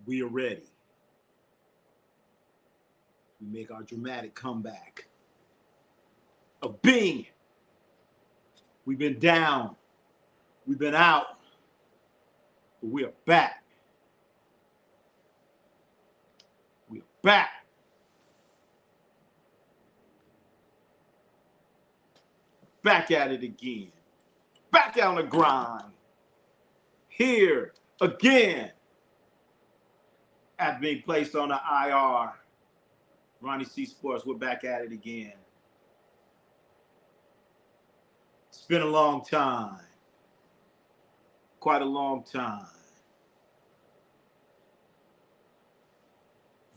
We are ready. We make our dramatic comeback of being. We've been down. We've been out. But we are back. We are back. Back at it again. Back on the grind. Here again. After being placed on the IR. Ronnie C Sports, we're back at it again. It's been a long time. Quite a long time.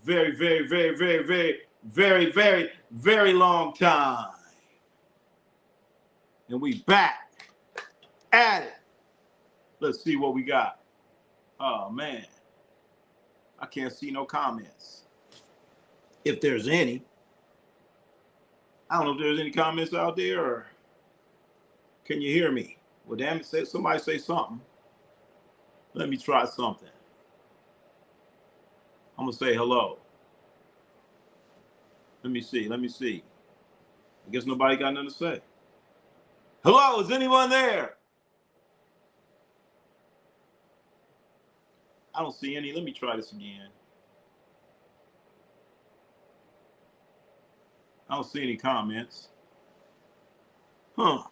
Very, very, very, very, very, very, very, very long time. And we back at it. Let's see what we got. Oh, man. I can't see no comments. If there's any. I don't know if there's any comments out there, or can you hear me? Well, damn it, somebody say something. Let me try something. I'm going to say hello. Let me see. I guess nobody got nothing to say. Hello, is anyone there? I don't see any. Let me try this again. I don't see any comments. Huh.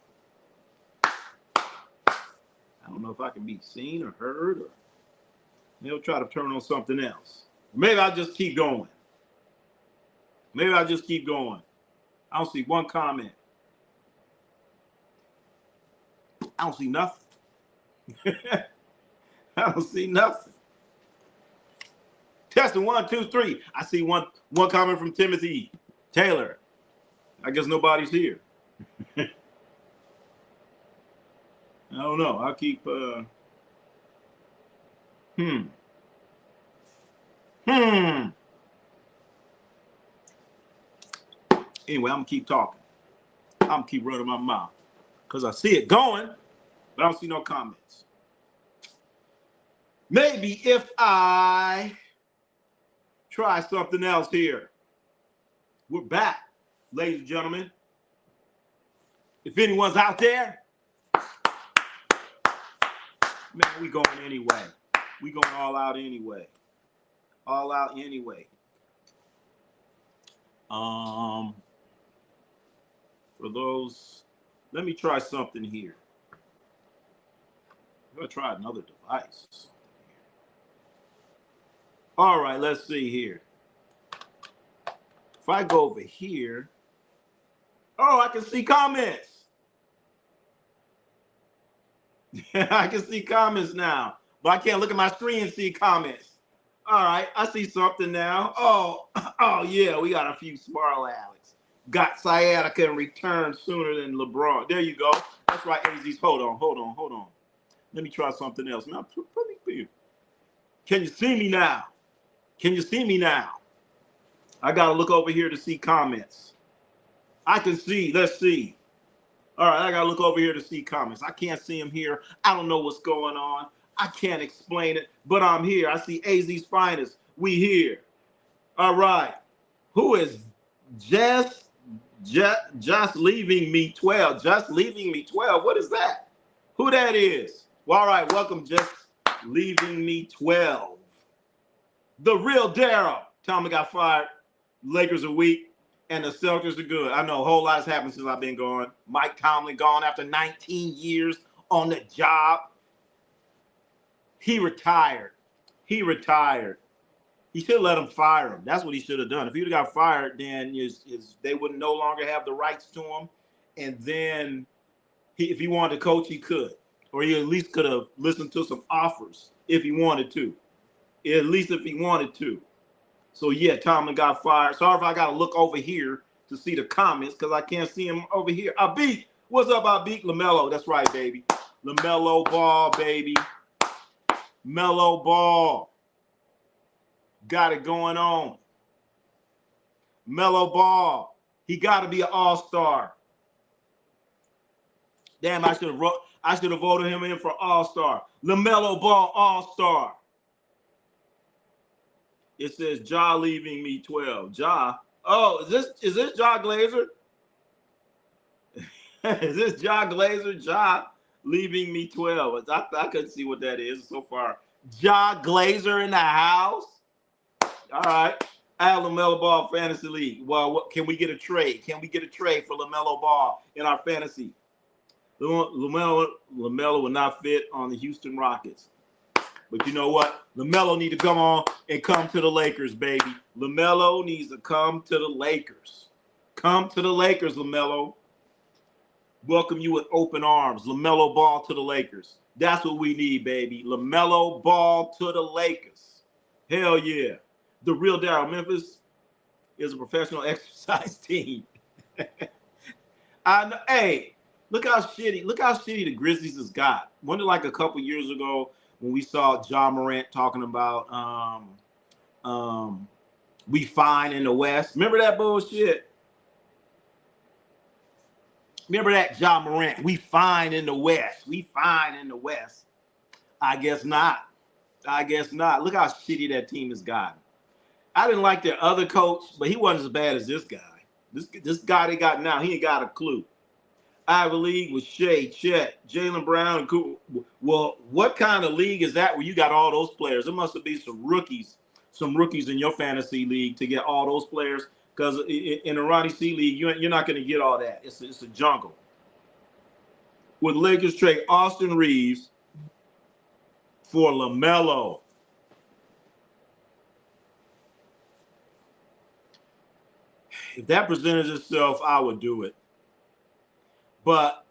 I don't know if I can be seen or heard, or they'll try to turn on something else. Maybe I'll just keep going. I don't see one comment. I don't see nothing. I don't see nothing. Testing 1, 2, 3. I see one comment from Timothy Taylor. I guess nobody's here. I don't know. I'll keep Anyway, I'm gonna keep talking. I'm gonna keep running my mouth because I see it going, but I don't see no comments. Maybe if I try something else here. We're back, ladies and gentlemen. If anyone's out there, man, we going anyway. We going all out anyway. All out anyway. For those, let me try something here. I'm gonna try another device. All right, let's see here. If I go over here, oh, I can see comments. I can see comments now, but I can't look at my screen and see comments. All right, I see something now. Oh yeah, we got a few smart Alex. Got sciatica and returned sooner than LeBron. There you go. That's right, AZ's. Hold on. Let me try something else. Now, can you see me now? I got to look over here to see comments. I can see. Let's see. All right, I got to look over here to see comments. I can't see them here. I don't know what's going on. I can't explain it, but I'm here. I see AZ's finest. We here. All right. Who is just leaving me 12? Just leaving me 12. What is that? Who that is? Well, all right. Welcome, just leaving me 12. The real Daryl. Tommy got fired. Lakers are weak, and the Celtics are good. I know a whole lot has happened since I've been gone. Mike Tomlin gone after 19 years on the job. He retired. He should have let him fire him. That's what he should have done. If he would have got fired, then they would no longer have the rights to him. And then if he wanted to coach, he could. Or he at least could have listened to some offers if he wanted to. At least if he wanted to. So, yeah, Tomlin got fired. Sorry if I got to look over here to see the comments because I can't see him over here. Abik, what's up, Abik? LaMelo, that's right, baby. LaMelo Ball, baby. Melo Ball. Got it going on. Melo Ball. He got to be an all-star. Damn, I should have voted him in for all-star. LaMelo Ball, all-star. It says Ja leaving me 12. Ja. Oh, is this Ja Glazer? Is this Ja Glazer? Ja leaving me 12. I couldn't see what that is so far. Ja Glazer in the house. All right. I have LaMelo Ball Fantasy League. Well, can we get a trade? Can we get a trade for LaMelo Ball in our fantasy? LaMelo will not fit on the Houston Rockets. But you know what? LaMelo need to come on and come to the Lakers, baby. LaMelo needs to come to the Lakers. Come to the Lakers, LaMelo. Welcome you with open arms. LaMelo Ball to the Lakers. That's what we need, baby. LaMelo Ball to the Lakers. Hell yeah. The real Daryl, Memphis is a professional exercise team. I know. Hey, look how shitty the Grizzlies has got. Wasn't it like a couple years ago when we saw Ja Morant talking about we fine in the West? Remember that bullshit? Remember that Ja Morant? We fine in the West. We fine in the West. I guess not. I guess not. Look how shitty that team has gotten. I didn't like their other coach, but he wasn't as bad as this guy. This guy they got now, he ain't got a clue. Ivy League with Shea, Chet, Jaylen Brown, and Cooper. Well, what kind of league is that where you got all those players? There must be some rookies in your fantasy league to get all those players. Because in the Ronnie C League, you're not going to get all that. It's a jungle. With Lakers trade Austin Reeves for LaMelo. If that presented itself, I would do it. But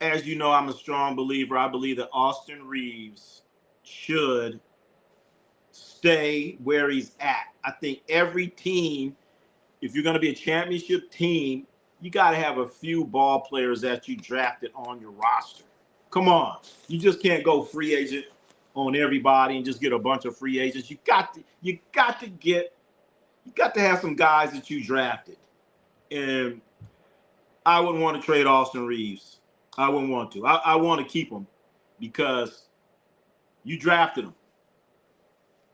as you know, I'm a strong believer. I believe that Austin Reeves should stay where he's at. I think every team, if you're going to be a championship team, you got to have a few ball players that you drafted on your roster. Come on. You just can't go free agent on everybody and just get a bunch of free agents. You got to have some guys that you drafted. And I wouldn't want to trade Austin Reeves. I wouldn't want to. I want to keep him because you drafted him.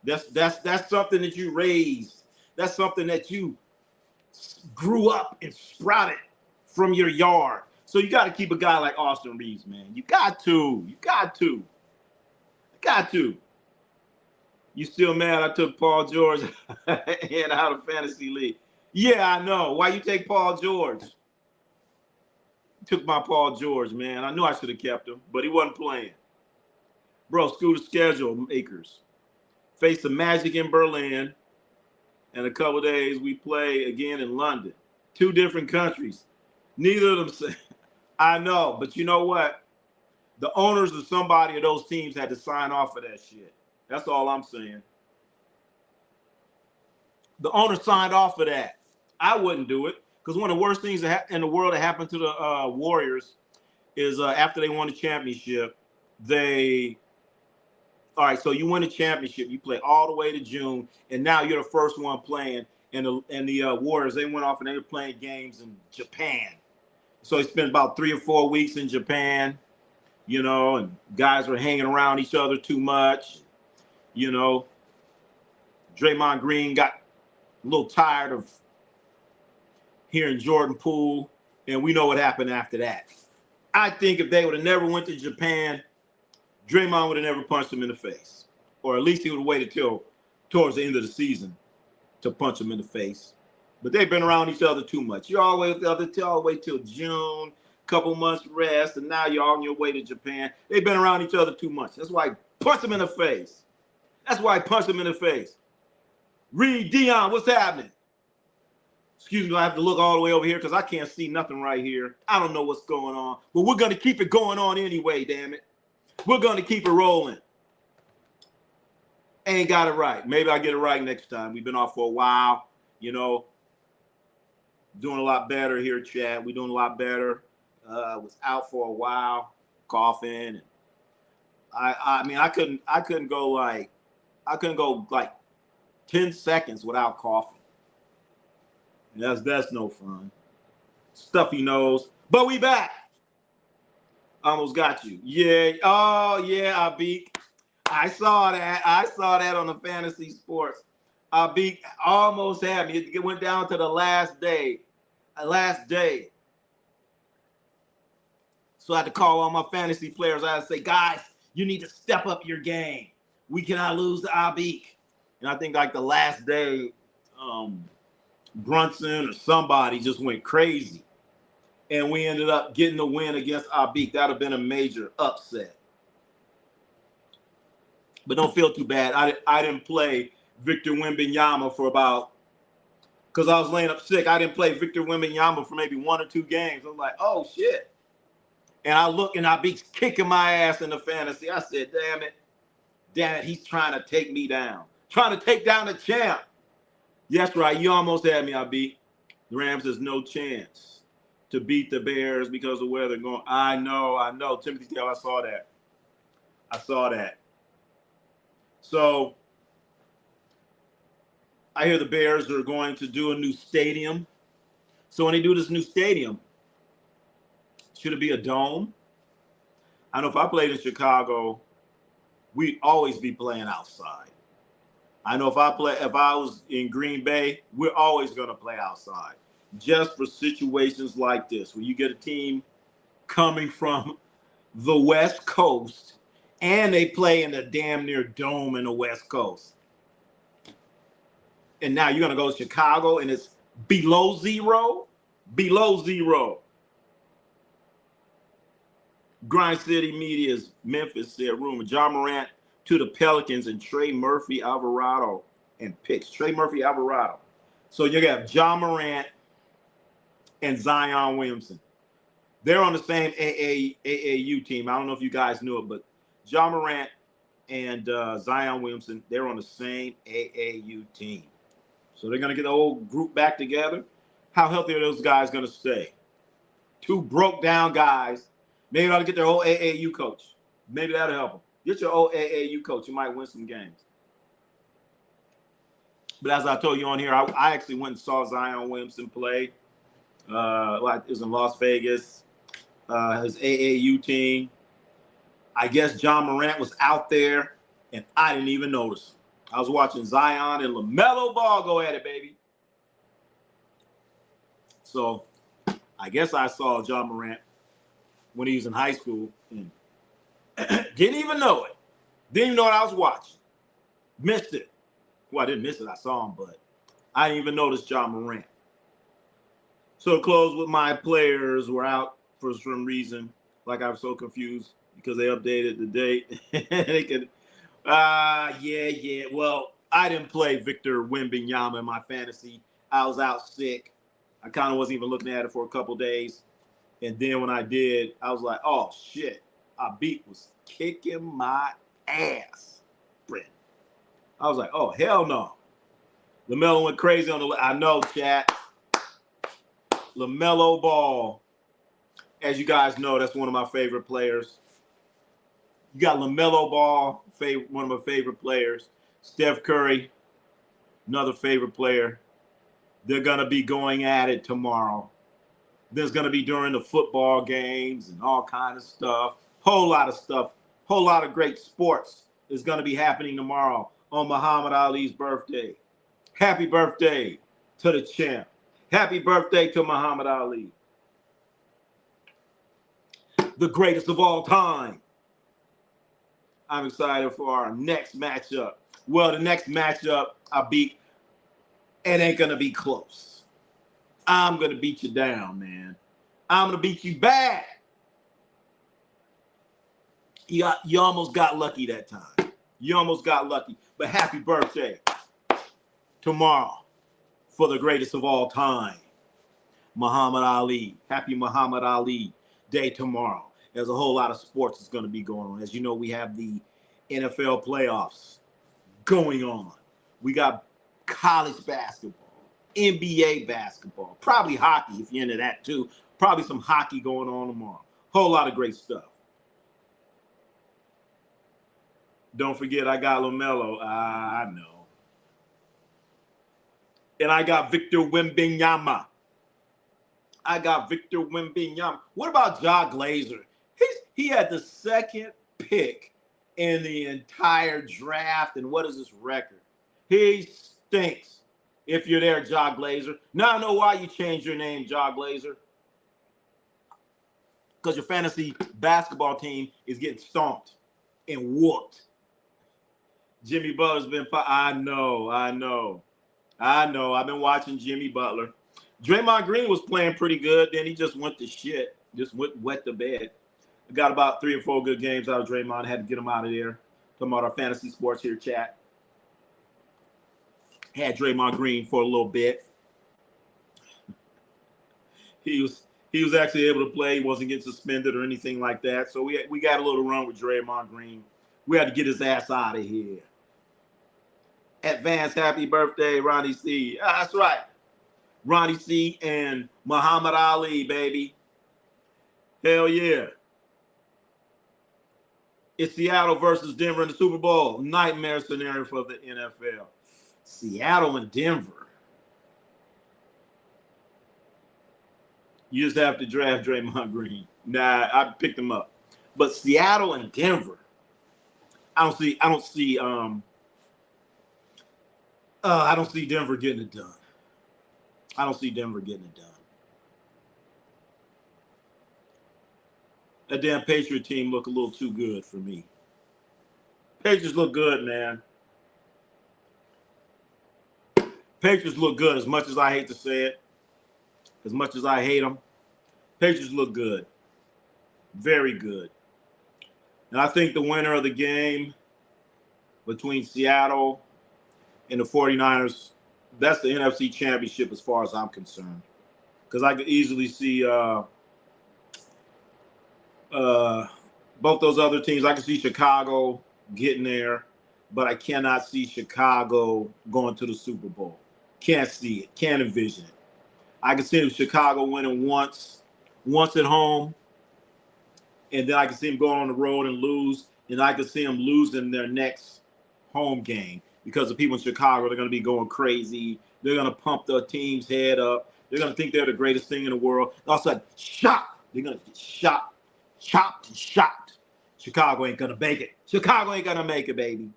That's something that you raised. That's something that you grew up and sprouted from your yard. So you got to keep a guy like Austin Reeves, man. You got to. You still mad I took Paul George and out of fantasy league? Yeah, I know. Why you take Paul George? Took my Paul George, man. I knew I should have kept him, but he wasn't playing. Bro, school to schedule makers. Face the Magic in Berlin. In a couple of days, we play again in London. 2 different countries. Neither of them say, I know, but you know what? The owners of somebody of those teams had to sign off for that shit. That's all I'm saying. The owner signed off for that. I wouldn't do it because one of the worst things in the world that happened to the Warriors is after they won the championship, all right, so you win the championship, you play all the way to June, and now you're the first one playing. And the Warriors, they went off and they were playing games in Japan. So they spent about 3 or 4 weeks in Japan, and guys were hanging around each other too much. Draymond Green got a little tired of hearing Jordan Poole, and we know what happened after that. I think if they would have never went to Japan, Draymond would have never punched him in the face. Or at least he would have waited till towards the end of the season to punch him in the face. But they've been around each other too much. You're all the way till June, couple months rest, and now you're on your way to Japan. They've been around each other too much. That's why I punched him in the face. Reed, Dion, what's happening? Excuse me, I have to look all the way over here because I can't see nothing right here. I don't know what's going on. But we're going to keep it going on anyway, damn it. We're going to keep it rolling. Ain't got it right. Maybe I'll get it right next time. We've been off for a while, Doing a lot better here, Chad. We're doing a lot better. Was out for a while, coughing. I couldn't go like 10 seconds without coughing. That's no fun. Stuffy nose. But we back. Almost got you. Yeah. Oh, yeah, I saw that on the Fantasy Sports. almost had me. It went down to the last day. So I had to call all my fantasy players. I had to say, guys, you need to step up your game. We cannot lose to Abik. And I think like the last day, Brunson or somebody just went crazy. And we ended up getting the win against Abik. That would have been a major upset. But don't feel too bad. I didn't play Victor Wembanyama for about, because I was laying up sick. I didn't play Victor Wembanyama for maybe 1 or 2 games. I'm like, oh, shit. And I look and Abik's kicking my ass in the fantasy. I said, damn it, he's trying to take me down. Trying to take down the champ. Yes, right. You almost had me, Abik. The Rams has no chance to beat the Bears because of where they're going. I know. Timothy Taylor, I saw that. So I hear the Bears are going to do a new stadium. So when they do this new stadium, should it be a dome? I know if I played in Chicago, we'd always be playing outside. I know if I was in Green Bay, we're always going to play outside. Just for situations like this, where you get a team coming from the West Coast and they play in the damn near dome in the West Coast. And now you're going to go to Chicago and it's below zero. Grind City Media's Memphis said rumor. John Morant to the Pelicans and Trey Murphy Alvarado and picks. Trey Murphy Alvarado. So you got John Morant and Zion Williamson. They're on the same AAU team. I don't know if you guys knew it, but John Morant and Zion Williamson, they're on the same AAU team. So they're going to get the whole group back together. How healthy are those guys going to stay? 2 broke down guys. Maybe they ought to get their old AAU coach. Maybe that'll help them. Get your old AAU coach. You might win some games. But as I told you on here, I actually went and saw Zion Williamson play. It was in Las Vegas. His AAU team. I guess John Morant was out there, and I didn't even notice. I was watching Zion and LaMelo Ball go at it, baby. So I guess I saw John Morant when he was in high school and didn't even know it. Didn't even know what I was watching. Missed it. Well, I didn't miss it. I saw him, but I didn't even notice John Morant. So to close with my players were out for some reason. Like I was so confused because they updated the date. They could, yeah. Well, I didn't play Victor Wembanyama in my fantasy. I was out sick. I kind of wasn't even looking at it for a couple days. And then when I did, I was like, oh, shit. Abik was kicking my ass, Brent. I was like, oh, hell no. LaMelo went crazy on the – I know, chat. LaMelo Ball. As you guys know, that's one of my favorite players. You got LaMelo Ball, one of my favorite players. Steph Curry, another favorite player. They're going to be going at it tomorrow. There's going to be during the football games and all kind of stuff. Whole lot of stuff. Whole lot of great sports is going to be happening tomorrow on Muhammad Ali's birthday. Happy birthday to the champ. Happy birthday to Muhammad Ali. The greatest of all time. I'm excited for our next matchup. Well, the next matchup, it ain't going to be close. I'm going to beat you down, man. I'm going to beat you bad. You almost got lucky that time. You almost got lucky. But happy birthday tomorrow for the greatest of all time, Muhammad Ali. Happy Muhammad Ali Day tomorrow. There's a whole lot of sports that's going to be going on. As you know, we have the NFL playoffs going on. We got college basketball, NBA basketball, probably hockey if you're into that too. Probably some hockey going on tomorrow. Whole lot of great stuff. Don't forget, I got LaMelo. I know. And I got Victor Wembanyama. What about Ja Glazer? He had the second pick in the entire draft. And what is his record? He stinks. If you're there, Jog Glazer. Now I know why you changed your name, Jog Glazer. Because your fantasy basketball team is getting stomped and whooped. Jimmy Butler's been. I know. I've been watching Jimmy Butler. Draymond Green was playing pretty good. Then he just went to shit. Just wet the bed. Got about 3 or 4 good games out of Draymond. Had to get him out of there. Talking about our fantasy sports here chat. Had Draymond Green for a little bit. He was actually able to play. He wasn't getting suspended or anything like that. So we got a little run with Draymond Green. We had to get his ass out of here. Advance happy birthday, Ronnie C. That's right. Ronnie C and Muhammad Ali, baby. Hell yeah. It's Seattle versus Denver in the Super Bowl. Nightmare scenario for the NFL. Seattle and Denver. You just have to draft Draymond Green. Nah, I picked him up. But Seattle and Denver. I don't see Denver getting it done. I don't see Denver getting it done. That damn Patriot team look a little too good for me. Patriots look good, man. Patriots look good, as much as I hate to say it. As much as I hate them. Patriots look good. Very good. And I think the winner of the game between Seattle and the 49ers, that's the NFC Championship as far as I'm concerned. Because I could easily see both those other teams. I can see Chicago getting there, but I cannot see Chicago going to the Super Bowl. Can't see it. Can't envision it. I can see Chicago winning once at home, and then I can see them going on the road and lose, and I can see them losing their next home game because the people in Chicago are going to be going crazy. They're going to pump their team's head up. They're going to think they're the greatest thing in the world. All of a sudden, shot. They're going to get shot, chopped, and shot. Chicago ain't going to make it. Chicago ain't going to make it, baby.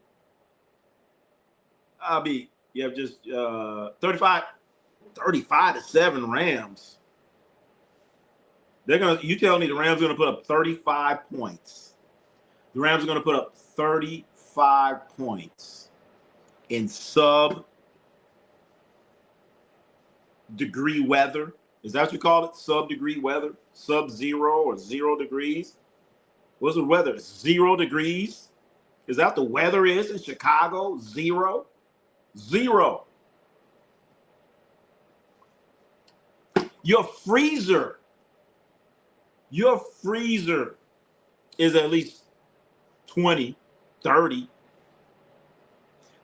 You have just 35-7 Rams. You tell me the Rams are going to put up 35 points. The Rams are going to put up 35 points in sub-degree weather. Is that what you call it? Sub-degree weather? Sub-zero or 0 degrees? What's the weather? 0 degrees? Is that what the weather is in Chicago? 0? 0. Your freezer is at least 20, 30.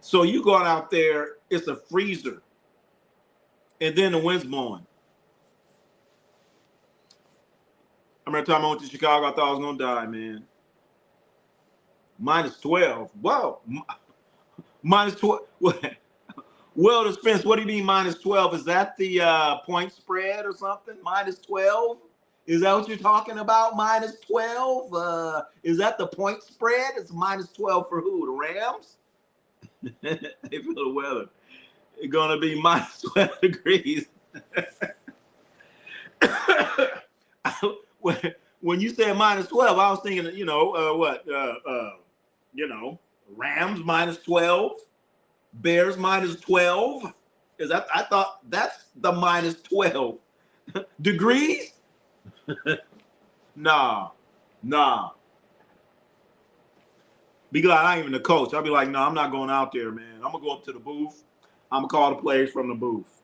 So you going out there, it's a freezer. And then the wind's blowing. I remember the time I went to Chicago, I thought I was going to die, man. -12. Whoa. -12. Well, Spence, what do you mean -12? Is that the point spread or something? -12? Is that what you're talking about? -12? Is that the point spread? It's -12 for who? The Rams? They feel the weather. It's going to be -12 degrees. When you said -12, I was thinking, Rams -12, Bears -12. I thought that's the -12 degrees. Nah. Because I ain't even the coach. I'll be like, no, I'm not going out there, man. I'm gonna go up to the booth. I'm gonna call the players from the booth.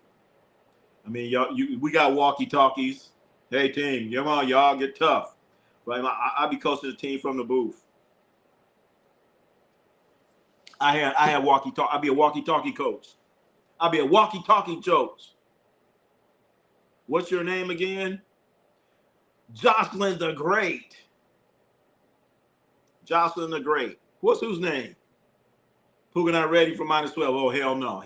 I mean, we got walkie-talkies. Hey, team, come on, y'all, get tough. But I'll be coaching the team from the booth. I had walkie-talkie. I'll be a walkie-talkie coach. I'll be a walkie-talkie coach. What's your name again? Jocelyn the Great. Jocelyn the Great. Whose name? Puka not ready for -12. Oh, hell no.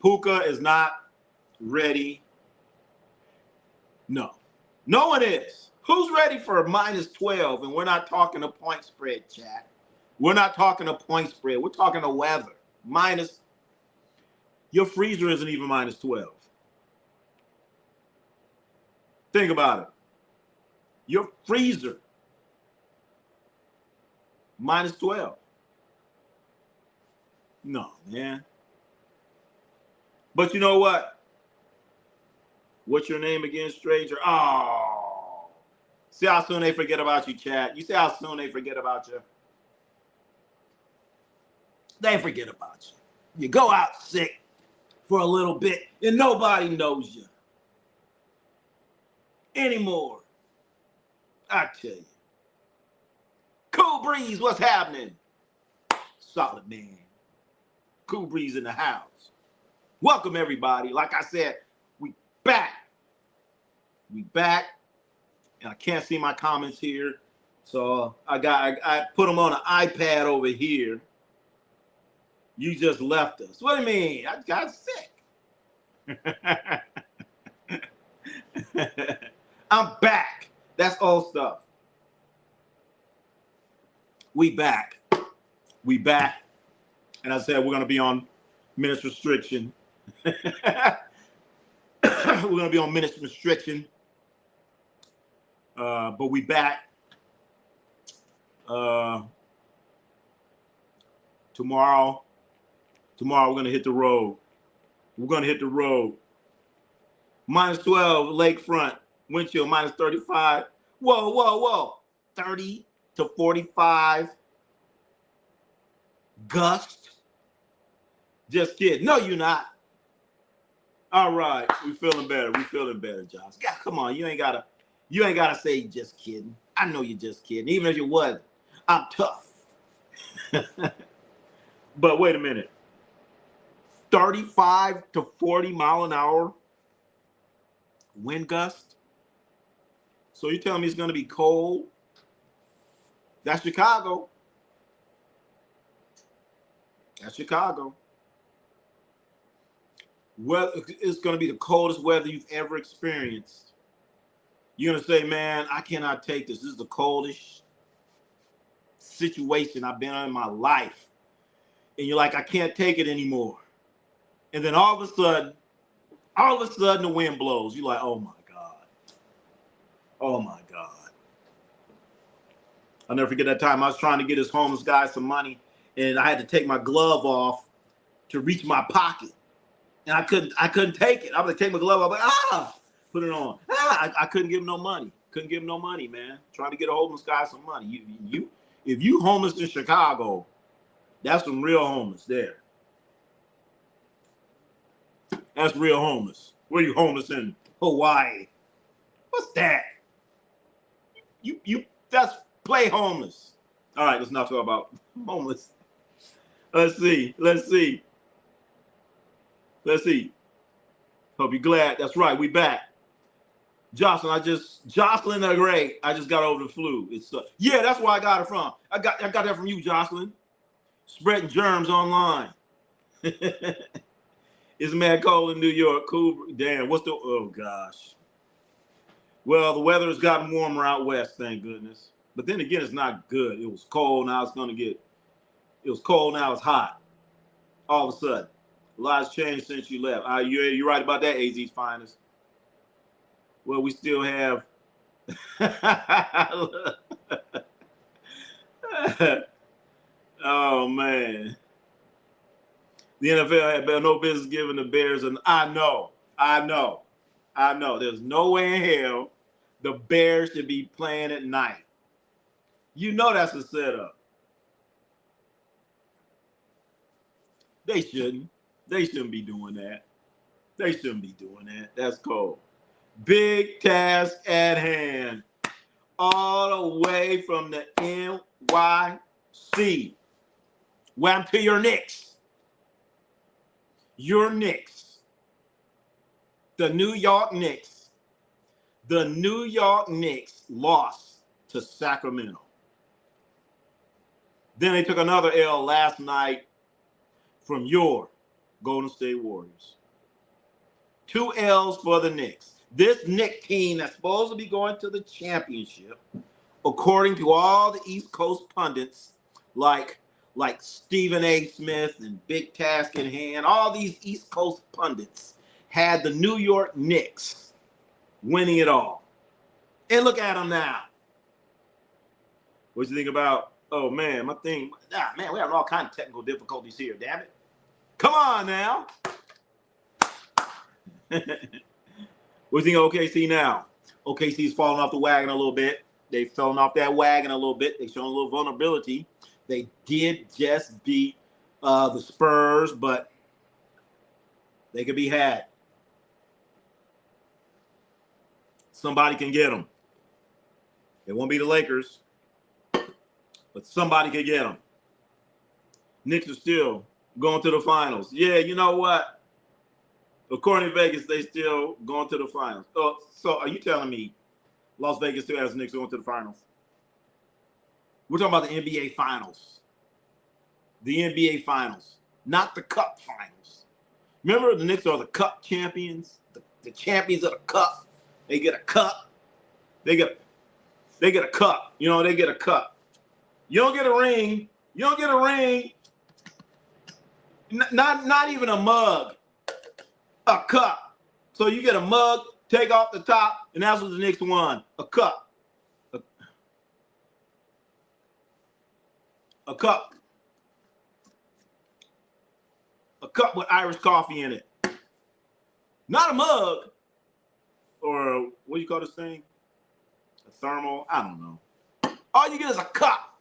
Puka is not ready. No one is. Who's ready for -12? And we're not talking a point spread, chat. We're not talking a point spread. We're talking a weather. minus. Your freezer isn't even minus 12. Think about it. Your freezer, minus 12. No, man. But you know what? What's your name again, stranger? Oh. See how soon they forget about you, chat. You see how soon they forget about you? They forget about you. You go out sick for a little bit and nobody knows you anymore. I tell you. Cool Breeze, what's happening? Solid man. Cool Breeze in the house. Welcome everybody. Like I said, we back. We back. And I can't see my comments here. So I put them on an iPad over here. You just left us. What do you mean? I got sick. I'm back. That's old stuff. We back. We back. And I said we're going to be on minutes restriction. We're going to be on minutes restriction. But we back. Tomorrow we're going to hit the road. We're going to hit the road. Minus 12, lakefront. Wind chill, minus 35. Whoa, whoa, whoa. 30 to 45. Gust. Just kidding. No, you're not. All right. We feeling better. We feeling better, Josh. God, come on. You ain't gotta say just kidding. I know you're just kidding. Even if you wasn't. I'm tough. But wait a minute. 35 to 40 mile an hour wind gust. So you're telling me it's going to be cold? That's Chicago. That's Chicago. Well, it's going to be the coldest weather you've ever experienced. You're going to say, man, I cannot take this. This is the coldest situation I've been in my life. And you're like, I can't take it anymore. And then all of a sudden the wind blows. You're like, oh my God. Oh my God. I'll never forget that time I was trying to get this homeless guy some money and I had to take my glove off to reach my pocket. And I couldn't take it. I was like, take my glove off, like, put it on. I couldn't give him no money. Couldn't give him no money, man. Trying to get a homeless guy some money. If you homeless in Chicago, that's some real homeless there. That's real homeless. Where you homeless in Hawaii? What's that? You that's play homeless. All right, let's not talk about homeless. Let's see. Hope you're glad. That's right. We back. Jocelyn the Great. I just got over the flu. Yeah, that's where I got it from. I got that from you, Jocelyn. Spreading germs online. It's mad cold in New York. Cool. Damn. Oh gosh. Well, the weather has gotten warmer out west, thank goodness. But then again, it's not good. It was cold. Now it was cold. Now it's hot. All of a sudden. A lot's changed since you left. You're right about that, AZ's finest. Well, we still have. Oh, man. The NFL had no business giving the Bears. And I know. There's no way in hell the Bears should be playing at night. You know that's a setup. They shouldn't. They shouldn't be doing that. That's cold. Big task at hand. All the way from the NYC. Welcome to your Knicks. Your Knicks. The New York Knicks. The New York Knicks lost to Sacramento. Then they took another L last night from your Golden State Warriors. 2 L's for the Knicks. This Knicks team that's supposed to be going to the championship, according to all the East Coast pundits like like Stephen A. Smith and Big Task in Hand, all these East Coast pundits had the New York Knicks winning it all. And look at them now. What you think about, oh man, man, we're having all kinds of technical difficulties here, damn it. Come on now. What do you think of OKC now? OKC's falling off the wagon a little bit. They've fallen off that wagon a little bit. They've shown a little vulnerability. They did just beat the Spurs, but they could be had. Somebody can get them. It won't be the Lakers, but somebody could get them. Knicks are still going to the finals. Yeah, you know what? According to Vegas, they still going to the finals. So are you telling me Las Vegas still has the Knicks going to the finals? We're talking about the NBA finals. The NBA finals, not the cup finals. Remember, the Knicks are the cup champions, the champions of the cup. They get a cup. They get a cup. You know, they get a cup. You don't get a ring. You don't get a ring. Not even a mug. A cup. So you get a mug, take off the top, and that's what the Knicks won. A cup. A cup. A cup with Irish coffee in it. Not a mug. Or what do you call this thing? A thermal? I don't know. All you get is a cup.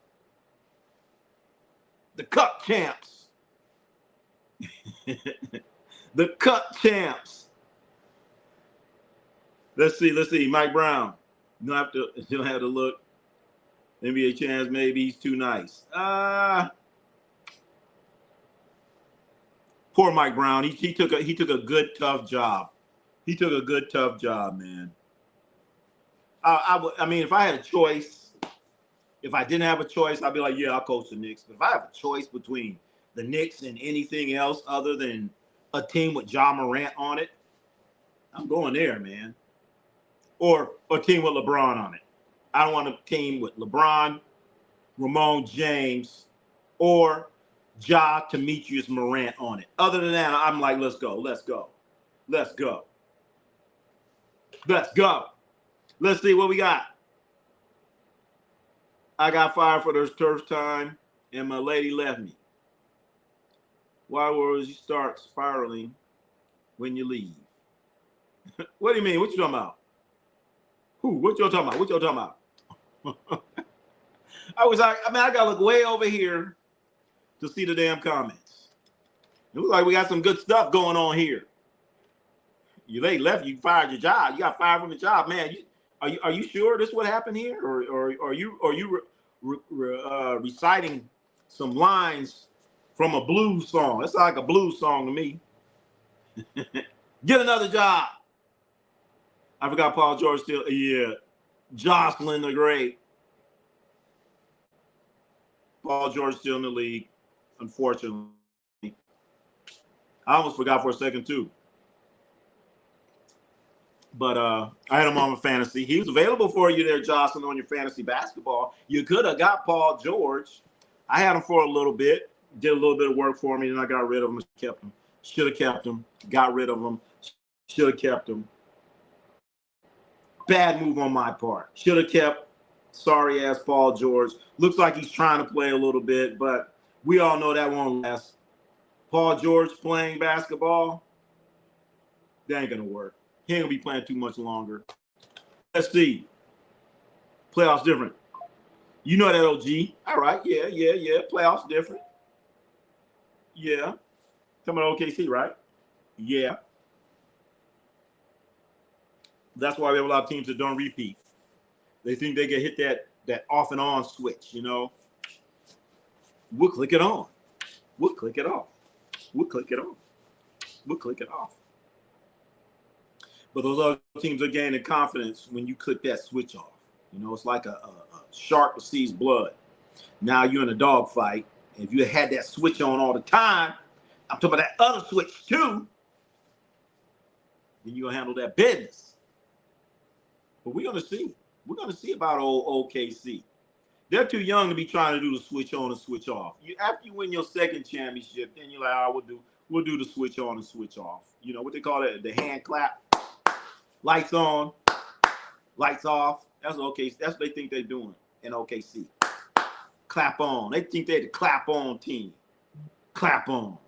The cup champs. The cup champs. Let's see. Mike Brown. You don't have to look. NBA chance, maybe he's too nice. Poor Mike Brown. He took a good tough job. He took a good tough job, man. I mean, if I had a choice, if I didn't have a choice, I'd be like, yeah, I'll coach the Knicks. But if I have a choice between the Knicks and anything else other than a team with Ja Morant on it, I'm going there, man. Or a team with LeBron on it. I don't want a team with LeBron, Ramon James, or Ja Demetrius Morant on it. Other than that, I'm like, let's go. Let's see what we got. I got fired for the first time, and my lady left me. Why would you start spiraling when you leave? What do you mean? What you talking about? Who? What you talking about? I gotta look way over here to see the damn comments. It looks like we got some good stuff going on here. Your lady left you, fired your job. You got fired from the job, man. Are you sure this is what happened here, or are you reciting some lines from a blues song? That's like a blues song to me. Get another job. I forgot Paul George still. Yeah, Jocelyn the Great. Paul George still in the league, unfortunately. I almost forgot for a second too. But I had him on my fantasy. He was available for you there, Jocelyn, on your fantasy basketball. You could have got Paul George. I had him for a little bit, did a little bit of work for me, and I got rid of him. Kept him. Should have kept him. Got rid of him. Should have kept him. Bad move on my part. Should have kept sorry ass Paul George. Looks like he's trying to play a little bit, but we all know that won't last. Paul George playing basketball, that ain't gonna work. He ain't gonna be playing too much longer. Let's see. Playoffs different. You know that, OG. All right, yeah. Playoffs different. Yeah. Coming to OKC, right? Yeah. That's why we have a lot of teams that don't repeat. They think they can hit that off and on switch, you know. We'll click it on. We'll click it off. We'll click it on. We'll click it off. But those other teams are gaining confidence when you click that switch off. You know, it's like a shark that sees blood. Now you're in a dog fight. If you had that switch on all the time, I'm talking about that other switch too, then you're going to handle that business. But we're going to see. We're going to see about old OKC. They're too young to be trying to do the switch on and switch off. After you win your second championship, then you're like, oh, we'll do the switch on and switch off. You know what they call it? The hand clap, lights on, lights off. That's okay. That's what they think they're doing in OKC. Clap on. They think they're the clap on team. Clap on.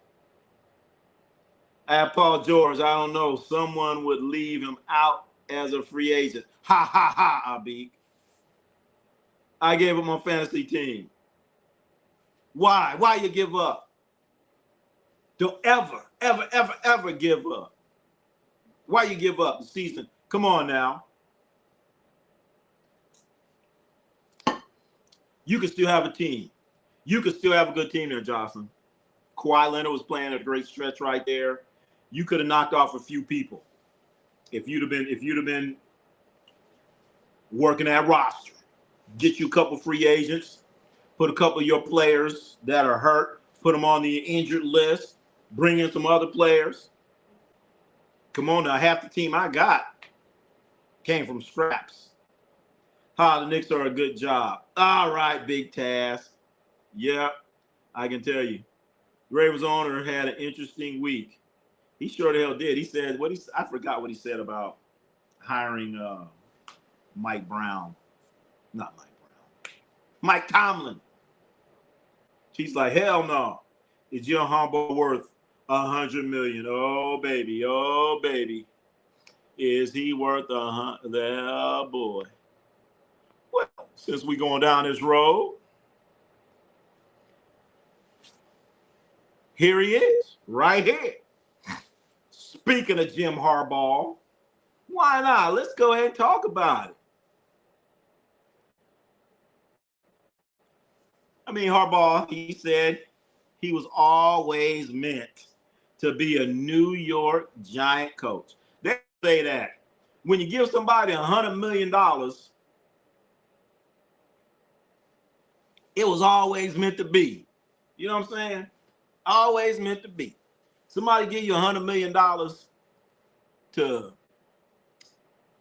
At Paul George, I don't know. Someone would leave him out as a free agent. Ha ha ha, Abik. I gave him my fantasy team. Why? Why you give up? Don't ever give up. Why you give up the season? Come on now. You can still have a team. You can still have a good team there, Jocelyn. Kawhi Leonard was playing a great stretch right there. You could have knocked off a few people if you'd have been working that roster. Get you a couple free agents, put a couple of your players that are hurt, put them on the injured list, bring in some other players. Come on now, half the team I got came from scraps. The Knicks are a good job. All right, big task. Yeah, I can tell you. Ravens owner had an interesting week. He sure the hell did. He said I forgot what he said about hiring Mike Brown. Not Mike Brown. Mike Tomlin. He's like, hell no. Is your Harbaugh worth $100 million? Oh baby. Is he worth $100? Boy. Well, since we going down this road, here he is, right here. Speaking of Jim Harbaugh, why not? Let's go ahead and talk about it. I mean, Harbaugh, he said he was always meant to be a New York Giant coach. They say that when you give somebody $100 million, it was always meant to be. You know what I'm saying? Always meant to be. Somebody give you $100 million to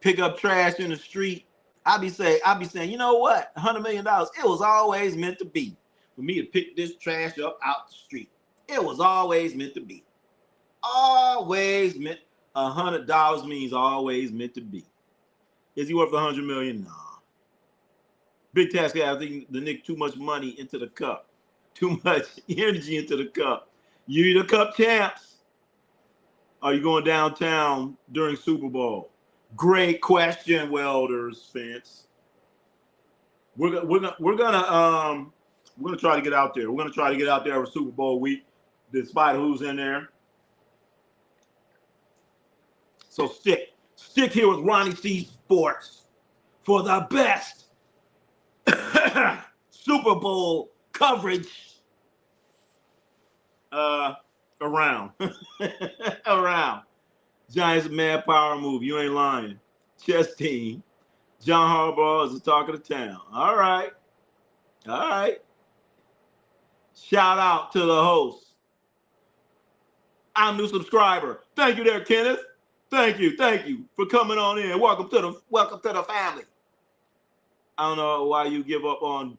pick up trash in the street. I'll be saying, you know what? $100 million, it was always meant to be for me to pick this trash up out the street. It was always meant to be. Always meant. $100 means always meant to be. Is he worth $100 million? Nah. Big task guy, I think the Knicks too much money into the cup. Too much energy into the cup. You the cup champs. Are you going downtown during Super Bowl? Great question, Welders fans. We're gonna try to get out there. We're gonna try to get out there for Super Bowl week, despite who's in there. So stick here with Ronnie C Sports for the best Super Bowl coverage around. Around. Giants mad power move. You ain't lying. Chess team. John Harbaugh is the talk of the town. All right. Shout out to the host. I'm a new subscriber. Thank you there, Kenneth. Thank you for coming on in. Welcome to the family. I don't know why you give up on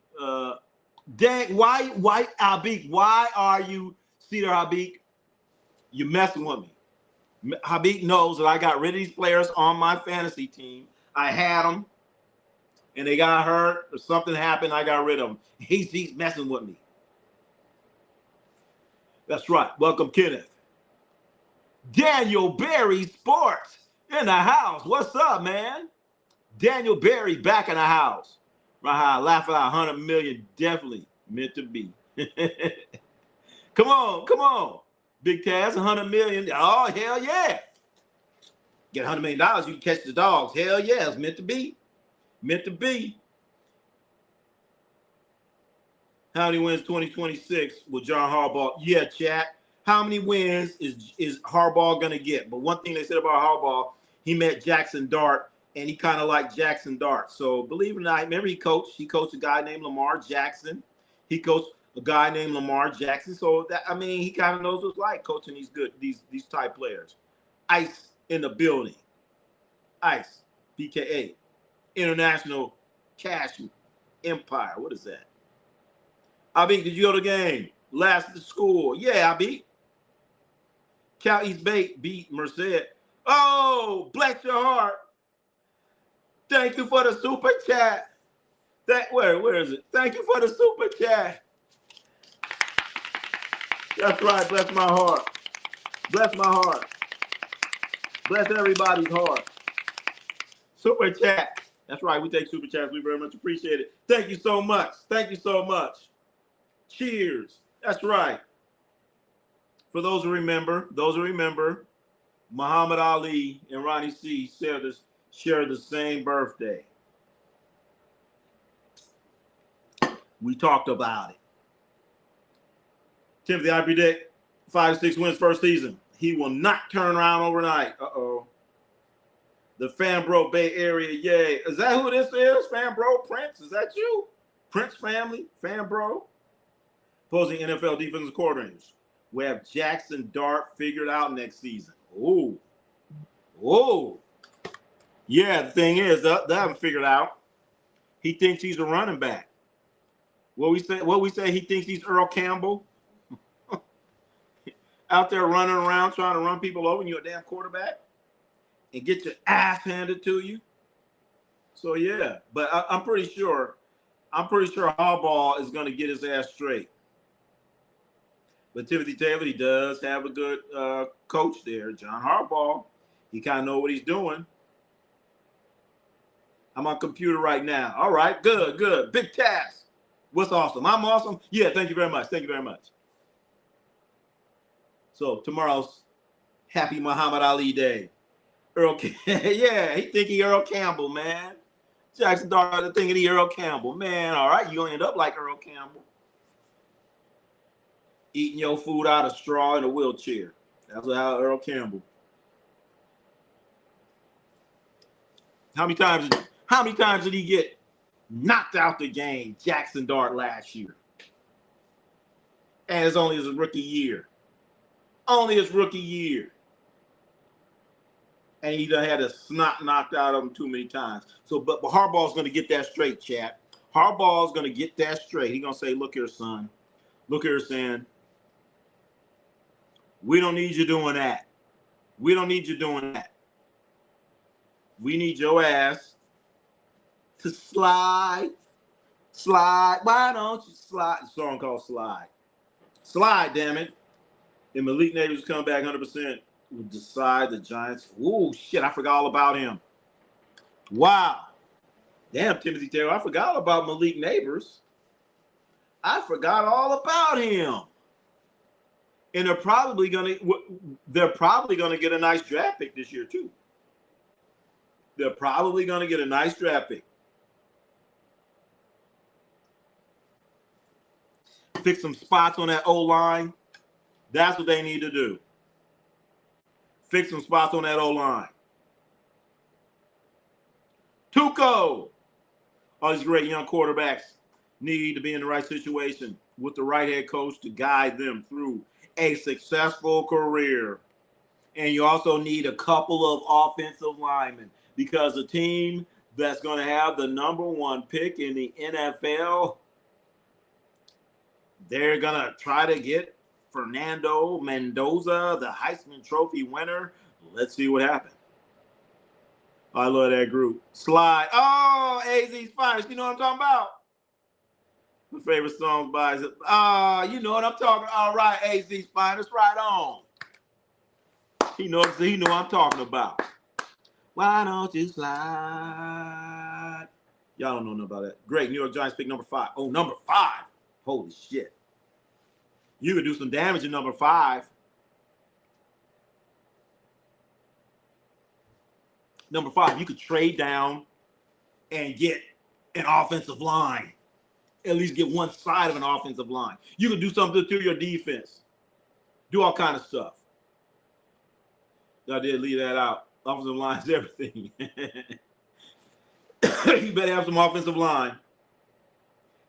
dang, why Habib? Why are you Cedar Habib? You messing with me. Habib knows that I got rid of these players on my fantasy team. I had them, and they got hurt or something happened. I got rid of them. He's messing with me. That's right. Welcome, Kenneth. Daniel Berry Sports in the house. What's up, man? Daniel Berry back in the house. Right, laugh out 100 million. Definitely meant to be. Come on. Big Taz, 100 million. Oh, hell yeah. Get $100 million, you can catch the dogs. Hell yeah, it's meant to be. Meant to be. How many wins 2026 with John Harbaugh? Yeah, chat. How many wins is Harbaugh going to get? But one thing they said about Harbaugh, he met Jackson Dart, and he kind of liked Jackson Dart. So believe it or not, remember he coached a guy named Lamar Jackson. He coached a guy named Lamar Jackson. So that, I mean, he kind of knows what it's like coaching these type players. Ice in the building. Ice, BKA, International Cash Empire. What is that? Abi, did you go to the game? Last to school. Yeah, Abi. Cal East Bay beat Merced. Oh, bless your heart. Thank you for the super chat. Where is it? Thank you for the super chat. That's right. Bless my heart. Bless my heart. Bless everybody's heart. Super chat. That's right. We take super chats. We very much appreciate it. Thank you so much. Thank you so much. Cheers. That's right. For those who remember, Muhammad Ali and Ronnie C share the same birthday. We talked about it. Timothy, I predict 5 to 6 wins first season. He will not turn around overnight. Uh-oh. The Fanbro Bay Area, yay. Is that who this is? Fanbro Prince? Is that you? Prince family? Fanbro? Opposing NFL defensive coordinators. We have Jackson Dart figured out next season. Ooh. Whoa. Yeah, the thing is, they haven't figured out. He thinks he's a running back. What we say he thinks he's Earl Campbell? Out there running around trying to run people over and you're a damn quarterback and get your ass handed to you. So yeah, but I'm pretty sure Harbaugh is going to get his ass straight. But Timothy Taylor, he does have a good coach there, John Harbaugh. He kind of know what he's doing. I'm on computer right now. All right, good. Big task. What's awesome? I'm awesome. Yeah, thank you very much. Thank you very much. So tomorrow's Happy Muhammad Ali Day. Yeah, he think he Earl Campbell, man. Jackson Dart thinking he Earl Campbell, man. All right, you gonna end up like Earl Campbell, eating your food out of straw in a wheelchair. That's how Earl Campbell. How many times did he get knocked out the game, Jackson Dart, last year? And it's only his rookie year. Only his rookie year. And he done had a snot knocked out of him too many times. So, but Harbaugh's going to get that straight, chat. Harbaugh's going to get that straight. He's going to say, look here, son. Look here, son. We don't need you doing that. We don't need you doing that. We need your ass to slide. Slide. Why don't you slide? The song called Slide. Slide, damn it. And Malik Neighbors come back 100%. Will decide the Giants. Ooh, shit, I forgot all about him. Wow. Damn, Timothy Taylor, I forgot all about Malik Neighbors. I forgot all about him. And they're probably gonna get a nice draft pick this year, too. They're probably gonna get a nice draft pick. Fix some spots on that O-line. That's what they need to do. Fix some spots on that O-line. Tuco. All these great young quarterbacks need to be in the right situation with the right head coach to guide them through a successful career. And you also need a couple of offensive linemen because a team that's going to have the #1 pick in the NFL, they're going to try to get Fernando Mendoza, the Heisman Trophy winner. Let's see what happens. I love that group. Slide. Oh, AZ's Finest. You know what I'm talking about? My favorite songs by you know what I'm talking. All right, AZ's Finest. Right on. He knows what I'm talking about. Why don't you slide? Y'all don't know nothing about that. Great. New York Giants pick #5. Oh, #5. Holy shit. You could do some damage in #5. #5, you could trade down and get an offensive line. At least get one side of an offensive line. You could do something to your defense. Do all kind of stuff. I did leave that out. Offensive line is everything. You better have some offensive line.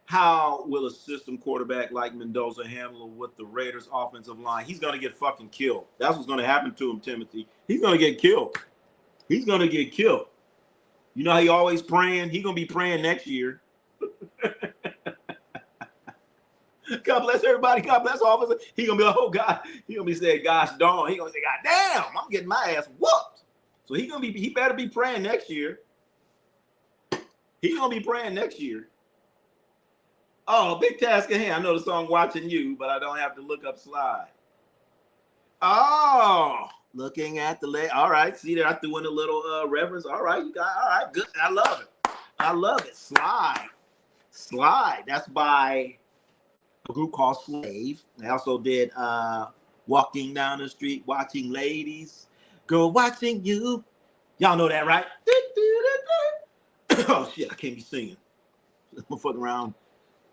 How will a system quarterback like Mendoza handle with the Raiders' offensive line? He's going to get fucking killed. That's what's going to happen to him, Timothy. He's going to get killed. He's going to get killed. You know how he always praying? He's going to be praying next year. God bless everybody. God bless officer. He gonna be like, oh God. He gonna be saying, gosh darn. He gonna say, God damn, I'm getting my ass whooped. So he better be praying next year. He's gonna be praying next year. Oh, big task at hand. I know the song "Watching You," but I don't have to look up Slide. Oh, looking at the leg. All right, see there. I threw in a little reference. All right, you got. All right, good. I love it. I love it. Slide. That's by a group called Slave. They also did "Walking Down the Street, Watching Ladies." Girl, watching you. Y'all know that, right? Oh shit, I can't be singing. I'm fucking around.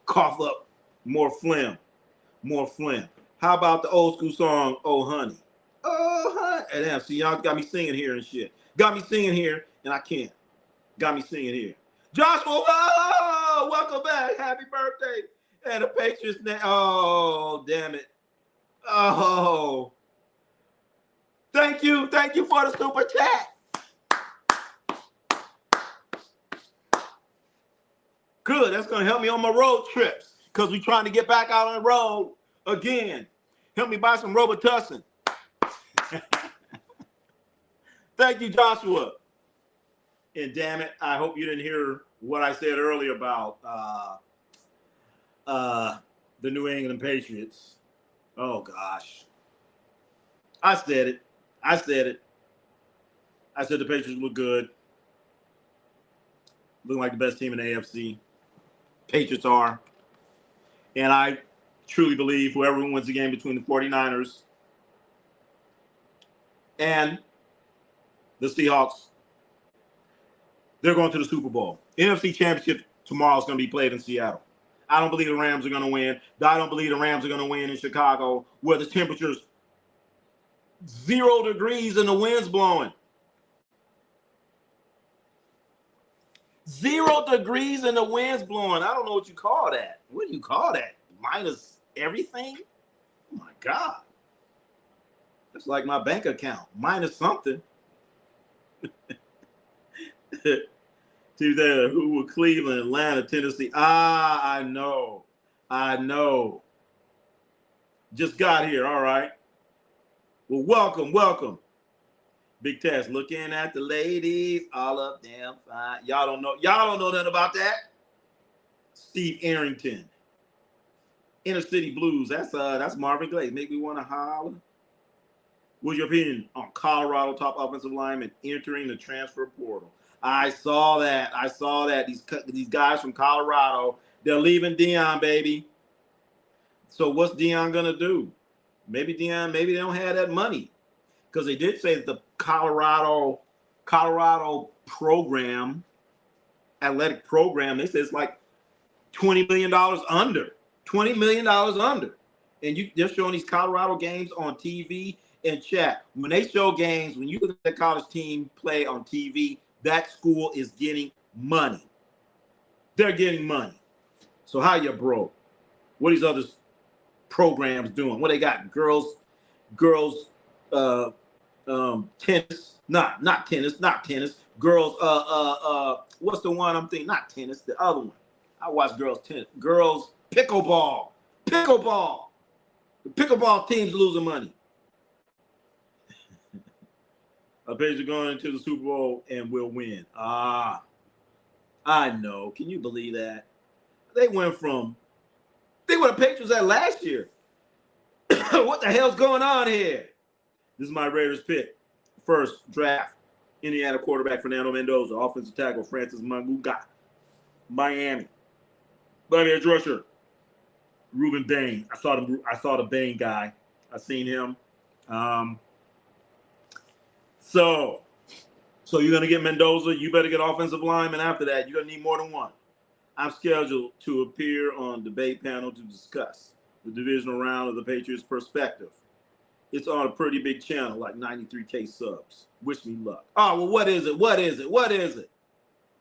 Cough up more phlegm. How about the old school song, Oh Honey? Oh honey. And damn, see, y'all got me singing here and shit. Got me singing here and I can't. Got me singing here. Joshua, oh, welcome back. Happy birthday. And the Patriots now. Oh, damn it. Oh. Thank you for the super chat. Good, that's gonna help me on my road trips because we're trying to get back out on the road again. Help me buy some Robitussin. Thank you, Joshua. And damn it, I hope you didn't hear what I said earlier about the New England Patriots. Oh gosh, I said it. I said the Patriots look good. Looking like the best team in the AFC. Patriots are. And I truly believe whoever wins the game between the 49ers and the Seahawks, they're going to the Super Bowl. NFC Championship tomorrow is going to be played in Seattle. I don't believe the Rams are going to win. I don't believe the Rams are going to win in Chicago where the temperature's 0 degrees and the wind's blowing. 0 degrees and the wind's blowing. I don't know what you call that. What do you call that? Minus everything? Oh my God. That's like my bank account. Minus something. Tuesday, who were Cleveland, Atlanta, Tennessee? I know. Just got here. All right. Well, welcome. Big Tess, looking at the ladies, all of them fine. Y'all don't know nothing about that. Steve Arrington. Inner City Blues. That's Marvin Gaye. Make me want to holler. What's your opinion on Colorado top offensive lineman entering the transfer portal? I saw that. These guys from Colorado, they're leaving Deion, baby. So what's Deion gonna do? Maybe they don't have that money. Because they did say that the Colorado program, athletic program, they said it's like $20 million under. $20 million under. And they're showing these Colorado games on TV and chat. When they show games, when you look at the college team play on TV, that school is getting money. They're getting money. So how you broke? What are these other programs doing? What they got? Girls, tennis, not tennis. Girls, what's the one I'm thinking? Not tennis, the other one. I watch girls tennis. Girls, pickleball. The pickleball team's losing money. I bet you're going into the Super Bowl and we'll win. I know. Can you believe that? They went from, they were the Patriots at last year. What the hell's going on here? This is my Raiders pick. First draft, Indiana quarterback Fernando Mendoza, offensive tackle Francis Manguga, Miami edge rusher Ruben Bain. I saw the Bain guy. I seen him. So you're gonna get Mendoza. You better get offensive lineman after that. You're gonna need more than one. I'm scheduled to appear on debate panel to discuss the divisional round of the Patriots' perspective. It's on a pretty big channel, like 93K subs. Wish me luck. Oh, well, what is it?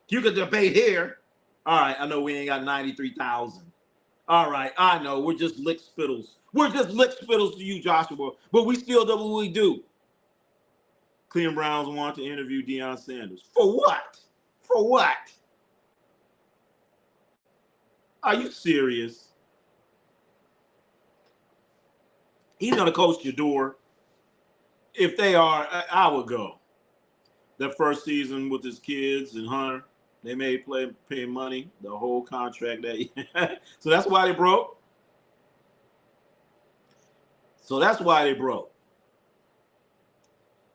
You could debate here. All right, I know we ain't got 93,000. All right, I know. We're just lick spittles. To you, Joshua, but we still do what we do. Cleveland Browns want to interview Deion Sanders. For what? Are you serious? He's going to coach your door. If they are, I would go. That first season with his kids and Hunter, they made pay money, the whole contract that so that's why they broke. So that's why they broke.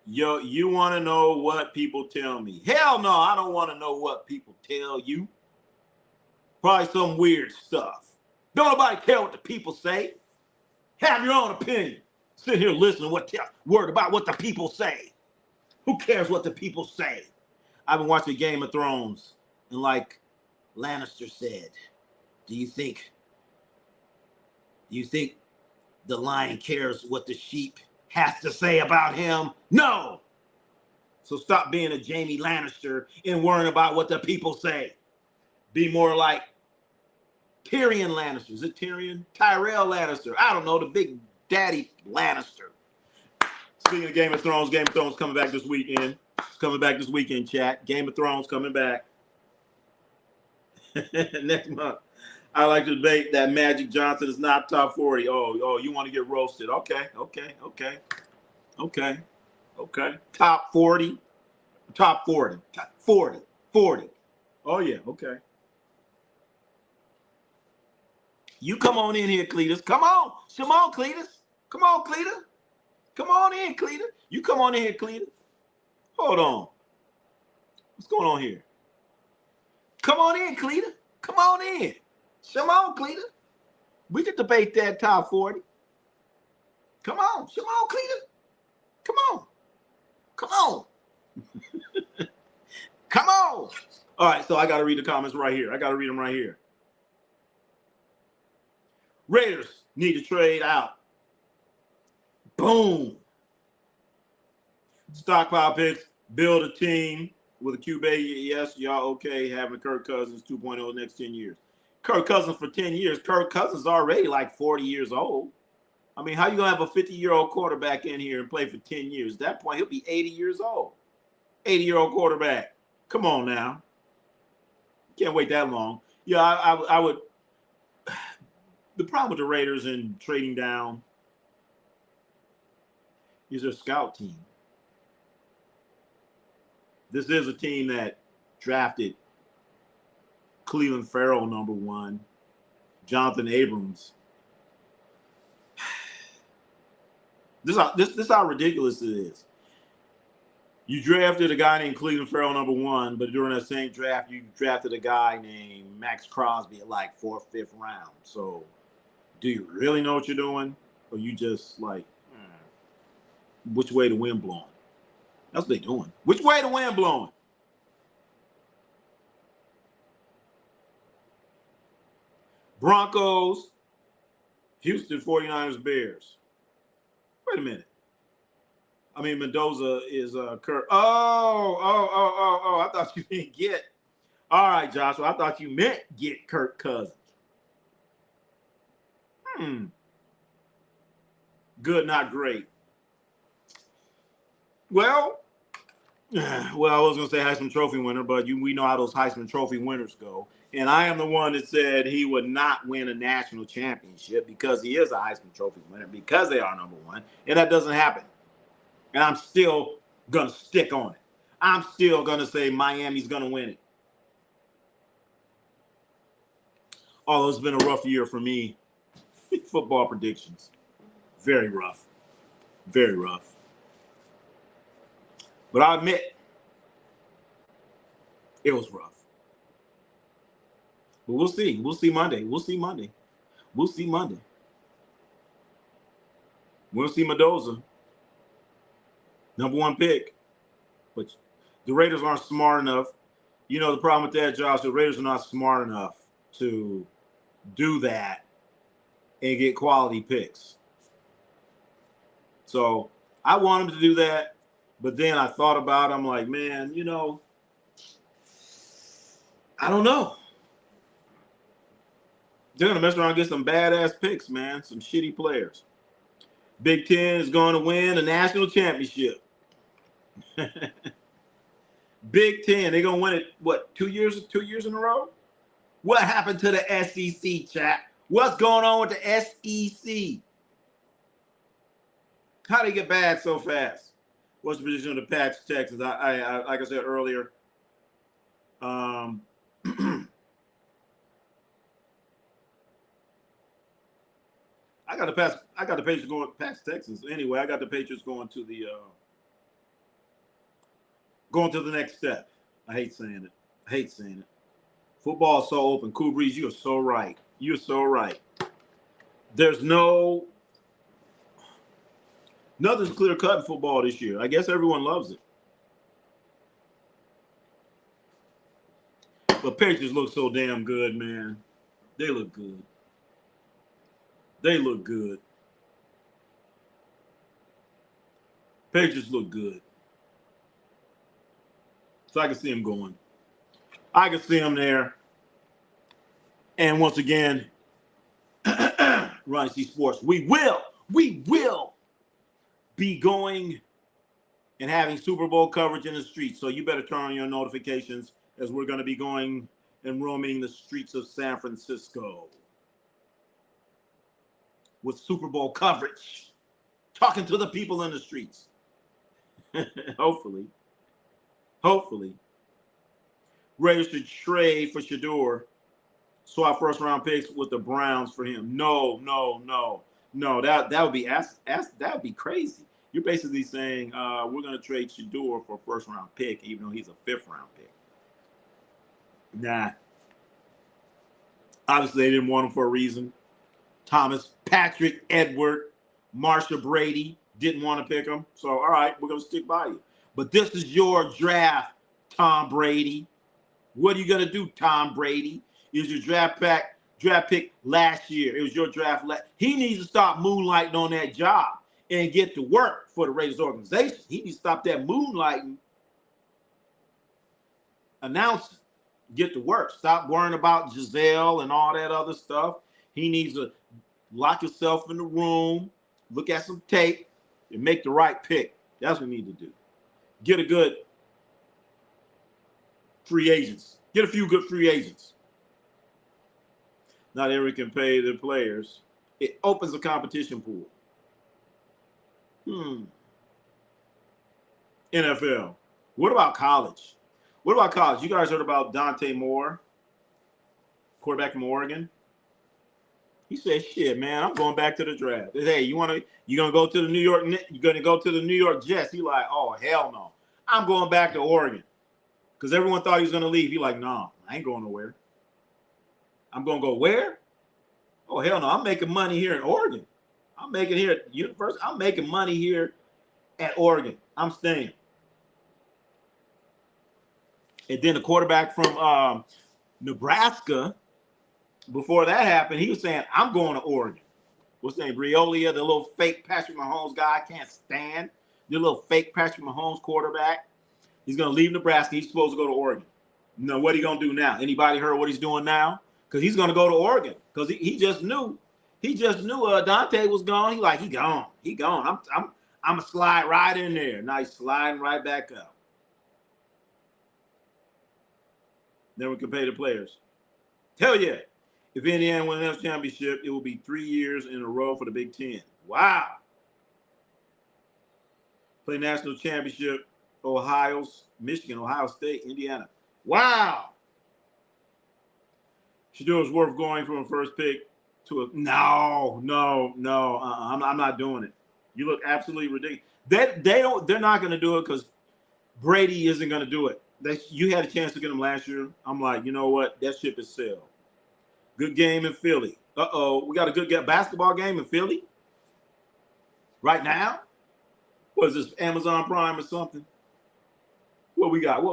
Yo, you want to know what people tell me? Hell no, I don't want to know what people tell you. Probably some weird stuff. Don't nobody care what the people say. Have your own opinion. Sit here listening word about what the people say. Who cares what the people say? I've been watching Game of Thrones, and like Lannister said, do you think the lion cares what the sheep has to say about him? No. So stop being a Jamie Lannister and worrying about what the people say. Be more like Tyrion Lannister. Is it Tyrion? Tyrell Lannister. I don't know, the big daddy Lannister. Speaking of Game of Thrones coming back this weekend. It's coming back this weekend, chat. Game of Thrones coming back. Next month. I like to debate that Magic Johnson is not top 40. Oh, you want to get roasted. Okay. Top 40. Top 40. Top 40. Oh, yeah, okay. You come on in here, Cletus. Come on, Cletus. Come on, Cletus. Come on in, Cletus. You come on in here, Cletus. Hold on. What's going on here? Come on in, Cletus. Come on in. Come on, Cletus. We can debate that top 40. Come on, Cletus. Come on. Come on. Come on. All right, so I got to read the comments right here. I got to read them right here. Raiders need to trade out. Boom. Stockpile picks, build a team with a QB. Yes, y'all okay having Kirk Cousins 2.0 the next 10 years. Kirk Cousins for 10 years. Kirk Cousins already like 40 years old. I mean, how you going to have a 50-year-old quarterback in here and play for 10 years? At that point, he'll be 80 years old. 80-year-old quarterback. Come on now. Can't wait that long. Yeah, I would. The problem with the Raiders in trading down is their scout team. This is a team that drafted Cleveland Farrell #1, Jonathan Abrams. This is how ridiculous it is. You drafted a guy named Cleveland Farrell #1, but during that same draft, you drafted a guy named Max Crosby at like 4th, 5th round. So do you really know what you're doing? Or you just like, which way the wind blowing? That's what they're doing. Which way the wind blowing? Broncos, Houston 49ers, Bears. Wait a minute. I mean, Mendoza is Kirk. Oh, I thought you didn't get. All right, Joshua, I thought you meant get Kirk Cousins. Good, not great. Well, I was going to say Heisman Trophy winner, but we know how those Heisman Trophy winners go. And I am the one that said he would not win a national championship because he is a Heisman Trophy winner, because they are #1. And that doesn't happen. And I'm still going to stick on it. I'm still going to say Miami's going to win it. Although it's been a rough year for me. Football predictions. Very rough. Very rough. But I admit, it was rough. But we'll see. We'll see Monday. We'll see Monday. We'll see Mendoza. #1 pick. But the Raiders aren't smart enough. You know the problem with that, Josh, the Raiders are not smart enough to do that and get quality picks. So I want them to do that. But then I thought about it. I'm like, man, I don't know. They're going to mess around and get some badass picks, man. Some shitty players. Big Ten is going to win a national championship. Big Ten, they're going to win it, what, 2 years in a row? What happened to the SEC, chat? What's going on with the SEC? How did it get bad so fast? What's the position of the Pats, Texans? I like I said earlier. I got the Patriots going past Texans. Anyway, I got the Patriots going to the next step. I hate saying it. Football is so open. Cool Breeze, you are so right. You're so right. There's nothing's clear cut in football this year. I guess everyone loves it. But Patriots look so damn good, man. They look good. Patriots look good. So I can see them going. I can see them there. And once again, Ronnie C Sports, we will be going and having Super Bowl coverage in the streets. So you better turn on your notifications as we're going to be going and roaming the streets of San Francisco with Super Bowl coverage, talking to the people in the streets. Hopefully. Raiders should trade for Shador. Swap first round picks with the Browns for him. No. That would be that would be crazy. You're basically saying we're going to trade Shador for a first round pick, even though he's a 5th round pick. Nah. Obviously, they didn't want him for a reason. Thomas, Patrick, Edward, Marsha Brady didn't want to pick him. So, all right, we're going to stick by you. But this is your draft, Tom Brady. What are you going to do, Tom Brady? It was your draft pick last year. It was your draft. He needs to stop moonlighting on that job and get to work for the Raiders organization. He needs to stop that moonlighting, announcing, get to work. Stop worrying about Giselle and all that other stuff. He needs to lock himself in the room, look at some tape, and make the right pick. That's what we need to do. Get a good free agents. Get a few good free agents. Not everyone can pay their players. It opens a competition pool. NFL. What about college? You guys heard about Dante Moore, quarterback from Oregon? He said, "Shit, man, I'm going back to the draft." Hey, you gonna go to the New York? You're gonna go to the New York Jets? He like, "Oh hell no, I'm going back to Oregon," because everyone thought he was gonna leave. He like, "No, I ain't going nowhere. I'm gonna go where? Oh hell no, I'm making money here in Oregon. I'm making here at University. I'm making money here at Oregon. I'm staying." And then the quarterback from Nebraska, before that happened, he was saying, "I'm going to Oregon." What's his name? Briolia, the little fake Patrick Mahomes guy. I can't stand the little fake Patrick Mahomes quarterback. He's going to leave Nebraska. He's supposed to go to Oregon. No, what are you going to do now? Anybody heard what he's doing now? Because he's going to go to Oregon. Because he just knew. Dante was gone. He gone. I'm going to slide right in there. Now he's sliding right back up. Then we can pay the players. Hell yeah. If Indiana wins the championship, it will be 3 years in a row for the Big Ten. Wow. Play national championship, Michigan, Ohio State, Indiana. Wow. Shador's worth going from a first pick to a no. I'm not doing it. You look absolutely ridiculous. They're not going to do it because Brady isn't going to do it. You had a chance to get him last year. I'm like, you know what? That ship is sailed. Good game in Philly. We got a good basketball game in Philly right now. What is this, Amazon Prime or something? What we got?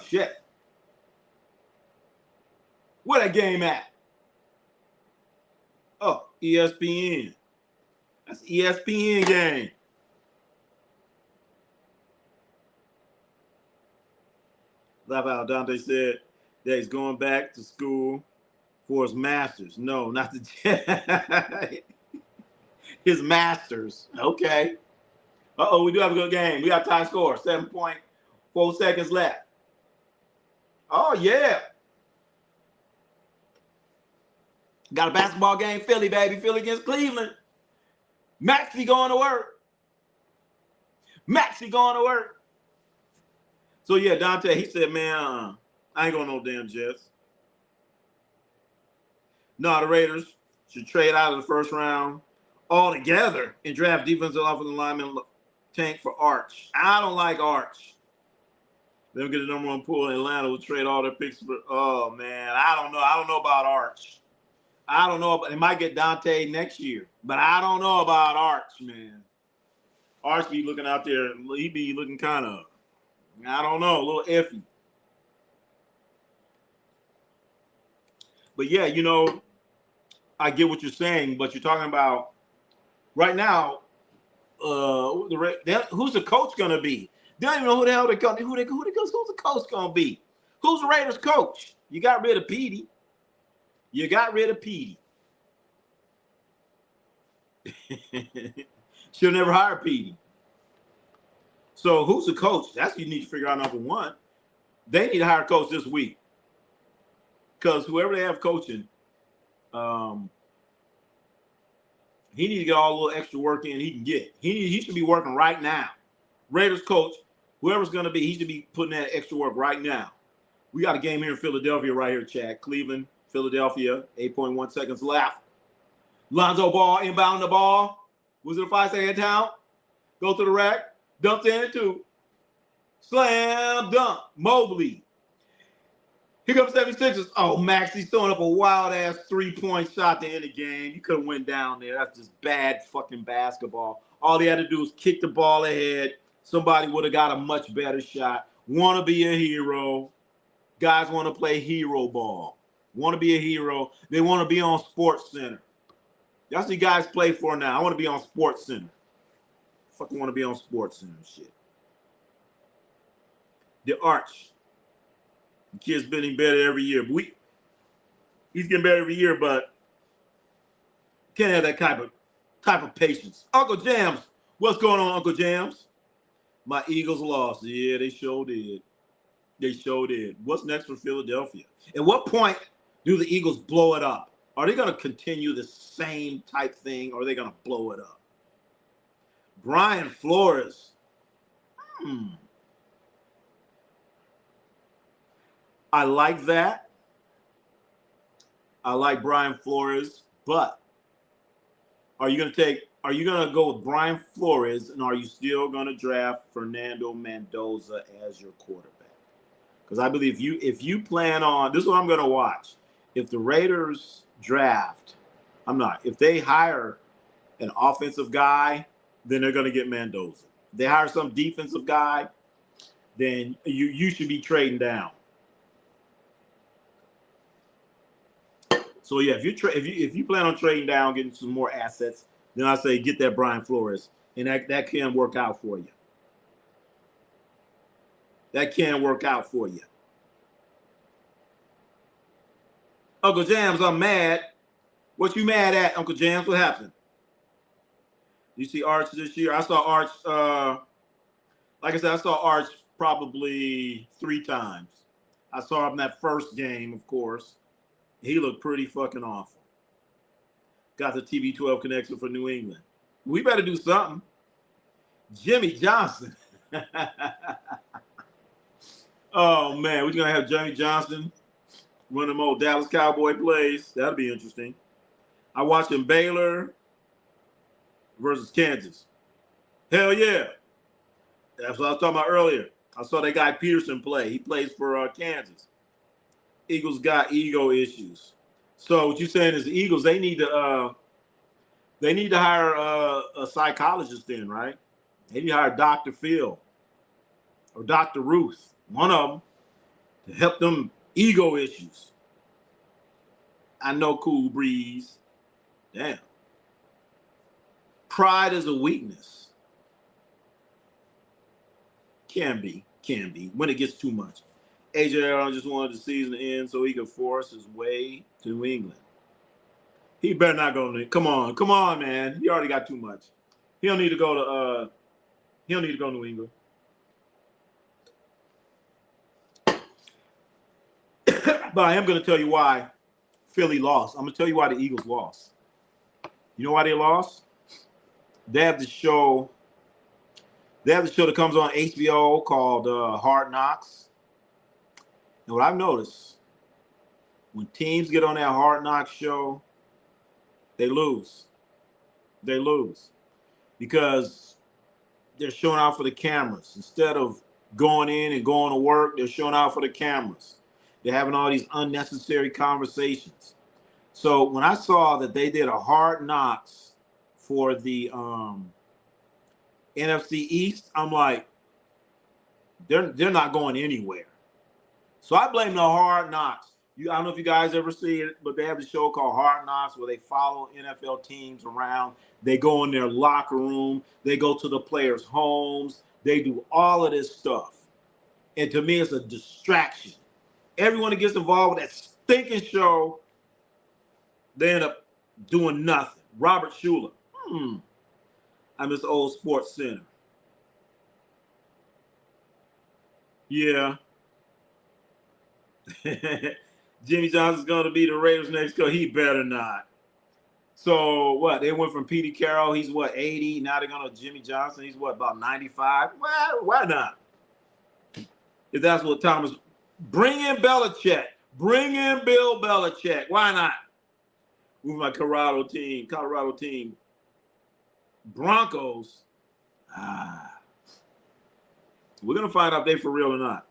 Shit. Where that game at? Oh, ESPN. That's ESPN game. Laugh out. Dante said that he's going back to school for his master's. No, not the his master's. Okay. We do have a good game. We got tie score. 7.4 seconds left. Oh, yeah. Got a basketball game, Philly, baby. Philly against Cleveland. Maxie going to work. Maxie going to work. So, yeah, Dante, he said, man, I ain't going no damn Jets. No, the Raiders should trade out of the first round altogether and draft defensive offensive lineman tank for Arch. I don't like Arch. They'll get the number one pool in Atlanta. Will trade all their picks for. Oh man, I don't know. I don't know about Arch. I don't know. About, they might get Dante next year, but I don't know about Arch, man. Arch be looking out there. He be looking kind of. I don't know, a little iffy. But yeah, you know, I get what you're saying, but you're talking about right now. Who's the coach gonna be? They don't even know who the hell they're going. Who's the coach gonna be? Who's the Raiders coach? You got rid of Petey. You got rid of Petey. She'll never hire Petey. So who's the coach? That's what you need to figure out. Number one, they need to hire a coach this week because whoever they have coaching, he needs to get all the little extra work in he can get. He should be working right now. Raiders coach, whoever's going to be, he should be putting that extra work right now. We got a game here in Philadelphia right here, Chad. Cleveland, Philadelphia, 8.1 seconds left. Lonzo Ball inbound the ball. Was it a 5-second count? Go to the rack. Dumped in it too. Slam dunk. Mobley. Here comes 76ers. Oh, Max, he's throwing up a wild-ass three-point shot to end the game. You could have went down there. That's just bad fucking basketball. All he had to do was kick the ball ahead. Somebody would have got a much better shot. Want to be a hero. Guys want to play hero ball. Want to be a hero. They want to be on Sports Center. That's what you guys play for now. I want to be on Sports Center. Fucking want to be on Sports Center and shit. The Arch. The kid's getting better every year. He's getting better every year, but can't have that type of patience. Uncle Jams. What's going on, Uncle Jams? My Eagles lost. Yeah, they sure did. They sure did. What's next for Philadelphia? At what point do the Eagles blow it up? Are they going to continue the same type thing, or are they going to blow it up? Brian Flores. I like that. I like Brian Flores, but are you going to go with Brian Flores, and are you still going to draft Fernando Mendoza as your quarterback? Because I believe if you plan on, this is what I'm going to watch. If the Raiders draft, if they hire an offensive guy, then they're going to get Mendoza. If they hire some defensive guy, then you should be trading down. So yeah, if you plan on trading down, getting some more assets, then I say get that Brian Flores, and that can work out for you. That can work out for you. Uncle Jams, I'm mad. What you mad at, Uncle Jams? What happened? You see Arch this year? I saw Arch, like I said, I saw Arch probably 3 times. I saw him that first game, of course. He looked pretty fucking awful. Got the TB12 connection for New England. We better do something. Jimmy Johnson. Oh, man. We're going to have Jimmy Johnson run them old Dallas Cowboy plays. That'll be interesting. I watched him Baylor versus Kansas. Hell yeah. That's what I was talking about earlier. I saw that guy Peterson play. He plays for Kansas. Eagles got ego issues. So what you're saying is the Eagles, they need to hire a psychologist then, right? They need to hire Dr. Phil or Dr. Ruth, one of them, to help them ego issues. I know, Cool Breeze. Damn. Pride is a weakness. Can be, when it gets too much. AJ Aaron just wanted the season to end so he could force his way to New England. He better not go to. Come on, man. He already got too much. He don't need to go to. He don't need to go to New England. But I am going to tell you why Philly lost. I'm going to tell you why the Eagles lost. You know why they lost? They have the show. They have the show that comes on HBO called Hard Knocks. And what I've noticed, when teams get on that Hard Knocks show, they lose. They lose because they're showing out for the cameras. Instead of going in and going to work, they're showing out for the cameras. They're having all these unnecessary conversations. So when I saw that they did a Hard Knocks for the NFC East, I'm like, they're not going anywhere. So I blame the Hard Knocks. I don't know if you guys ever see it, but they have a show called Hard Knocks where they follow NFL teams around. They go in their locker room. They go to the players' homes. They do all of this stuff. And to me, it's a distraction. Everyone that gets involved with that stinking show, they end up doing nothing. Robert Schuller. I miss old Sports Center. Yeah. Jimmy Johnson's going to be the Raiders' next coach. He better not. So what? They went from Petey Carroll. He's what, 80? Now they're going to Jimmy Johnson. He's what, about 95? Well, why not? If that's what Thomas. Bring in Belichick. Bring in Bill Belichick. Why not? With my Colorado team. Broncos. We're going to find out if they for real or not.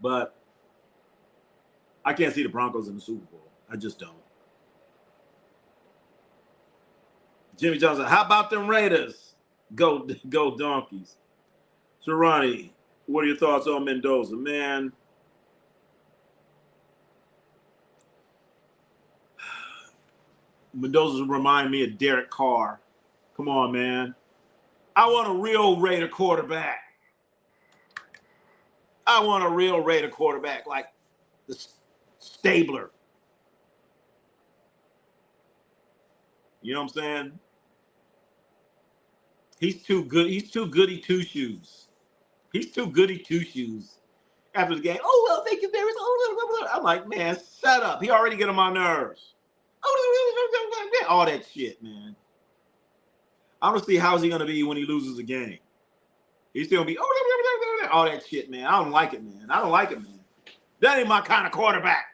But I can't see the Broncos in the Super Bowl. I just don't. Jimmy Johnson, how about them Raiders? Go Donkeys. So, Ronnie, what are your thoughts on Mendoza? Man, Mendoza remind me of Derek Carr. Come on, man. I want a real Raider quarterback. I want a real Raider quarterback like the Stabler. You know what I'm saying? He's too good. He's too goody two shoes. He's too goody two shoes. After the game, oh, well, thank you very much. I'm like, man, shut up. He already get on my nerves. All that shit, man. I don't see how's he going to be when he loses a game. He's still going to be all that shit, man. I don't like it, man. I don't like it, man. That ain't my kind of quarterback.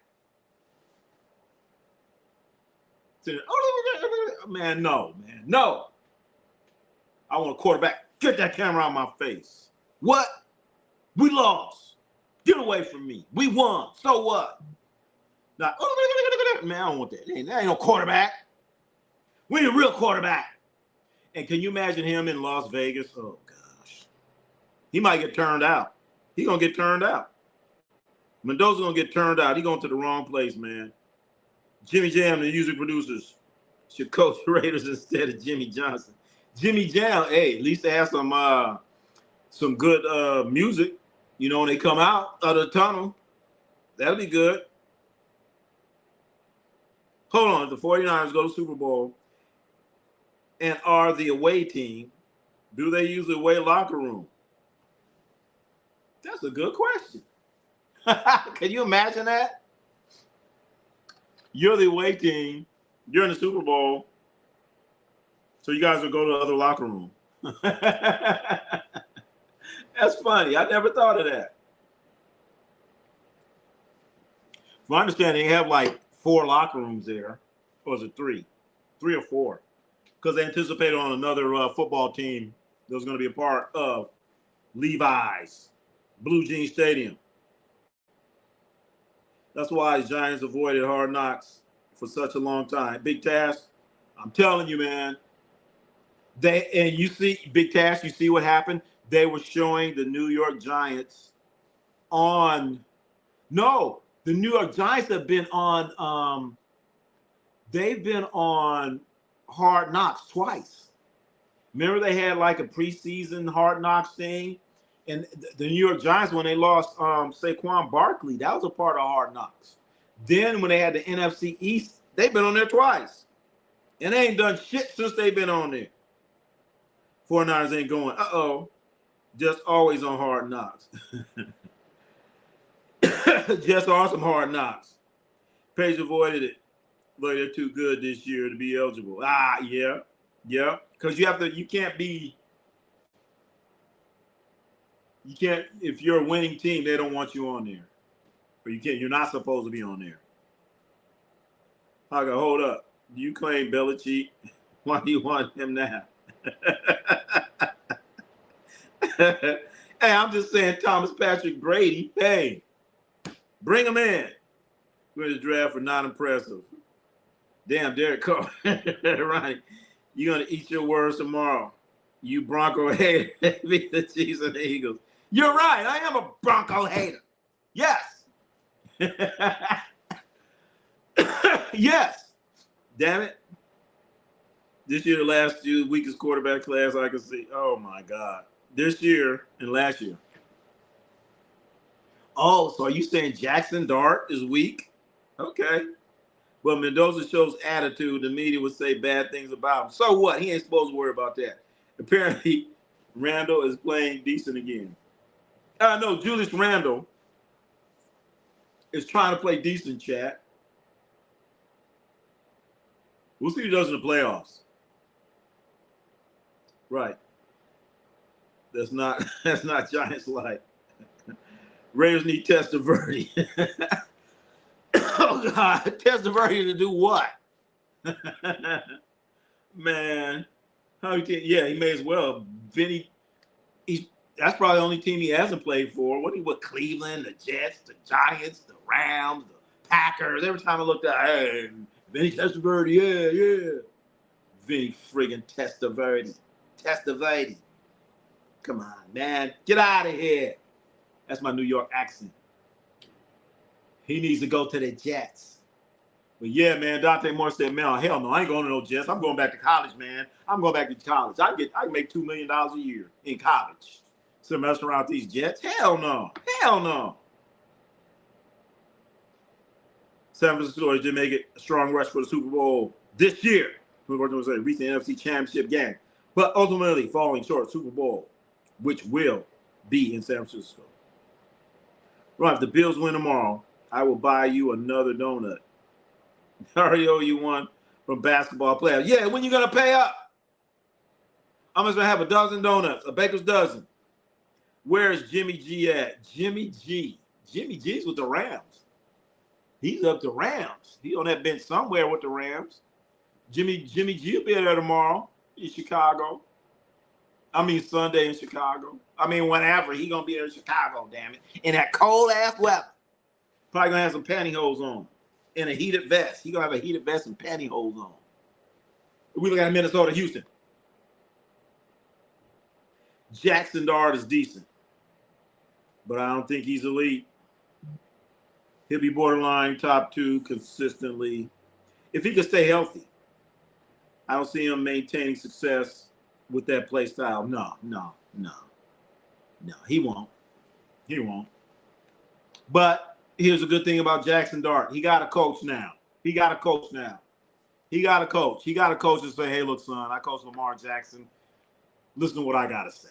Man, no, man. No. I want a quarterback. Get that camera out of my face. What? We lost. Get away from me. We won. So what? Now, man, I don't want that. That ain't no quarterback. We need a real quarterback. And can you imagine him in Las Vegas? Oh, gosh. He might get turned out. He going to get turned out. Mendoza's going to get turned out. He going to the wrong place, man. Jimmy Jam, the music producers, should coach the Raiders instead of Jimmy Johnson. Jimmy Jam, hey, at least they have some good music. You know, when they come out of the tunnel, that'll be good. Hold on, if the 49ers go to Super Bowl and are the away team, do they use the away locker room? That's a good question. Can you imagine that? You're the away team. You're in the Super Bowl. So you guys will go to the other locker room. That's funny. I never thought of that. From my understanding, they have like 4 locker rooms there. Or is it 3? 3 or 4. Because they anticipated on another football team that was going to be a part of Levi's Blue Jean Stadium. That's why the Giants avoided Hard Knocks for such a long time. Big Task, I'm telling you, man. You see, Big Task, you see what happened? They were showing the New York Giants on. No, the New York Giants have been on. They've been on Hard Knocks twice. Remember, they had like a preseason Hard Knocks thing, and the New York Giants, when they lost Saquon Barkley, that was a part of Hard Knocks. Then when they had the NFC East, they've been on there twice, and they ain't done shit since they've been on there. 49ers ain't going, just always on Hard Knocks. Just are some hard knocks. Page avoided it. But they're too good this year to be eligible. Yeah. Because you can't, if you're a winning team, they don't want you on there. Or you're not supposed to be on there. I go, hold up. Do you claim Belichick? Why do you want him now? Hey, I'm just saying Thomas Patrick Brady, hey, bring him in. We're the draft for not impressive. Damn, Derek Carr. Right. You're going to eat your words tomorrow. You Bronco hater. Beat the Chiefs and the Eagles. You're right. I am a Bronco hater. Yes. Yes. Damn it. This year, the last year, weakest quarterback class I can see. Oh, my God. This year and last year. Oh, so are you saying Jackson Dart is weak? Okay. Well, Mendoza shows attitude. The media would say bad things about him. So what? He ain't supposed to worry about that. Apparently, Randall is playing decent again. No, Julius Randall is trying to play decent, chat. We'll see what he does in the playoffs. Right. That's not Giants like. Raiders need Testaverde. Oh God, Testaverde to do what? Man, he may as well. Vinny, that's probably the only team he hasn't played for. What Cleveland, the Jets, the Giants, the Rams, the Packers. Every time I looked at, hey, Vinny Testaverde, yeah. Vinny friggin' Testaverde. Come on, man. Get out of here. That's my New York accent. He needs to go to the Jets. But yeah, man, Dante Moore said, man, hell no, I ain't going to no Jets. I'm going back to college, man. I'm going back to college. I can make $2 million a year in college. So messing around with these Jets? Hell no. San Francisco did make it a strong rush for the Super Bowl this year. Reaching the NFC Championship game. But ultimately falling short Super Bowl, which will be in San Francisco. Right, if the Bills win tomorrow, I will buy you another donut. I already owe you one from basketball players. Yeah, when you going to pay up? I'm just going to have a dozen donuts, a baker's dozen. Where's Jimmy G at? Jimmy G's with the Rams. He's up to Rams. He on that bench somewhere with the Rams. Jimmy G will be there tomorrow in Chicago. Sunday in Chicago. Whenever. He going to be there in Chicago, damn it. In that cold-ass weather. Probably going to have some pantyhose on and a heated vest. He going to have a heated vest and pantyhose on. We look at Minnesota, Houston. Jackson Dart is decent, but I don't think he's elite. He'll be borderline top 2 consistently. If he can stay healthy, I don't see him maintaining success with that play style. No. He won't. But here's a good thing about Jackson Dart. He got a coach now. He got a coach to say, hey, look, son, I coach Lamar Jackson. Listen to what I got to say.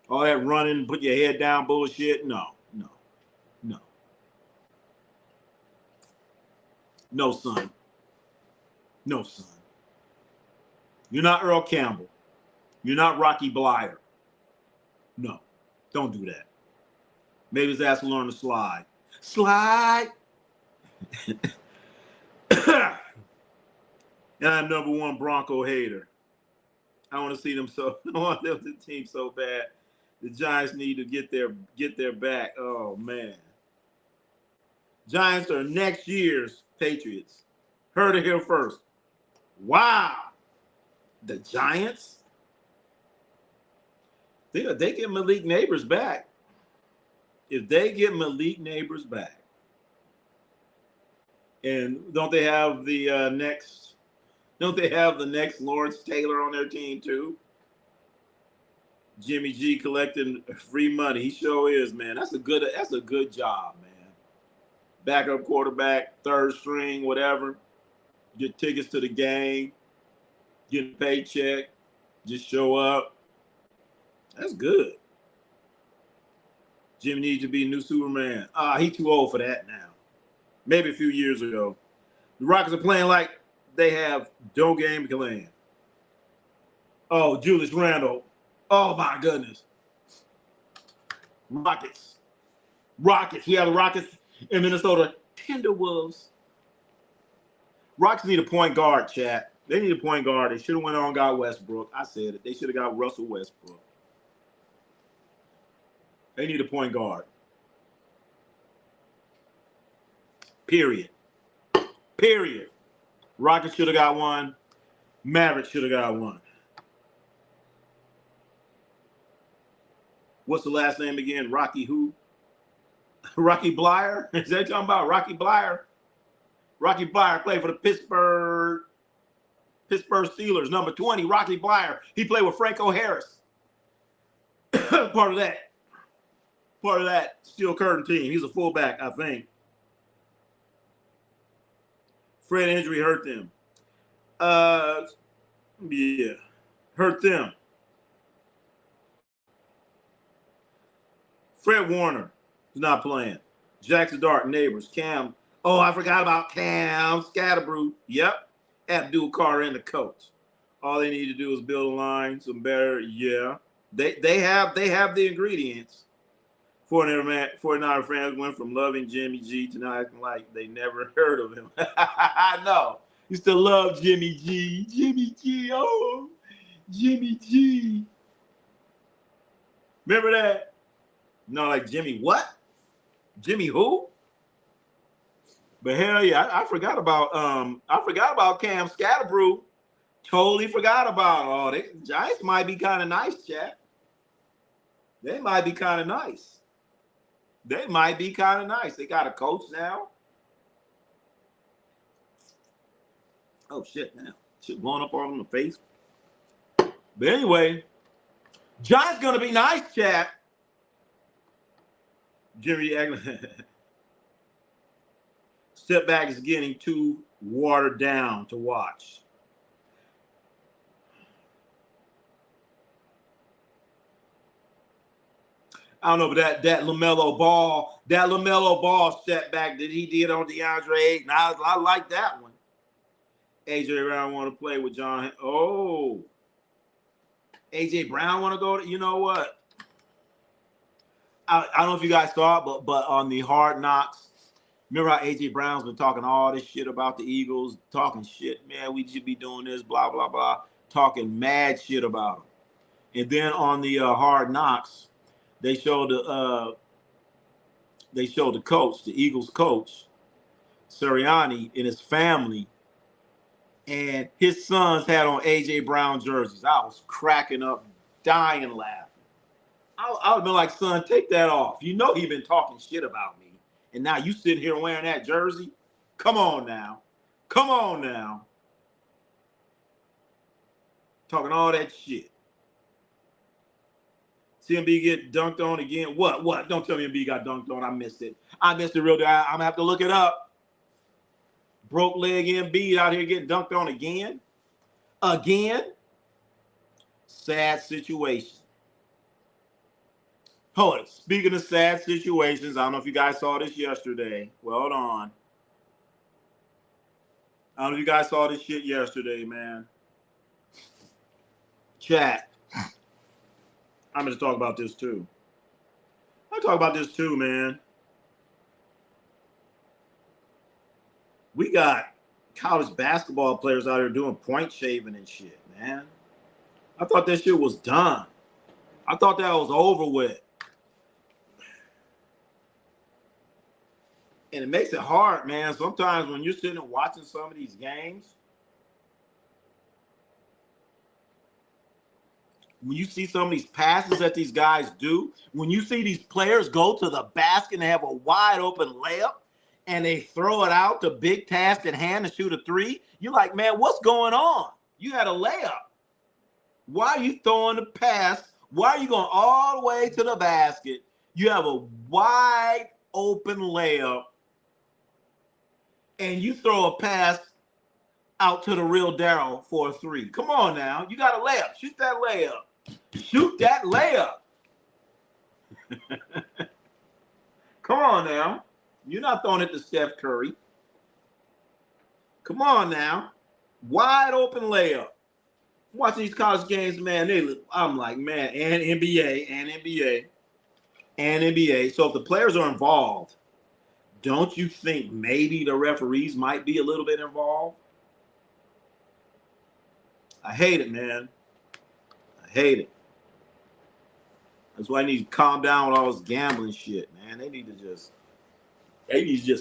All that running, put your head down bullshit. No, son. You're not Earl Campbell. You're not Rocky Blyer. No, don't do that. Maybe his ass will learn to slide. And I'm number 1 Bronco hater. I want to see them I want them to team so bad. The Giants need to get their back. Oh man. Giants are next year's Patriots. Heard it here first. Wow. The Giants? If they get Malik Neighbors back. And don't they have the next Lawrence Taylor on their team too? Jimmy G collecting free money. He sure is, man. That's a good job, man. Backup quarterback, third string, whatever. Get tickets to the game, get a paycheck, just show up. That's good. Jimmy needs to be a new Superman. He's too old for that now. Maybe a few years ago. The Rockets are playing like they have no game to land. Oh, Julius Randle. Oh, my goodness. Rockets. Yeah, the Rockets in Minnesota. Timberwolves. Rockets need a point guard, chat. They need a point guard. They should have went on and got Westbrook. I said it. They should have got Russell Westbrook. They need a point guard. Period. Rockets should have got one. Mavericks should have got one. What's the last name again? Rocky who? Rocky Blyer? Is that talking about Rocky Blyer? Rocky Blyer played for the Pittsburgh Steelers. Number 20, Rocky Blyer. He played with Franco Harris. Part of that Steel Curtain team. He's a fullback, I think. Fred injury hurt them. Yeah, hurt them. Fred Warner is not playing. Jackson Dart, Neighbors, Cam. Oh, I forgot about Cam Scatterbrew. Yep. Abdul Carter and the coach. All they need to do is build a line, some better. Yeah. They have the ingredients. 49er fans went from loving Jimmy G to not acting like they never heard of him. I know. Used to love Jimmy G. Jimmy G. Oh, Jimmy G. Remember that? No, like Jimmy what? Jimmy who? But hell yeah, I forgot about Cam Scatterbrew. Totally forgot about it. The Giants might be kind of nice, chat. They might be kind of nice. They got a coach now. Oh shit, man. Shit blowing up all in the face. But anyway, Giants gonna be nice, chat. Jimmy step back is getting too watered down to watch. I don't know, but that LaMelo Ball step back that he did on DeAndre Ayton, I like that one. AJ Brown want to play with John. Oh, AJ Brown want to go to, you know what? I don't know if you guys saw it, but on the Hard Knocks, remember how AJ Brown's been talking all this shit about the Eagles, talking shit, man, we should be doing this, blah, blah, blah, talking mad shit about them. And then on the Hard Knocks, they showed the coach, the Eagles coach, Sirianni, and his family, and his sons had on AJ Brown jerseys. I was cracking up, dying laughing. I would have been like, son, take that off. You know he been talking shit about me, and now you sitting here wearing that jersey? Come on now. Talking all that shit. CMB get dunked on again. What? Don't tell me MB got dunked on. I missed it real good. I'm going to have to look it up. Broke leg MB out here getting dunked on again. Sad situation. Hold it. Speaking of sad situations, I don't know if you guys saw this yesterday. Well, hold on. I don't know if you guys saw this shit yesterday, man. Chat. I'm going to talk about this too. Man. We got college basketball players out here doing point shaving and shit, man. I thought that shit was done. I thought that was over with. And it makes it hard, man. Sometimes when you're sitting and watching some of these games, when you see some of these passes that these guys do, when you see these players go to the basket and have a wide open layup and they throw it out to big task at hand to shoot a three, you're like, man, what's going on? You had a layup. Why are you throwing the pass? Why are you going all the way to the basket? You have a wide open layup and you throw a pass out to the real Darryl for a three. Come on now. You got a layup. Shoot that layup. Come on now. You're not throwing it to Steph Curry. Come on now. Wide open layup. Watching these college games, man, I'm like, man, and NBA. So if the players are involved, don't you think maybe the referees might be a little bit involved? I hate it, man. I hate it. That's why I need to calm down with all this gambling shit, man. They need to just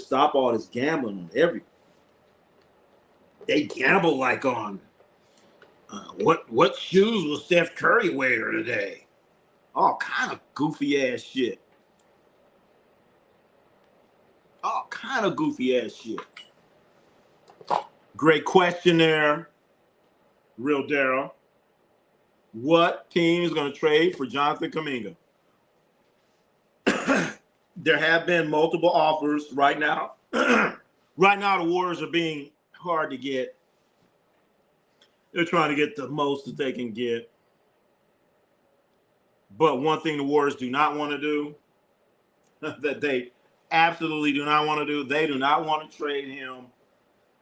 stop all this gambling on every. They gamble like on what shoes will Steph Curry wear today? All kind of goofy ass shit. All kind of goofy ass shit. Great question there, Real Daryl. What team is going to trade for Jonathan Kuminga? There have been multiple offers right now. Right now, the Warriors are being hard to get. They're trying to get the most that they can get. But one thing the Warriors do not want to do, that they absolutely do not want to do, they do not want to trade him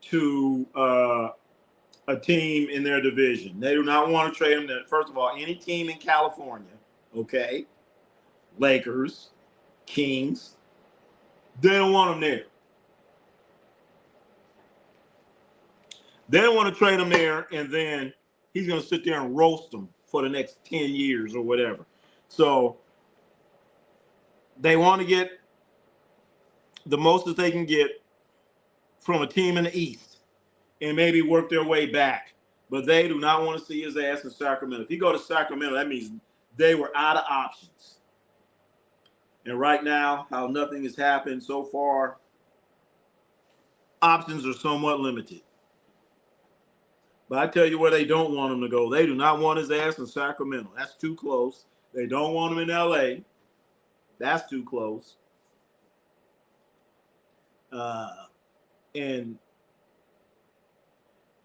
to a team in their division. They do not want to trade him to, first of all, any team in California, okay? Lakers, Kings. They don't want him there. They don't want to trade him there, and then he's going to sit there and roast them for the next 10 years or whatever. So they want to get the most that they can get from a team in the East and maybe work their way back. But they do not want to see his ass in Sacramento. If he go to Sacramento, that means they were out of options. And right now, how nothing has happened so far, options are somewhat limited. But I tell you where they don't want him to go. They do not want his ass in Sacramento. That's too close. They don't want him in L.A. That's too close. And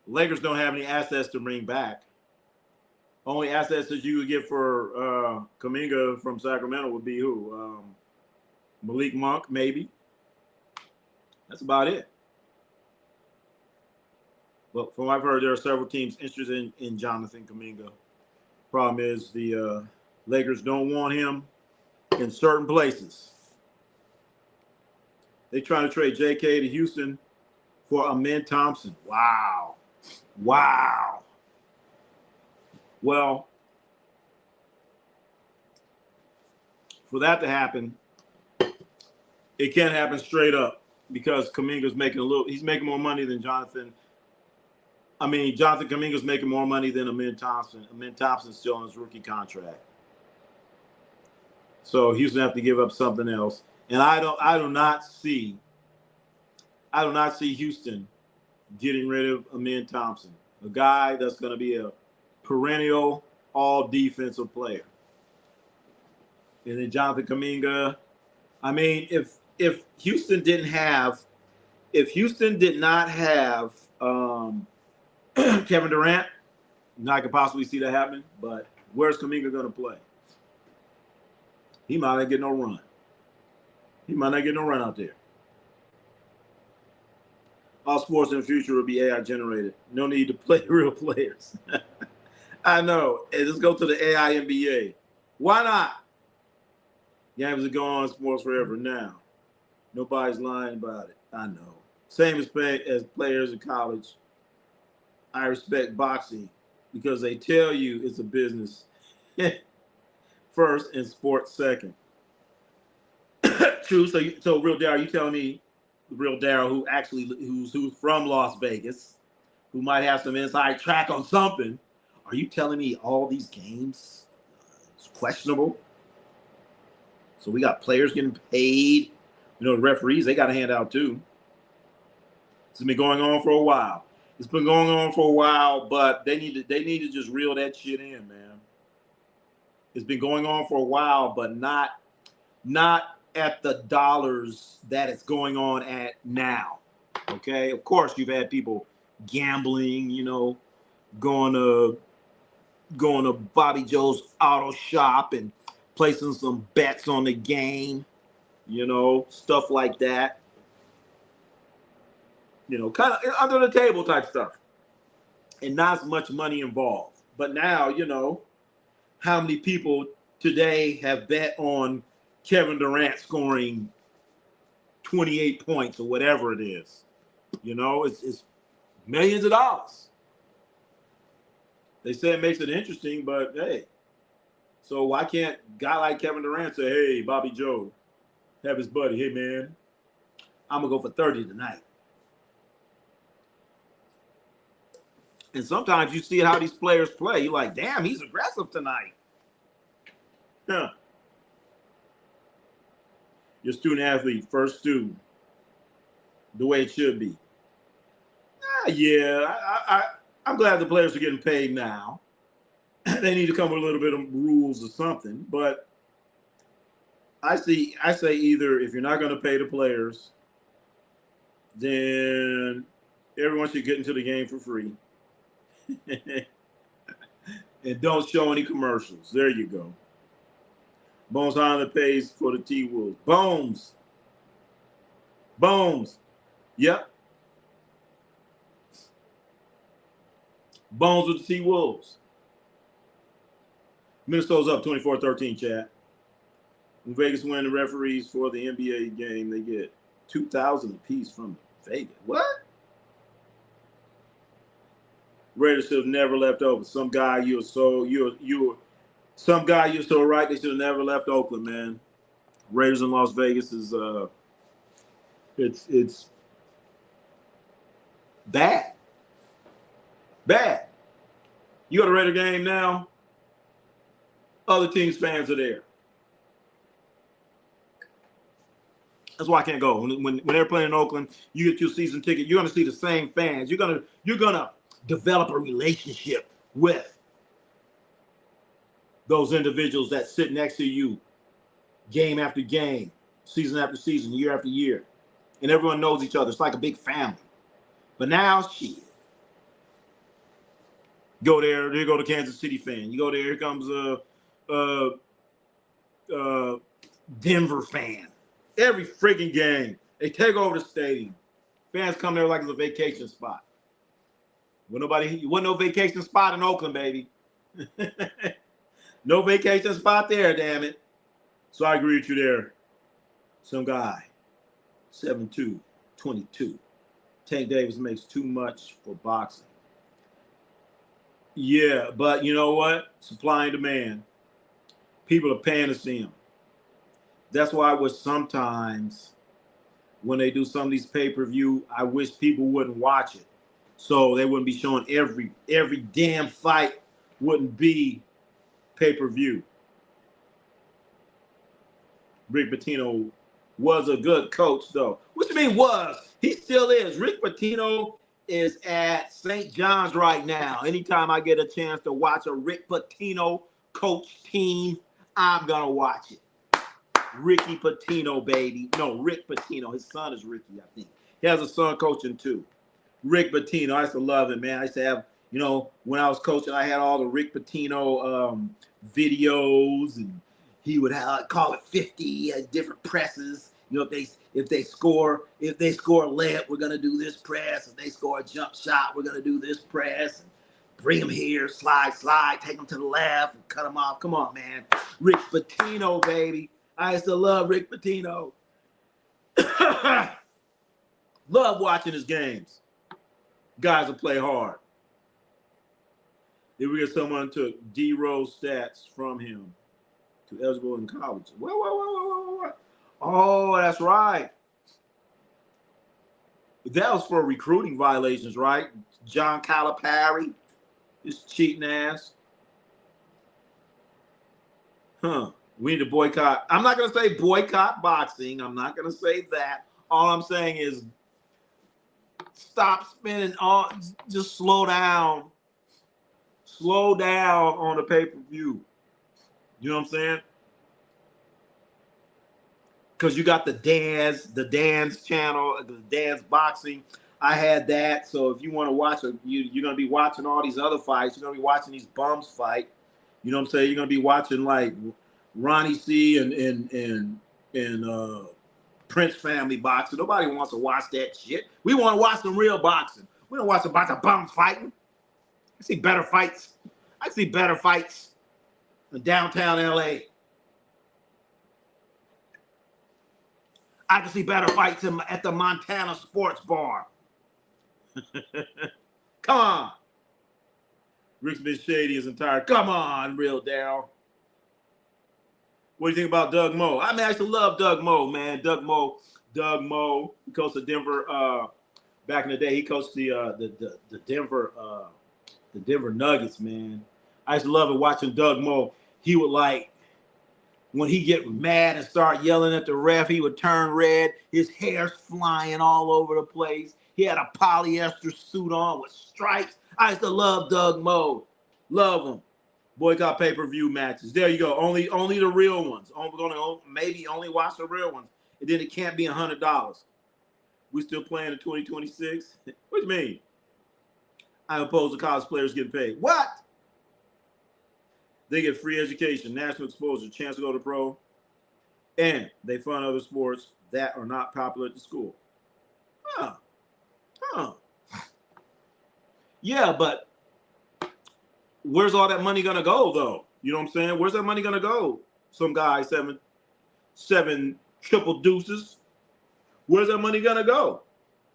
Lakers don't have any assets to bring back. Only assets that you would get for Kuminga from Sacramento would be who? Malik Monk, maybe. That's about it. But from what I've heard, there are several teams interested in Jonathan Kuminga. Problem is the Lakers don't want him in certain places. They're trying to trade J.K. to Houston for Amen Thompson. Wow. Well, for that to happen, it can't happen straight up because Kuminga's he's making more money than Jonathan. Jonathan Kuminga's making more money than Amen Thompson. Amen Thompson's still on his rookie contract. So Houston have to give up something else. And I do not see Houston getting rid of Amen Thompson, a guy that's going to be a perennial all defensive player. And then Jonathan Kuminga, if Houston did not have Kevin Durant, I could possibly see that happening. But where's Kuminga going to play? He might not get no run. He might not get no run out there. All sports in the future will be AI generated. No need to play real players. I know. Hey, let's go to the AI NBA. Why not? Games are going on sports forever now. Nobody's lying about it. I know. Same as players in college. I respect boxing because they tell you it's a business first and sports second. True. So Real Darryl, you telling me the Real Darryl who's from Las Vegas, who might have some inside track on something? Are you telling me all these games is questionable? So we got players getting paid. The referees, they got a handout too. It's been going on for a while. But they need to just reel that shit in, man. It's been going on for a while, but not at the dollars that it's going on at now. Okay? Of course, you've had people gambling, going to Bobby Joe's auto shop and placing some bets on the game. stuff like that. Kind of under the table type stuff. And not as much money involved. But now, how many people today have bet on Kevin Durant scoring 28 points or whatever it is? It's millions of dollars. They say it makes it interesting, but hey. So why can't a guy like Kevin Durant say, hey, Bobby Joe, have his buddy, hey, man, I'm going to go for 30 tonight. And sometimes you see how these players play. You're like, damn, he's aggressive tonight. Yeah. Your student athlete, first student, the way it should be. I'm glad the players are getting paid now. They need to come with a little bit of rules or something. But I say either if you're not going to pay the players, then everyone should get into the game for free. And don't show any commercials. There you go. Bones Honda pays for the T-Wolves. Bones. Yep. Bones with the T-Wolves. Minnesota's up 24-13, chat. When Vegas win the referees for the NBA game, they get $2,000 apiece from Vegas. What? Raiders should have never left Oakland. Some guy you're so right. They should have never left Oakland, man. Raiders in Las Vegas is it's bad. Bad. You go to Raider game now. Other teams' fans are there. That's why I can't go. When they're playing in Oakland, you get your season ticket. You're gonna see the same fans. You're gonna develop a relationship with those individuals that sit next to you game after game, season after season, year after year. And everyone knows each other. It's like a big family. But now, shit. Go there go the Kansas City fan. You go there, here comes a Denver fan. Every freaking game, they take over the stadium. Fans come there like it's a vacation spot. Wasn't no vacation spot in Oakland, baby. No vacation spot there, damn it. So I agree with you there. Some guy, 7'2", 22. Tank Davis makes too much for boxing. Yeah, but you know what? Supply and demand. People are paying to see him. That's why I wish sometimes when they do some of these pay-per-view, I wish people wouldn't watch it. So they wouldn't be showing every damn fight wouldn't be pay-per-view. Rick Pitino was a good coach, though. What you mean was? He still is. Rick Pitino is at St. John's right now. Anytime I get a chance to watch a Rick Pitino coach team, I'm going to watch it. Ricky Pitino, baby. No, Rick Pitino. His son is Ricky, I think. He has a son coaching, too. Rick Pitino. I used to love him, man. I used to have, when I was coaching, I had all the Rick Pitino videos, and he would call it 50. He has different presses. If they score a layup, we're gonna do this press. If they score a jump shot, we're gonna do this press. And bring them here, slide, take them to the left, and cut them off. Come on, man. Rick Pitino, baby. I used to love Rick Pitino. Love watching his games. Guys will play hard. Then we get someone took D-Rose stats from him to eligible in college. What? Oh, that's right. That was for recruiting violations, right? John Calipari, his cheating ass. We need to boycott. I'm not going to say boycott boxing. I'm not going to say that. All I'm saying is stop spending on, just slow down. Slow down on the pay-per-view. You know what I'm saying? Because you got the dance channel, the dance boxing. I had that. So if you want to watch you're going to be watching all these other fights. You're going to be watching these bums fight. You know what I'm saying? You're going to be watching like Ronnie C and Prince family boxing. Nobody wants to watch that shit. We want to watch some real boxing. We don't watch a bunch of bums fighting. I see better fights. I see better fights in downtown LA. I can see better fights at the Montana Sports Bar. Come on. Rick's been shady his entire. Come on, real Daryl. What do you think about Doug Moe? I actually love Doug Moe, man. Doug Moe, he coached the Denver. Back in the day, he coached the Denver Nuggets, man. I used to love it watching Doug Moe. He would when he get mad and start yelling at the ref, he would turn red. His hair's flying all over the place. He had a polyester suit on with stripes. I used to love Doug Moe. Love him. Boycott pay-per-view matches. There you go. Only the real ones. Maybe only watch the real ones. And then it can't be $100. We still playing in 2026? What do you mean? I'm opposed to college players getting paid. What? They get free education, national exposure, chance to go to pro, and they fund other sports that are not popular at the school. Huh. Yeah, but where's all that money gonna go, though? You know what I'm saying? Where's that money gonna go? Some guy seven triple deuces. Where's that money gonna go?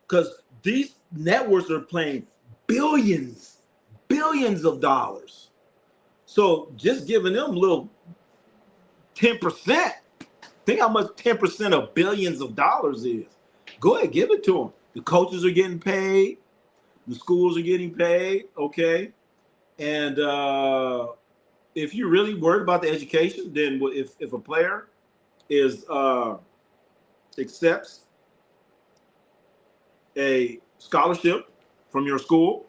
Because these networks are playing billions of dollars. So just giving them a little 10%. Think how much 10% of billions of dollars is. Go ahead, give it to them. The coaches are getting paid. The schools are getting paid. Okay. And if you're really worried about the education, then if a player accepts a scholarship from your school,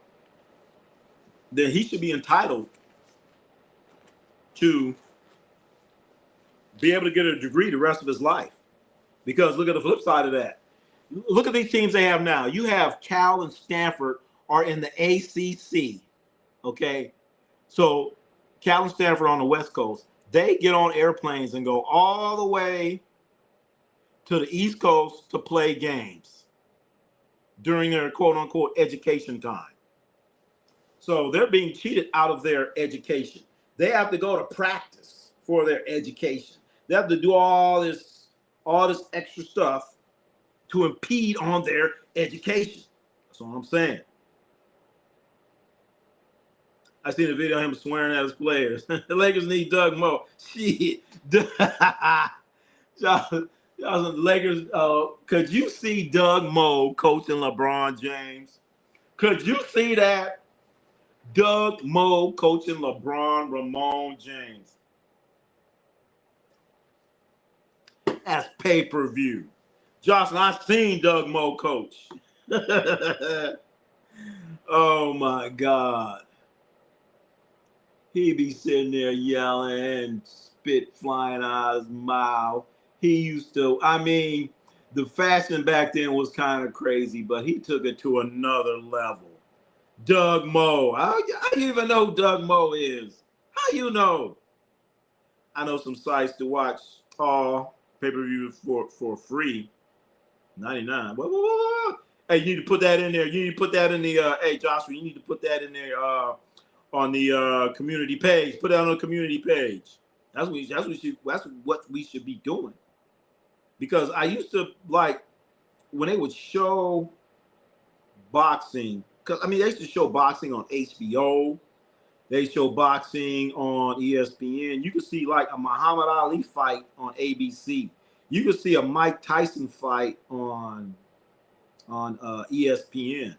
then he should be entitled to be able to get a degree the rest of his life. Because look at the flip side of that. Look at these teams they have now. You have Cal and Stanford are in the ACC. Okay. So Cal and Stanford on the West Coast, they get on airplanes and go all the way to the East Coast to play games during their quote unquote education time. So they're being cheated out of their education. They have to go to practice for their education. They have to do all this extra stuff to impede on their education. That's what I'm saying. I seen a video of him swearing at his players. The Lakers need Doug Moe. Shit. Lakers, could you see Doug Moe coaching LeBron James? Could you see that? Doug Moe coaching Ramon James. That's pay-per-view. Jocelyn, I've seen Doug Moe coach. Oh, my God. He be sitting there yelling and spit flying out of his mouth. He used to, the fashion back then was kind of crazy, but he took it to another level. Doug Moe. How do you even know who Doug Moe is? How you know? I know some sites to watch all pay-per-view for free. 99. Whoa. Hey, you need to put that in there. You need to put that in the hey Joshua, you need to put that in there on the community page. Put that on the community page. That's what we should be doing. Because I used to like when they would show boxing. Because they used to show boxing on HBO. They show boxing on ESPN. You could see like a Muhammad Ali fight on ABC. You could see a Mike Tyson fight on ESPN.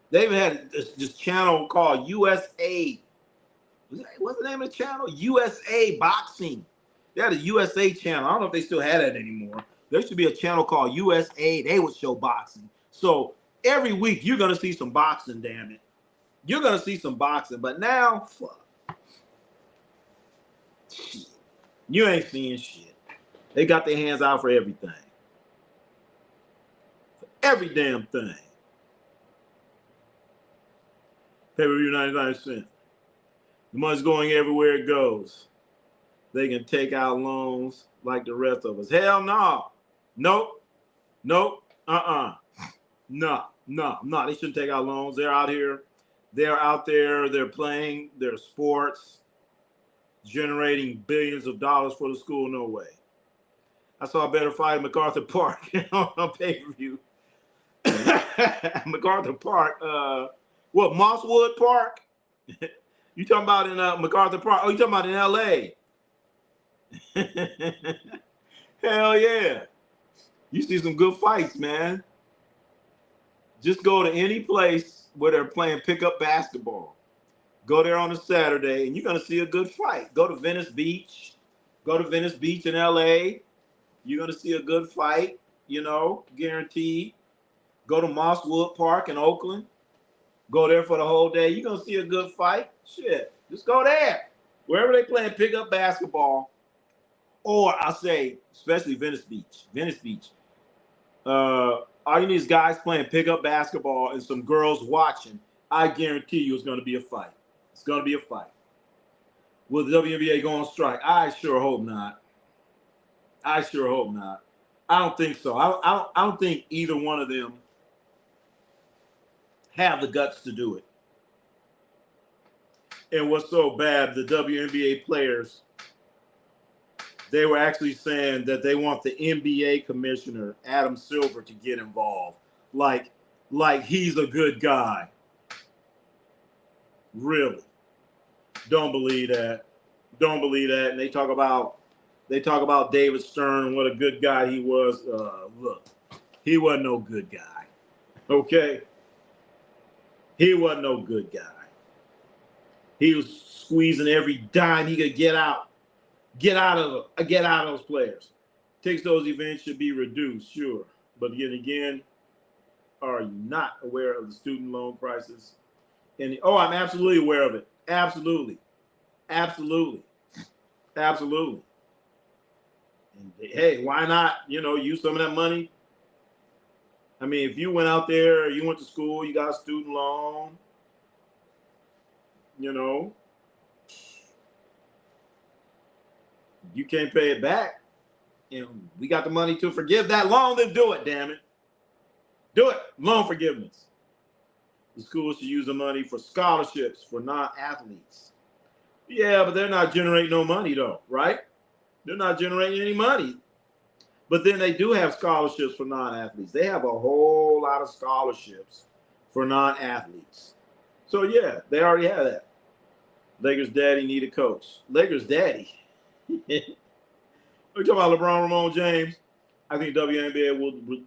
They even had this channel called USA. What's the name of the channel? USA Boxing. They had a USA channel. I don't know if they still had that anymore. There used to be a channel called USA. They would show boxing. So every week you're gonna see some boxing. Damn it, you're gonna see some boxing. But now, fuck, shit, you ain't seeing shit. They got their hands out for everything, for every damn thing. Pay-per-view 99 cents. The money's going everywhere it goes. They can take out loans like the rest of us. Hell no. Nope. Nope. No. They shouldn't take out loans. They're out here. They're out there. They're playing their sports, generating billions of dollars for the school. No way. I saw a better fight at MacArthur Park on pay-per-view. MacArthur Park. What, Mosswood Park? You talking about in MacArthur Park? Oh, you talking about in L.A.? Hell yeah. You see some good fights, man. Just go to any place where they're playing pickup basketball. Go there on a Saturday, and you're going to see a good fight. Go to Venice Beach. Go to Venice Beach in L.A. You're going to see a good fight, guaranteed. Go to Mosswood Park in Oakland. Go there for the whole day. You're going to see a good fight. Shit, just go there. Wherever they playing pickup basketball, or I say, especially Venice Beach. Venice Beach. All you need is guys playing pickup basketball and some girls watching. I guarantee you it's going to be a fight. It's going to be a fight. Will the WNBA go on strike? I sure hope not. I don't think so. I don't think either one of them have the guts to do it. And what's so bad, the WNBA players, they were actually saying that they want the NBA commissioner, Adam Silver, to get involved. Like he's a good guy. Really. Don't believe that. And they talk about David Stern and what a good guy he was. Look, he wasn't no good guy. Okay? He wasn't no good guy. He was squeezing every dime he could get out of those players. Takes those events should be reduced, sure. But yet again, are you not aware of the student loan crisis? And I'm absolutely aware of it. Absolutely. And hey, why not, use some of that money? I mean, if you went out there, you went to school, you got a student loan, you can't pay it back. We got the money to forgive that loan, then do it, damn it. Do it. Loan forgiveness. The schools should use the money for scholarships for non-athletes. Yeah, but they're not generating no money, though, right? They're not generating any money. But then they do have scholarships for non-athletes. They have a whole lot of scholarships for non-athletes. So, yeah, they already have that. Lakers' daddy need a coach. Lakers' daddy. We're talking about LeBron Ramon James. I think WNBA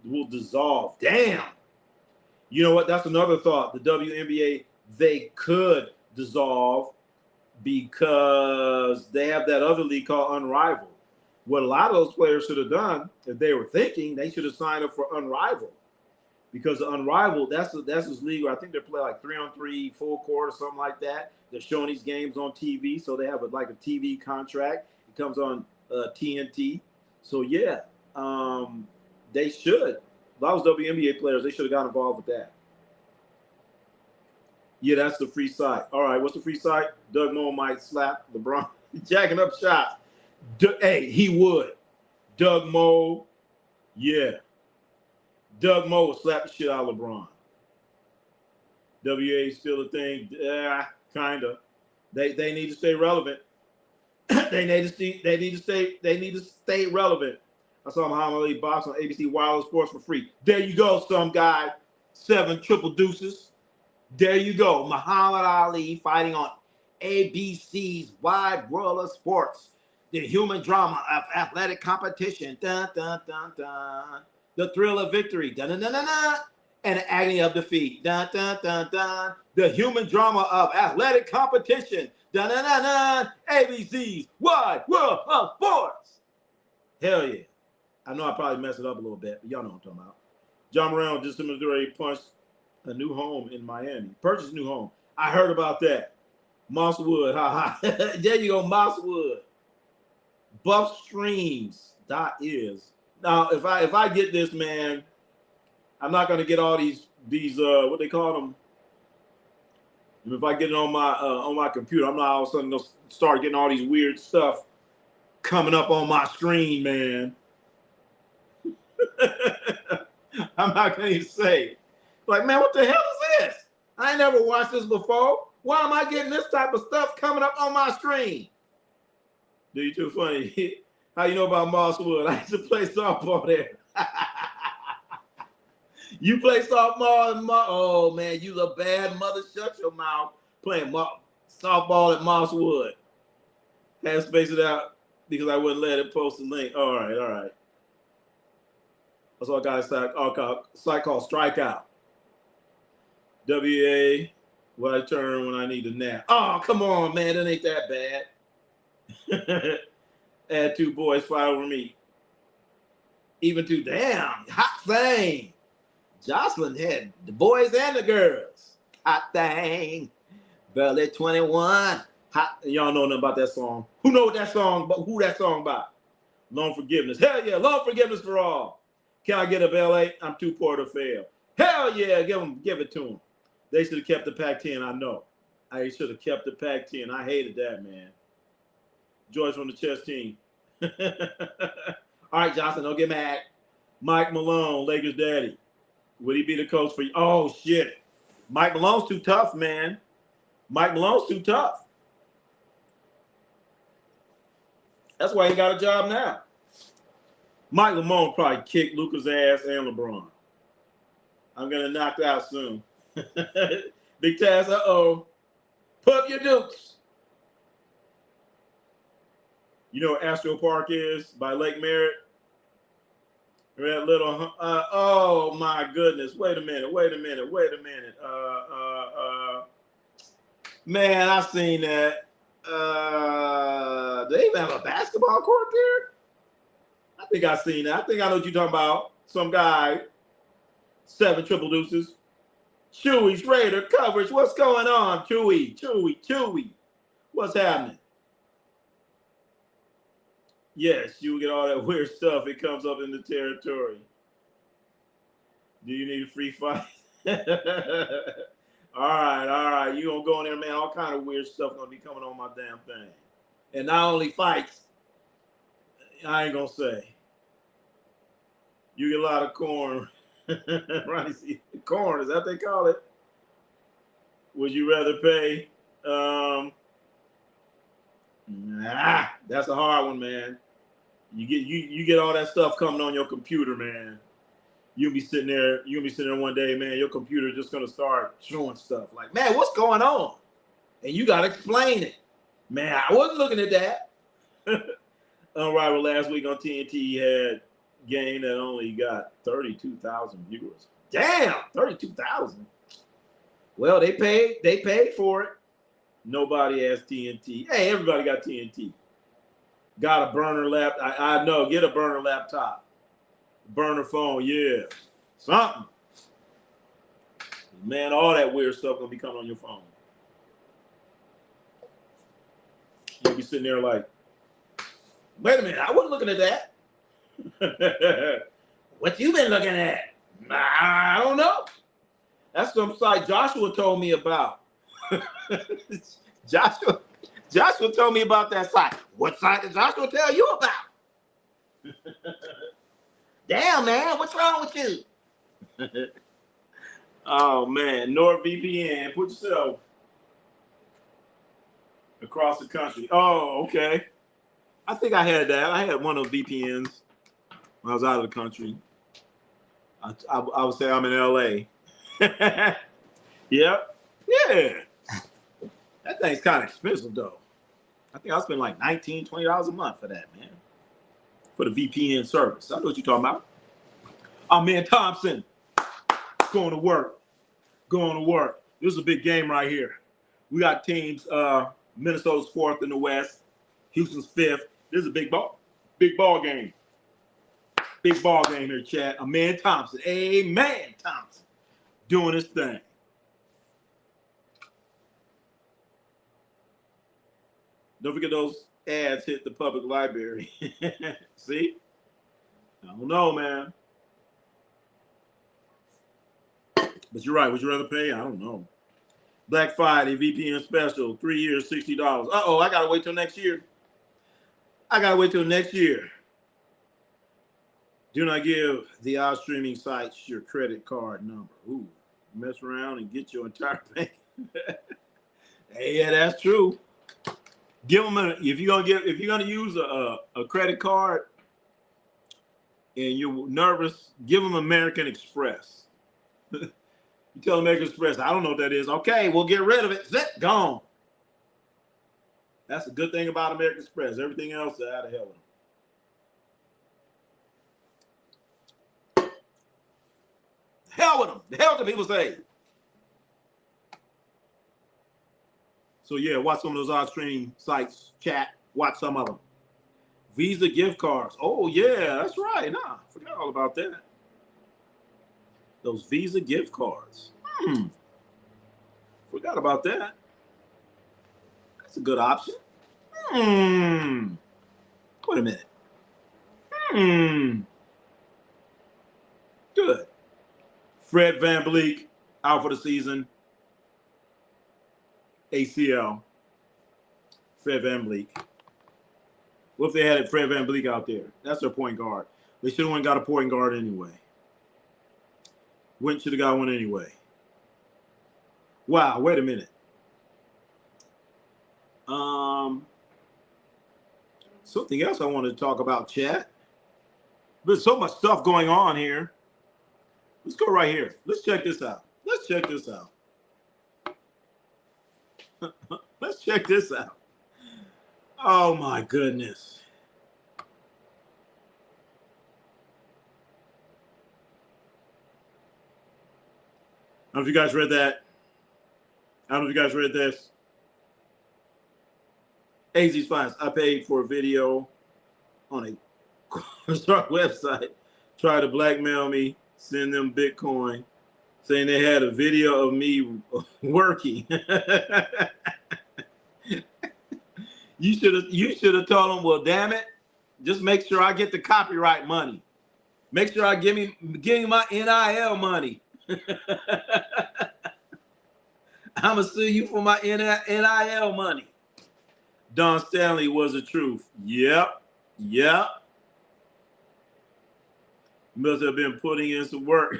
will dissolve. Damn. You know what? That's another thought. The WNBA, they could dissolve because they have that other league called Unrivaled. What a lot of those players should have done, if they were thinking, they should have signed up for Unrivaled. Because Unrivaled, that's this league where I think they play like 3-on-3 full court or something like that. They're showing these games on TV, so they have a TV contract. It comes on TNT. So, yeah, they should. If I was WNBA players, they should have got involved with that. Yeah, that's the free site. All right, what's the free site? Doug Moe might slap LeBron. Jacking up shots. Hey, he would. Doug Moe, yeah. Doug Moe would slap the shit out of LeBron. WA is still a thing. Yeah, kind of. They need to stay relevant. They need to stay relevant. I saw Muhammad Ali box on ABC Wireless Sports for free. There you go, some guy. 7 triple deuces. There you go. Muhammad Ali fighting on ABC's Wide World of Sports. The human drama of athletic competition. Dun, dun, dun, dun. The thrill of victory. Dun, dun, dun, dun, dun. And the agony of defeat. Dun, dun, dun, dun. The human drama of athletic competition. Dun, dun, dun, dun. ABC's Wide World of Sports. Hell yeah. I know I probably messed it up a little bit, but y'all know what I'm talking about. John Moreno just already punched a new home in Miami. Purchased a new home. I heard about that. Mosswood, haha. There you go, Mosswood. Buffstreams.is. Now, if I get this, man, I'm not gonna get all these what they call them. If I get it on my computer, I'm not all of a sudden gonna start getting all these weird stuff coming up on my screen, man. I'm not going to even say. Like, man, what the hell is this? I ain't never watched this before. Why am I getting this type of stuff coming up on my screen? Dude, you too funny. How you know about Mosswood? I used to play softball there. You play softball and oh man, you a bad mother. Shut your mouth. Playing softball at Mosswood. Had to space it out because I wouldn't let it post the link. All right. That's all guys say. Site called Strikeout. WA, what I turn when I need a nap. Oh, come on, man. That ain't that bad. Add 2 boys, fight over me. Even 2. Damn. Hot thing. Jocelyn had the boys and the girls. Hot thing. Belly 21. Hot. Y'all know nothing about that song. Who know that song? Who that song by? Loan forgiveness. Hell yeah. Loan forgiveness for all. Can I get a Belly? I'm too poor to fail. Hell yeah. Give it to them. They should have kept the Pac-10. I know. I should have kept the Pac-10. I hated that, man. George from the chess team. All right, Johnson, don't get mad. Mike Malone, Lakers daddy. Would he be the coach for you? Oh, shit. Mike Malone's too tough, man. Mike Malone's too tough. That's why he got a job now. Mike Malone probably kicked Luka's ass and LeBron. I'm going to knock out soon. Big Taz, uh-oh. Put up your dukes. You know what Astro Park is by Lake Merritt? That little, oh my goodness. Wait a minute. Man, I've seen that. Do they even have a basketball court there? I think I've seen that. I think I know what you're talking about. Some guy, 7 triple deuces. Chewy, Schrader, coverage. What's going on? Chewy. What's happening? Yes, you will get all that weird stuff. It comes up in the territory. Do you need a free fight? All right. You gonna go in there, man. All kind of weird stuff gonna be coming on my damn thing. And not only fights, I ain't gonna say. You get a lot of corn. Ronnie C corn, is that what they call it? Would you rather pay? That's a hard one, man. You get all that stuff coming on your computer, man. You'll be sitting there one day, man, your computer just gonna start showing stuff like, man, what's going on? And you gotta explain it. Man, I wasn't looking at that. Unrivaled last week on TNT, he had game that only got 32,000 viewers. Damn, 32,000. Well, they paid for it. Nobody has TNT. Hey, everybody got TNT. Got a burner laptop. I know. Get a burner laptop. Burner phone. Yeah. Something. Man, all that weird stuff going to be coming on your phone. You'll be sitting there like, wait a minute. I wasn't looking at that. What you been looking at? I don't know. That's some site Joshua told me about. Joshua told me about that site. What site did Joshua tell you about? Damn, man, what's wrong with you? Oh man, NordVPN, put yourself across the country. Oh, okay. I think I had that. I had one of those VPNs when I was out of the country. I would say I'm in LA. Yep. Yeah. That thing's kind of expensive, though. I think I spend like $19, $20 a month for that, man. For the VPN service. I know what you're talking about. I'm man Thompson. Going to work. This is a big game right here. We got teams, Minnesota's 4th in the West. Houston's 5th. This is a big ball game. Big ball game here, chat. A man Thompson. Amen, Thompson. Doing his thing. Don't forget those ads hit the public library. See? I don't know, man. But you're right. Would you rather pay? I don't know. Black Friday VPN special, 3 years, $60. Uh-oh, I got to wait till next year. Do not give the odds streaming sites your credit card number. Ooh, mess around and get your entire bank. Hey, yeah, that's true. Give them if you're gonna use a credit card and you're nervous, give them American Express. You tell American Express, I don't know what that is. Okay, we'll get rid of it. Zip, gone. That's a good thing about American Express. Everything else is out of hell. Hell with them. The hell do people say? So yeah, watch some of those odd streaming sites. Chat. Watch some of them. Visa gift cards. Oh yeah, that's right. Nah, forgot all about that. Those Visa gift cards. Forgot about that. That's a good option. Wait a minute. Good. Fred VanVleet out for the season. ACL. Fred VanVleet. What if they had Fred VanVleet out there? That's their point guard. They should have went and got a point guard anyway. Should have got one anyway. Wow, wait a minute. Something else I wanted to talk about, chat. There's so much stuff going on here. Let's go right here. Let's check this out. Let's check this out. Let's check this out. Oh my goodness. I don't know if you guys read that. I don't know if you guys read this. AZ Spies, I paid for a video on a website, try to blackmail me, send them Bitcoin, saying they had a video of me working. You should have told them, well, damn it, just make sure I get the copyright money. Make sure I give me my NIL money. I'm gonna sue you for my NIL money. Don Stanley was the truth. Yep. Must have been putting in some work.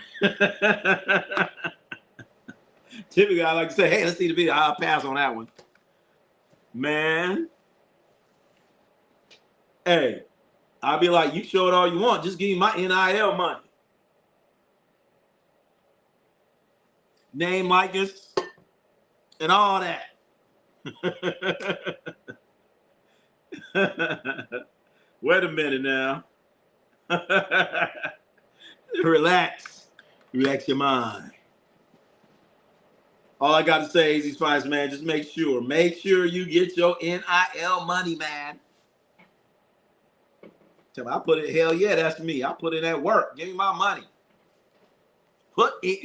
Typically, I like to say, hey, let's see the video. I'll pass on that one. Man. Hey, I'll be like, you show it all you want. Just give me my NIL money. Name, likeness, and all that. Wait a minute now. Relax your mind. All I got to say is these fights, man, just make sure you get your NIL money, man. Tell me, I put it, hell yeah, that's me. I put in that work. Give me my money.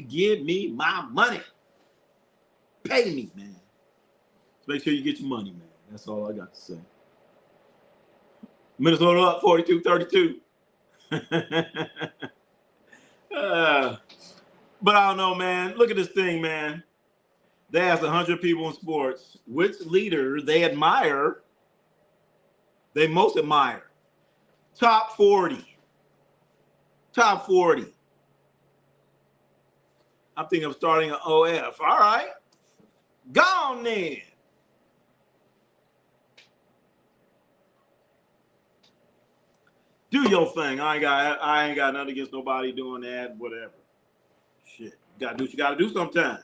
Give me my money. Pay me, man. Just make sure you get your money, man. That's all I got to say. Minnesota up 42-32. But I don't know, man. Look at this thing, man. They asked 100 people in sports which leader they most admire. Top 40. Top 40. I'm thinking of starting an OF. All right. Go on then. Do your thing. I ain't got nothing against nobody doing that, whatever. Shit. You gotta do what you gotta do sometime.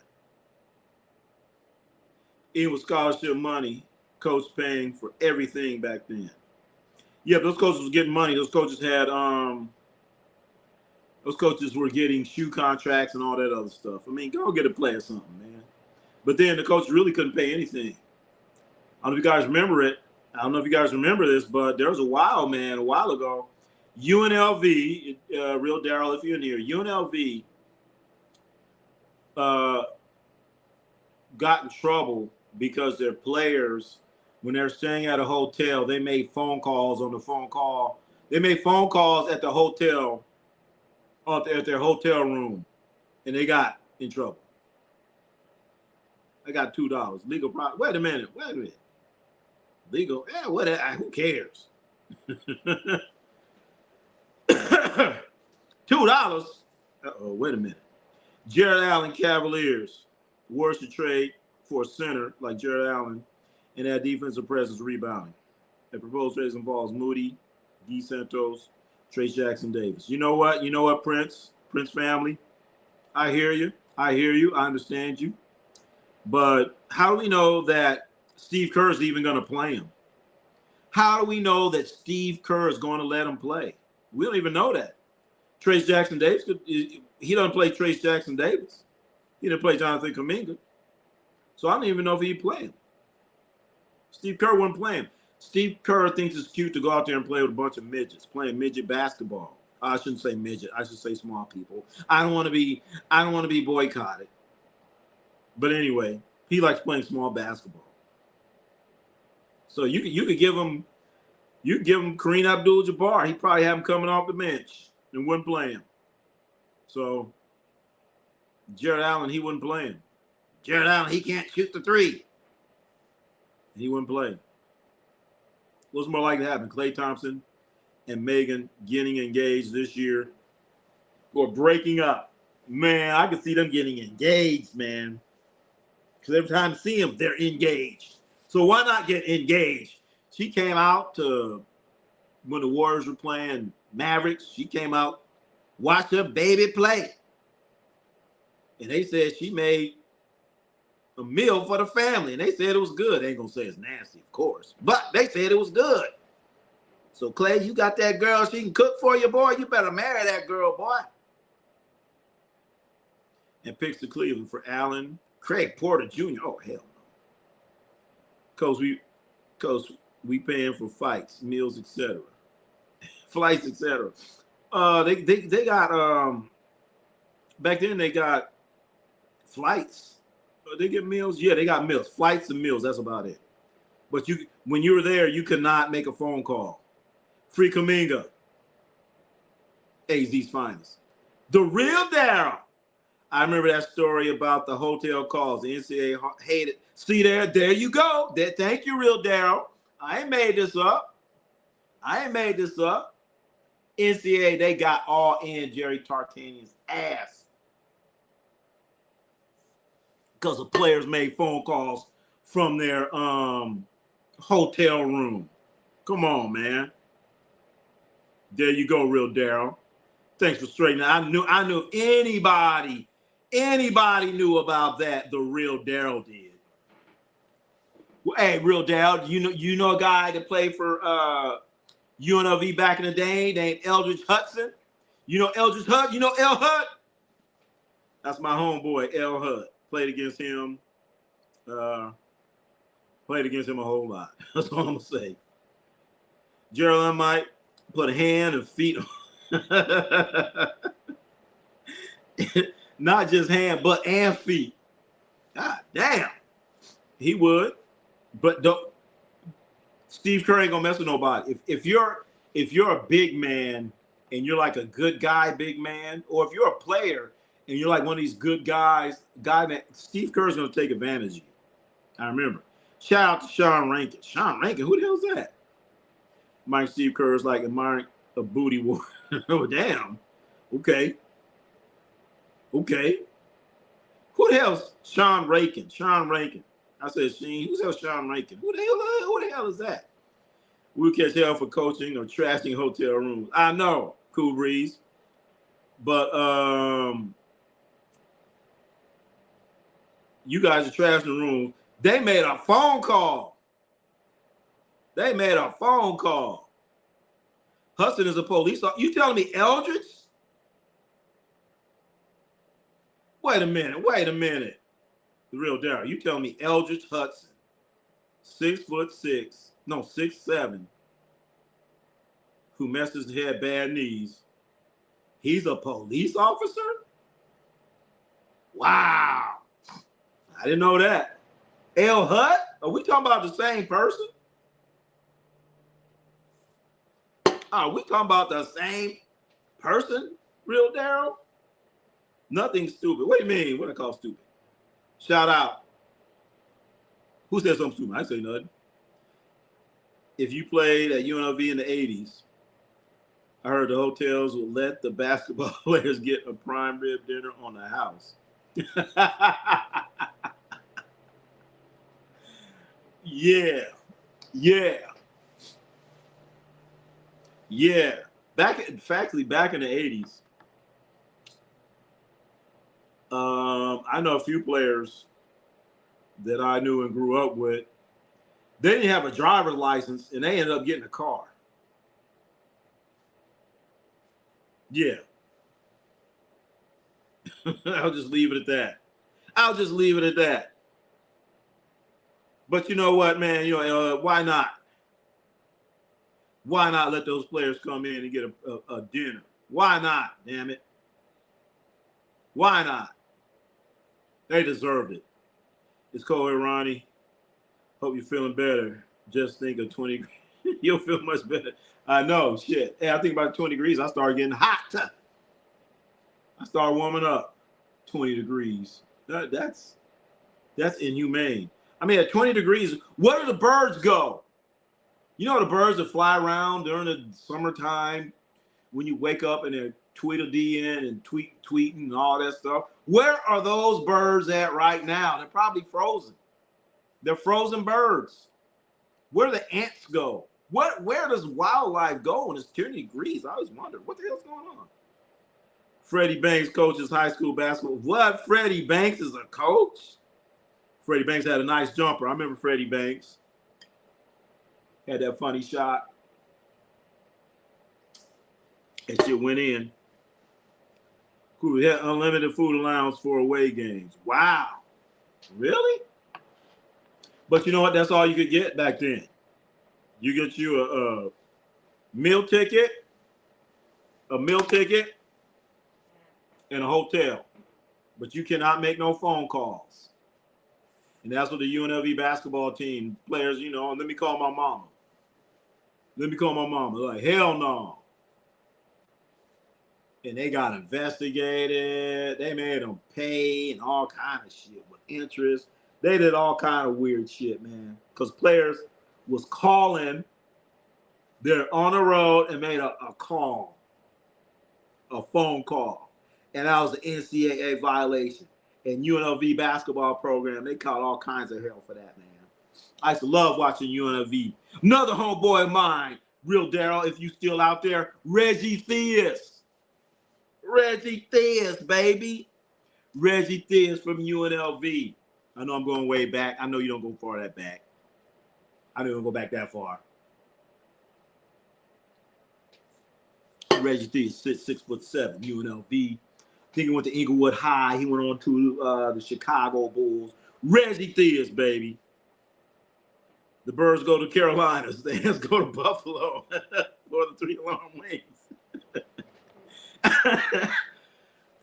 Even with scholarship money, coach paying for everything back then. Yeah, those coaches were getting money. Those coaches were getting shoe contracts and all that other stuff. I mean, go get a player something, man. But then the coach really couldn't pay anything. I don't know if you guys remember it. I don't know if you guys remember this, but there was a while ago, UNLV, Real Daryl, if you're in here, UNLV got in trouble because their players, when they're staying at a hotel, they made phone calls on the phone call. They made phone calls at the hotel, at their hotel room, and they got in trouble. I got $2. Legal problem. Wait a minute. Legal? Yeah, who cares? $2. Uh-oh, wait a minute. Jared Allen Cavaliers. Warriors should trade for a center like Jared Allen and add defensive presence rebounding. The proposed trade involves Moody, D. Santos, Trace Jackson Davis. You know what? You know what, Prince? Prince family? I hear you. I hear you. I understand you. But how do we know that Steve Kerr is even going to play him? How do we know that Steve Kerr is going to let him play? We don't even know that. Trace Jackson Davis, he doesn't play Trace Jackson Davis. He didn't play Jonathan Kuminga. So I don't even know if he'd play him. Steve Kerr wouldn't play him. Steve Kerr thinks it's cute to go out there and play with a bunch of midgets, playing midget basketball. I shouldn't say midget. I should say small people. I don't want to be boycotted. But anyway, he likes playing small basketball. So you could give him Kareem Abdul-Jabbar. He'd probably have him coming off the bench and wouldn't play him. So Jared Allen, he wouldn't play him. Jared Allen, he can't shoot the three. He wouldn't play him. What's more likely to happen? Klay Thompson and Megan getting engaged this year or breaking up. Man, I can see them getting engaged, man. Because every time I see them, they're engaged. So why not get engaged? She came out to when the Warriors were playing Mavericks. She came out, watch her baby play. And they said she made a meal for the family. And they said it was good. They ain't going to say it's nasty, of course. But they said it was good. So, Klay, you got that girl. She can cook for you, boy. You better marry that girl, boy. And picks to Cleveland for Allen. Craig Porter Jr. Oh, hell no. Because we paying for fights, meals, etc. Flights, etc. They got back then they got flights. They get meals. Yeah, they got meals. Flights and meals. That's about it. But when you were there, you could not make a phone call. Free Kuminga. AZ's finest. The real Daryl. I remember that story about the hotel calls. The NCAA hated. See there you go. Thank you, real Daryl. I ain't made this up. NCAA, they got all in Jerry Tarkanian's ass. Because the players made phone calls from their hotel room. Come on, man. There you go, real Daryl. Thanks for straightening. I knew if anybody knew about that, the real Daryl did. Well, hey, real Daryl, you know a guy that played for UNLV back in the day named Eldridge Hudson. You know Eldridge Hud? You know El Hud? That's my homeboy, El Hud. Played against him a whole lot. That's all I'm going to say. Gerald might put a hand and feet on. Not just hand, but and feet. God damn. He would. But Steve Kerr ain't going to mess with nobody. If you're a big man and you're like a good guy, big man, or if you're a player and you're like one of these good guys, Steve Kerr's going to take advantage of you. I remember. Shout out to Sean Rankin. Sean Rankin, who the hell is that? Mike Steve Kerr's like admiring a booty war. Oh, damn. Okay. Who the hell's Sean Rankin? Sean Rankin. I said, Sheen, who's the hell Sean Rankin? Who the hell is that? We'll catch hell for coaching or trashing hotel rooms. I know, Cool Breeze. But you guys are trashing the room. They made a phone call. Hudson is a police officer. You telling me Eldridge? Wait a minute. The real Daryl. You telling me Eldridge Hudson, 6'7", who messes had bad knees. He's a police officer? Wow. I didn't know that. El Hud? Are we talking about the same person? Are we talking about the same person, real Daryl? Nothing stupid. What do you mean? What I call stupid? Shout out. Who said something stupid? I didn't say nothing. If you played at UNLV in the 80s, I heard the hotels will let the basketball players get a prime rib dinner on the house. Yeah, yeah, yeah. Back in the 80s, I know a few players that I knew and grew up with. They didn't have a driver's license, and they ended up getting a car. Yeah, I'll just leave it at that. I'll just leave it at that. But you know what, man? Why not? Why not let those players come in and get a dinner? Why not? Damn it! Why not? They deserved it. It's cold here, Ronnie. Hope you're feeling better. Just think of 20. You'll feel much better. I know, shit. Hey, I think about 20 degrees. I started getting hot. I started warming up. 20 degrees. That's inhumane. I mean, at 20 degrees, where do the birds go? You know the birds that fly around during the summertime when you wake up and they're tweedledee-ing and tweeting and all that stuff. Where are those birds at right now? They're probably frozen. They're frozen birds. Where do the ants go? Where does wildlife go when it's 20 degrees? I always wonder, what the hell's going on? Freddie Banks coaches high school basketball. What? Freddie Banks is a coach? Freddie Banks had a nice jumper. I remember Freddie Banks. Had that funny shot. That shit went in. Who had unlimited food allowance for away games. Wow. Really? But you know what? That's all you could get back then. You get you a meal ticket, and a hotel. But you cannot make no phone calls. And that's what the UNLV basketball team players, let me call my mama. Like, hell no. And they got investigated. They made them pay and all kind of shit with interest. They did all kind of weird shit, man. Because players was calling. They're on the road and made a call, a phone call. And that was the NCAA violation. And UNLV basketball program, they caught all kinds of hell for that, man. I used to love watching UNLV. Another homeboy of mine, Real Daryl, if you still out there, Reggie Theus. Reggie Theus, baby. Reggie Theus from UNLV. I know I'm going way back. I know you don't go far that back. I don't even go back that far. Reggie Theus, 6'7", UNLV. I think he went to Inglewood High. He went on to the Chicago Bulls. Reggie Theus, baby. The Birds go to Carolina. The Ants go to Buffalo for the 3 alarm wings.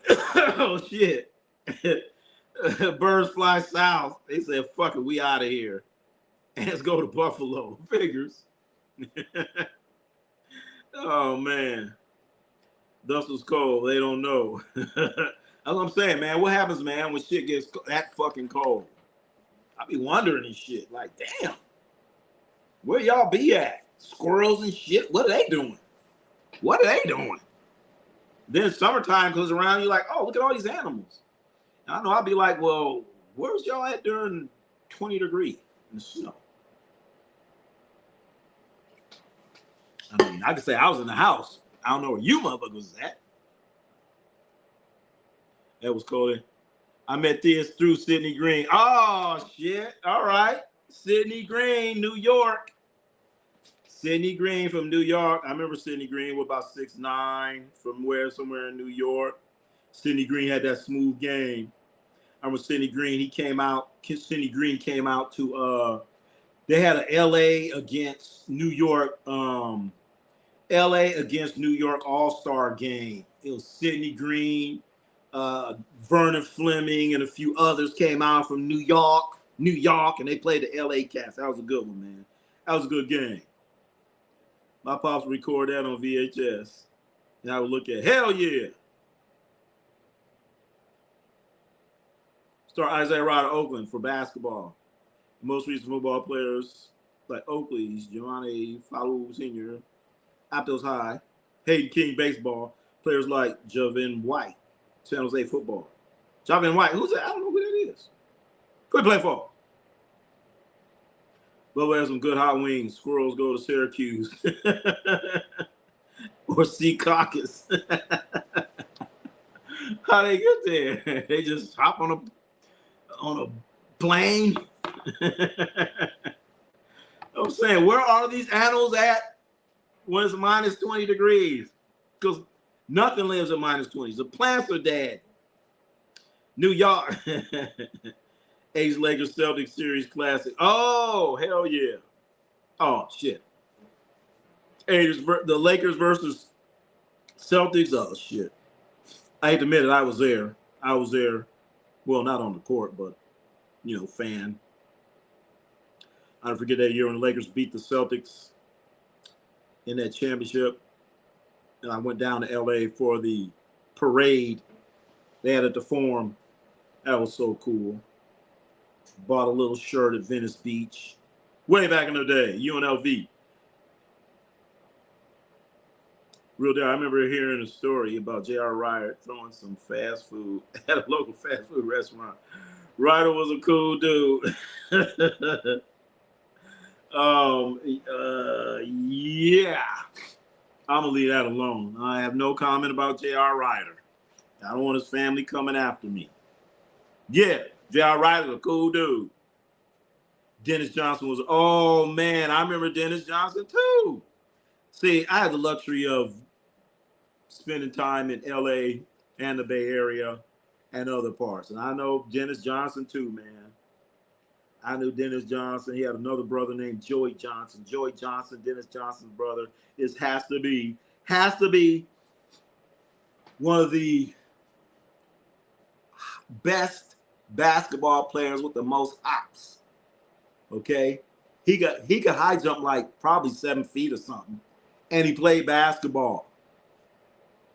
Oh, shit. Birds fly south. They said, fuck it, we out of here. Ants go to Buffalo. Figures. Oh, man. Dust was cold. They don't know. That's what I'm saying, man. What happens, man, when shit gets that fucking cold? I be wondering and shit. Like, damn. Where y'all be at? Squirrels and shit? What are they doing? What are they doing? Then summertime comes around, you're like, oh, look at all these animals. And I know I'll be like, well, where's y'all at during 20 degrees in the snow? I mean, I could say I was in the house. I don't know where you motherfuckers was at. That was cold. I met this through Sydney Green. Oh, shit. All right. Sydney Green, New York. Sydney Green from New York. I remember Sydney Green was about 6'9", from somewhere in New York. Sydney Green had that smooth game. I remember Sydney Green. Sydney Green came out to. They had a LA against New York. LA against New York All-Star game. It was Sydney Green, Vernon Fleming, and a few others came out from New York, and they played the LA Cats. That was a good one, man. That was a good game. My pops would record that on VHS. And I would look at, hell yeah. Start Isaiah Ryder Oakland for basketball. Most recent football players like Oakley's, Giovanni Falou Sr., Aptos High, Hayden King baseball. Players like Javin White, San Jose football. Javin White, who's that? I don't know who that is. Who play for? Bubba has some good hot wings. Squirrels go to Syracuse. Or Sea Caucus. How they get there? They just hop on a plane. I'm saying, where are these animals at when it's minus 20 degrees? Because nothing lives at minus 20. The plants are dead. New York. A's Lakers Celtics Series Classic. Oh, hell yeah. Oh, shit. A's, the Lakers versus Celtics. Oh, shit. I hate to admit it, I was there. Well, not on the court, but, fan. I don't forget that year when the Lakers beat the Celtics in that championship. And I went down to L.A. for the parade. They had it to Forum. That was so cool. Bought a little shirt at Venice Beach. Way back in the day, UNLV. Real deal. I remember hearing a story about J.R. Ryder throwing some fast food at a local fast food restaurant. Ryder was a cool dude. Yeah. I'm going to leave that alone. I have no comment about J.R. Ryder. I don't want his family coming after me. Yeah, J.R. Ryder's a cool dude. Dennis Johnson was, oh, man, I remember Dennis Johnson, too. See, I had the luxury of spending time in L.A. and the Bay Area and other parts. And I know Dennis Johnson, too, man. I knew Dennis Johnson. He had another brother named Joey Johnson. Joey Johnson, Dennis Johnson's brother, has to be one of the best basketball players with the most hops. Okay? He could high jump like probably 7 feet or something. And he played basketball.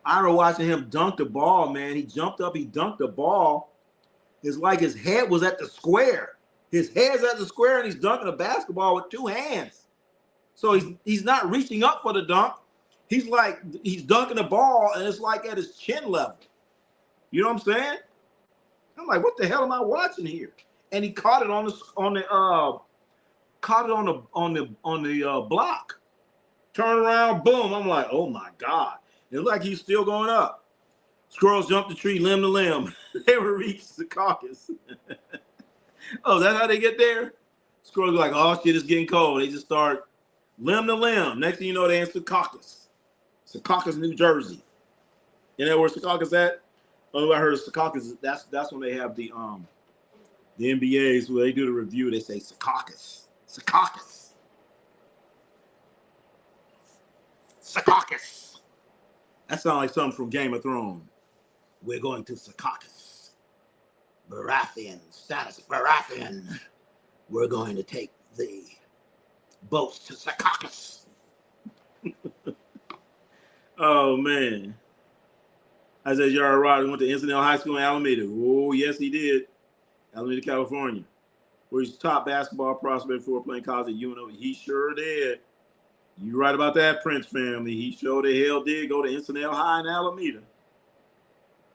I remember watching him dunk the ball, man. He jumped up, he dunked the ball. It's like his head was at the square. His head's at the square, and he's dunking a basketball with 2 hands. So he's not reaching up for the dunk. He's dunking the ball, and it's like at his chin level. You know what I'm saying? I'm like, what the hell am I watching here? And he caught it on the block. Turn around, boom. I'm like, oh my God. It looked like he's still going up. Squirrels jumped the tree limb to limb. They were reached the caucus. Oh, that's how they get there? Squirrels are like, oh, shit, it's getting cold. They just start limb to limb. Next thing you know, they're in Secaucus. Secaucus, New Jersey. You know where Secaucus at? Oh, I heard of Secaucus. That's when they have the NBAs where they do the review. They say Secaucus. Secaucus. Secaucus. That sounds like something from Game of Thrones. We're going to Secaucus. Baratheon, status Baratheon. We're going to take the boats to Secaucus. Oh, man. I said J.R. Ryder went to Encinal High School in Alameda. Oh, yes, he did. Alameda, California. Where he's top basketball prospect before playing college at UNLV. He sure did. You're right about that, Prince family. He sure the hell did go to Encinal High in Alameda.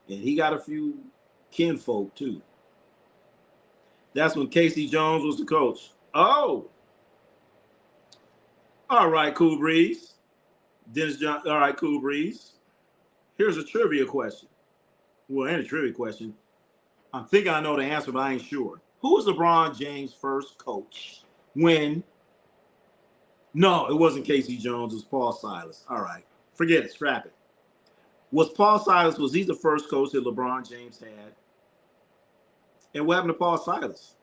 And he got a few kinfolk, too. That's when Casey Jones was the coach. Oh. All right, Cool Breeze. Dennis Johnson. All right, Cool Breeze. Here's a trivia question. Well, ain't a trivia question. I'm thinking I know the answer, but I ain't sure. Who was LeBron James' first coach when? No, it wasn't Casey Jones. It was Paul Silas. All right. Forget it. Scrap it. Was he the first coach that LeBron James had? And what happened to Paul Silas?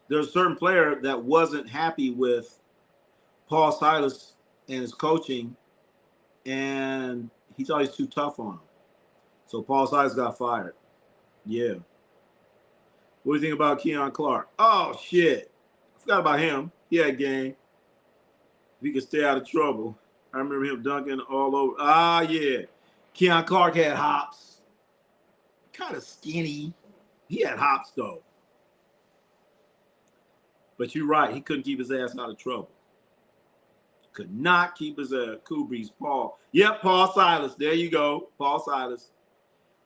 There's a certain player that wasn't happy with Paul Silas and his coaching, and he thought he was too tough on him. So Paul Silas got fired. Yeah. What do you think about Keon Clark? Oh, shit. I forgot about him. He had game. If he could stay out of trouble. I remember him dunking all over. Ah, yeah. Keon Clark had hops. Kind of skinny. He had hops, though. But you're right. He couldn't keep his ass out of trouble. Could not keep his Cool Breeze. Paul. Yep, Paul Silas. There you go. Paul Silas.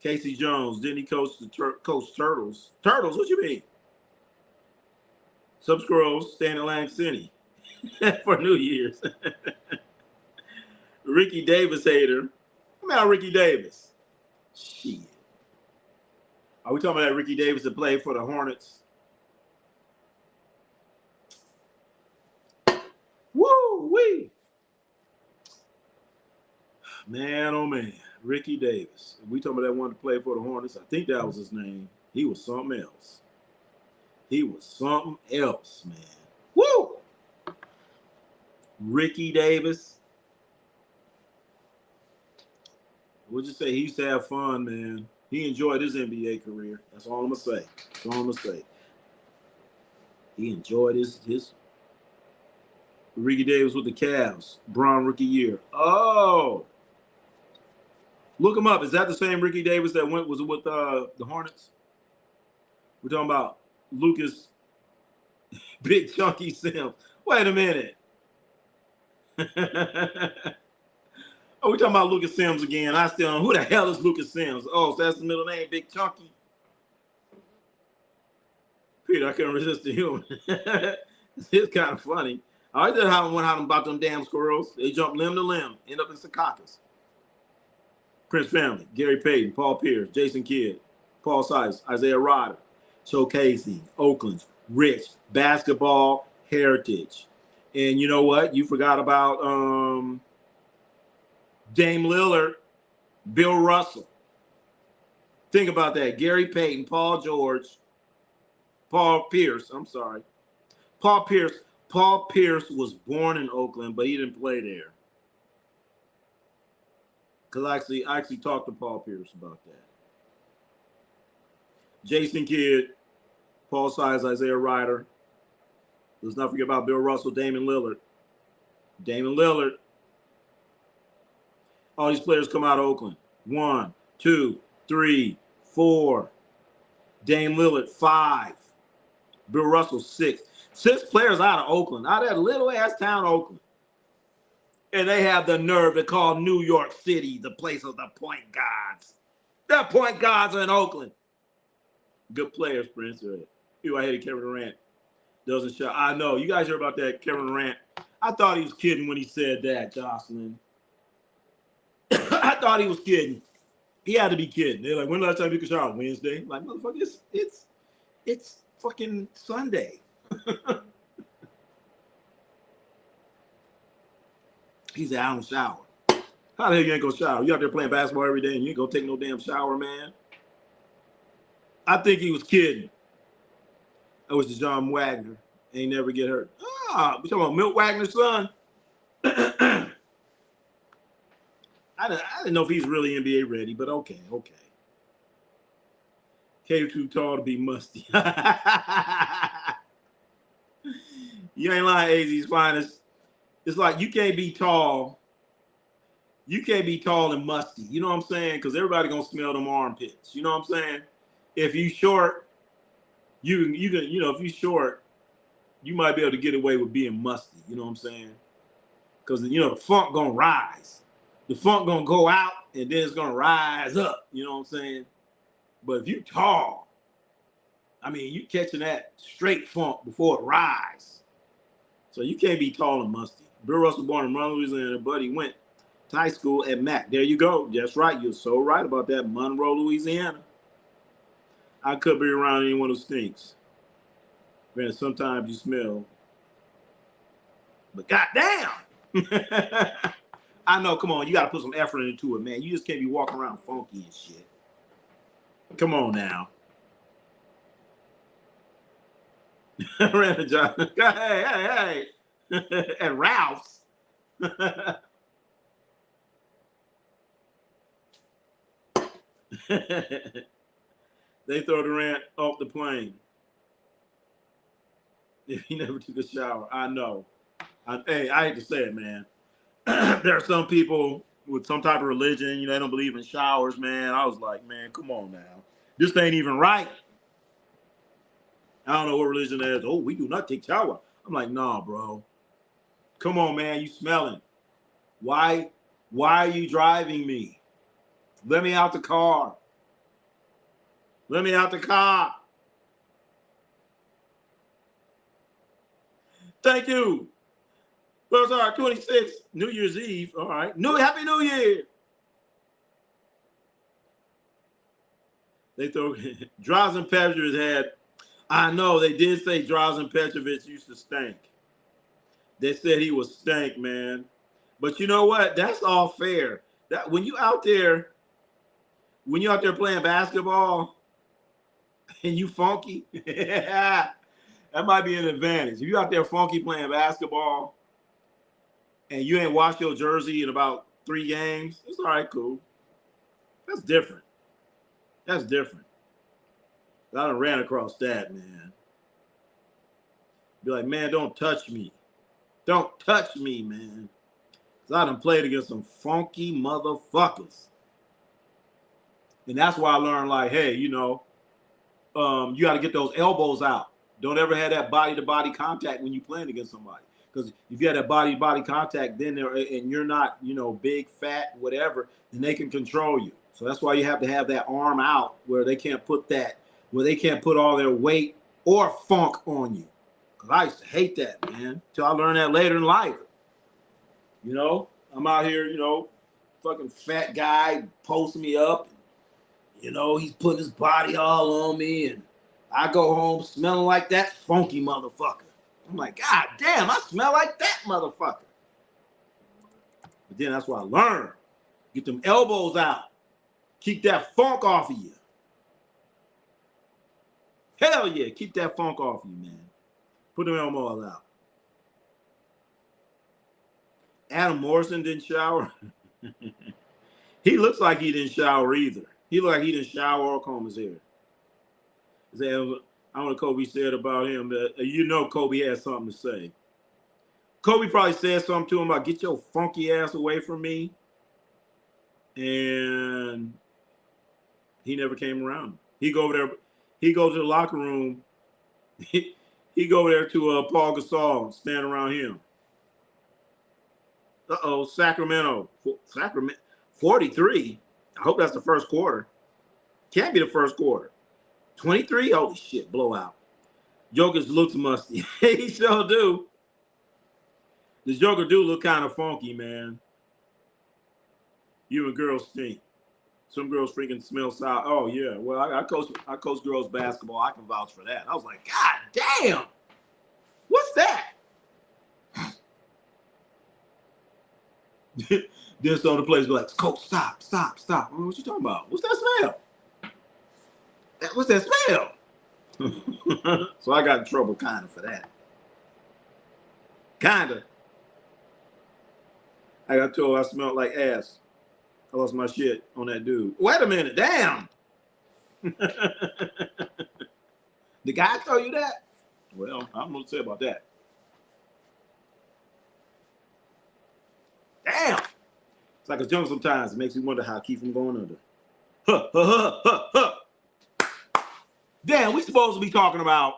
Casey Jones. Didn't he coach the coach Turtles? Turtles, what you mean? Subscrolls, stay in Atlantic City for New Year's. Ricky Davis hater. Come out, Ricky Davis. Shit. Are we talking about that Ricky Davis that played for the Hornets? Woo-wee. Man, oh man. Ricky Davis. We talking about that one to play for the Hornets. I think that was his name. He was something else. He was something else, man. Woo! Ricky Davis. We'll just say he used to have fun, man. He enjoyed his NBA career. That's all I'm going to say. That's all I'm going to say. He enjoyed his Ricky Davis with the Cavs. Bron rookie year. Oh. Look him up. Is that the same Ricky Davis that was with the Hornets? We're talking about Lucas Big Chunky Sims. Wait a minute. Oh, we're talking about Lucas Sims again. I still don't know. Who the hell is Lucas Sims? Oh, so that's the middle name, Big Chunky. Peter, I couldn't resist the humor. It's kind of funny. I did how about them damn squirrels. They jump limb to limb, end up in Secaucus. Prince Family, Gary Payton, Paul Pierce, Jason Kidd, Paul Silas, Isaiah Rodder, showcasing Oakland's rich basketball heritage. And you know what? You forgot about Dame Lillard, Bill Russell. Think about that. Gary Payton, Paul Pierce. I'm sorry. Paul Pierce. Paul Pierce was born in Oakland, but he didn't play there. Because I actually talked to Paul Pierce about that. Jason Kidd, Paul Silas, Isaiah Ryder. Let's not forget about Bill Russell, Damian Lillard. All these players come out of Oakland. 1, 2, 3, 4. Dame Lillard, 5. Bill Russell, 6. 6 players out of Oakland, out of that little ass town, Oakland. And they have the nerve to call New York City the place of the point guards. The point guards are in Oakland. Good players, Prince. I hated Kevin Durant. Doesn't show. I know. You guys hear about that Kevin Durant? I thought he was kidding when he said that, Jocelyn. I thought he was kidding. He had to be kidding. They're like, when last time you could shower? Wednesday. Like, motherfucker, it's fucking Sunday. He said, I don't shower. How the hell you ain't gonna shower? You out there playing basketball every day and you ain't gonna take no damn shower, man? I think he was kidding. I wish the John Wagner ain't never get hurt. We talking about Milt Wagner's son? I didn't know if he's really NBA ready, but okay. K too tall to be musty. You ain't lying, AZ's finest. It's like you can't be tall. You can't be tall and musty. You know what I'm saying? Because everybody gonna smell them armpits. You know what I'm saying? If you short, you can if you short, you might be able to get away with being musty. You know what I'm saying? Because the funk gonna rise. The funk gonna go out and then it's gonna rise up. You know what I'm saying? But if you tall, I mean, you catching that straight funk before it rise. So you can't be tall and musty. Bill Russell born in Monroe, Louisiana, but he went to high school at Mac. There you go. That's right. You're so right about that. Monroe, Louisiana. I could be around anyone who stinks. Granted, sometimes you smell. But goddamn. I know, come on. You got to put some effort into it, man. You just can't be walking around funky and shit. Come on now. Randy Johnson. Hey. At Ralph's. They throw Durant off the plane. If he never took a shower. I know. I hate to say it, man. There are some people with some type of religion, they don't believe in showers, man. I was like, man, come on now. This ain't even right. I don't know what religion that is. Oh, we do not take shower. I'm like, nah, bro. Come on, man. You smelling. Why are you driving me? Let me out the car. Let me out the car. Thank you. Well, sorry, 26, New Year's Eve. All right. Happy New Year. They throw Drazen Petrovic had. I know they did say Drazen Petrovic used to stink. They said he was stank, man. But you know what? That's all fair. That when you're out there playing basketball and you funky, that might be an advantage. If you're out there funky playing basketball and you ain't washed your jersey in about 3 games, it's all right, cool. That's different. That's different. I done ran across that, man. Be like, man, don't touch me. Don't touch me, man. Because I done played against some funky motherfuckers. And that's why I learned, like, hey, you know, you got to get those elbows out. Don't ever have that body-to-body contact when you're playing against somebody. Because if you have that body-to-body contact, then and you're not, you know, big, fat, whatever, then they can control you. So that's why you have to have that arm out where they can't put all their weight or funk on you. Because I used to hate that, man, until I learned that later in life. You know, I'm out here, you know, fucking fat guy posting me up. You know, he's putting his body all on me, and I go home smelling like that funky motherfucker. I'm like, God damn, I smell like that motherfucker. But then that's what I learned. Get them elbows out. Keep that funk off of you. Hell yeah, keep that funk off you, man. Put them elbows out. Adam Morrison didn't shower. He looks like he didn't shower either. He looked like he didn't shower or comb his hair. I don't know what Kobe said about him, but you know Kobe had something to say. Kobe probably said something to him about get your funky ass away from me. And he never came around. He go over there. He goes to the locker room. He go over there to Paul Gasol, stand around him. Sacramento 43. I hope that's the first quarter. Can't be the first quarter. 23? Holy shit, blowout. Jokic looks musty. He sure do. This Joker do look kind of funky, man. You and girls stink. Some girls freaking smell sour. Oh yeah. Well, I coach girls basketball. I can vouch for that. I was like, God damn. What's that? Then some of the players be like, Coach, stop. What you talking about? What's that smell? What's that smell? So I got in trouble kind of for that. Kind of. I got told I smelled like ass. I lost my shit on that dude. Wait a minute. Damn. The guy told you that? Well, I don't know what to say about that. Damn. It's like a jungle sometimes. It makes me wonder how I keep from going under. Damn, we supposed to be talking about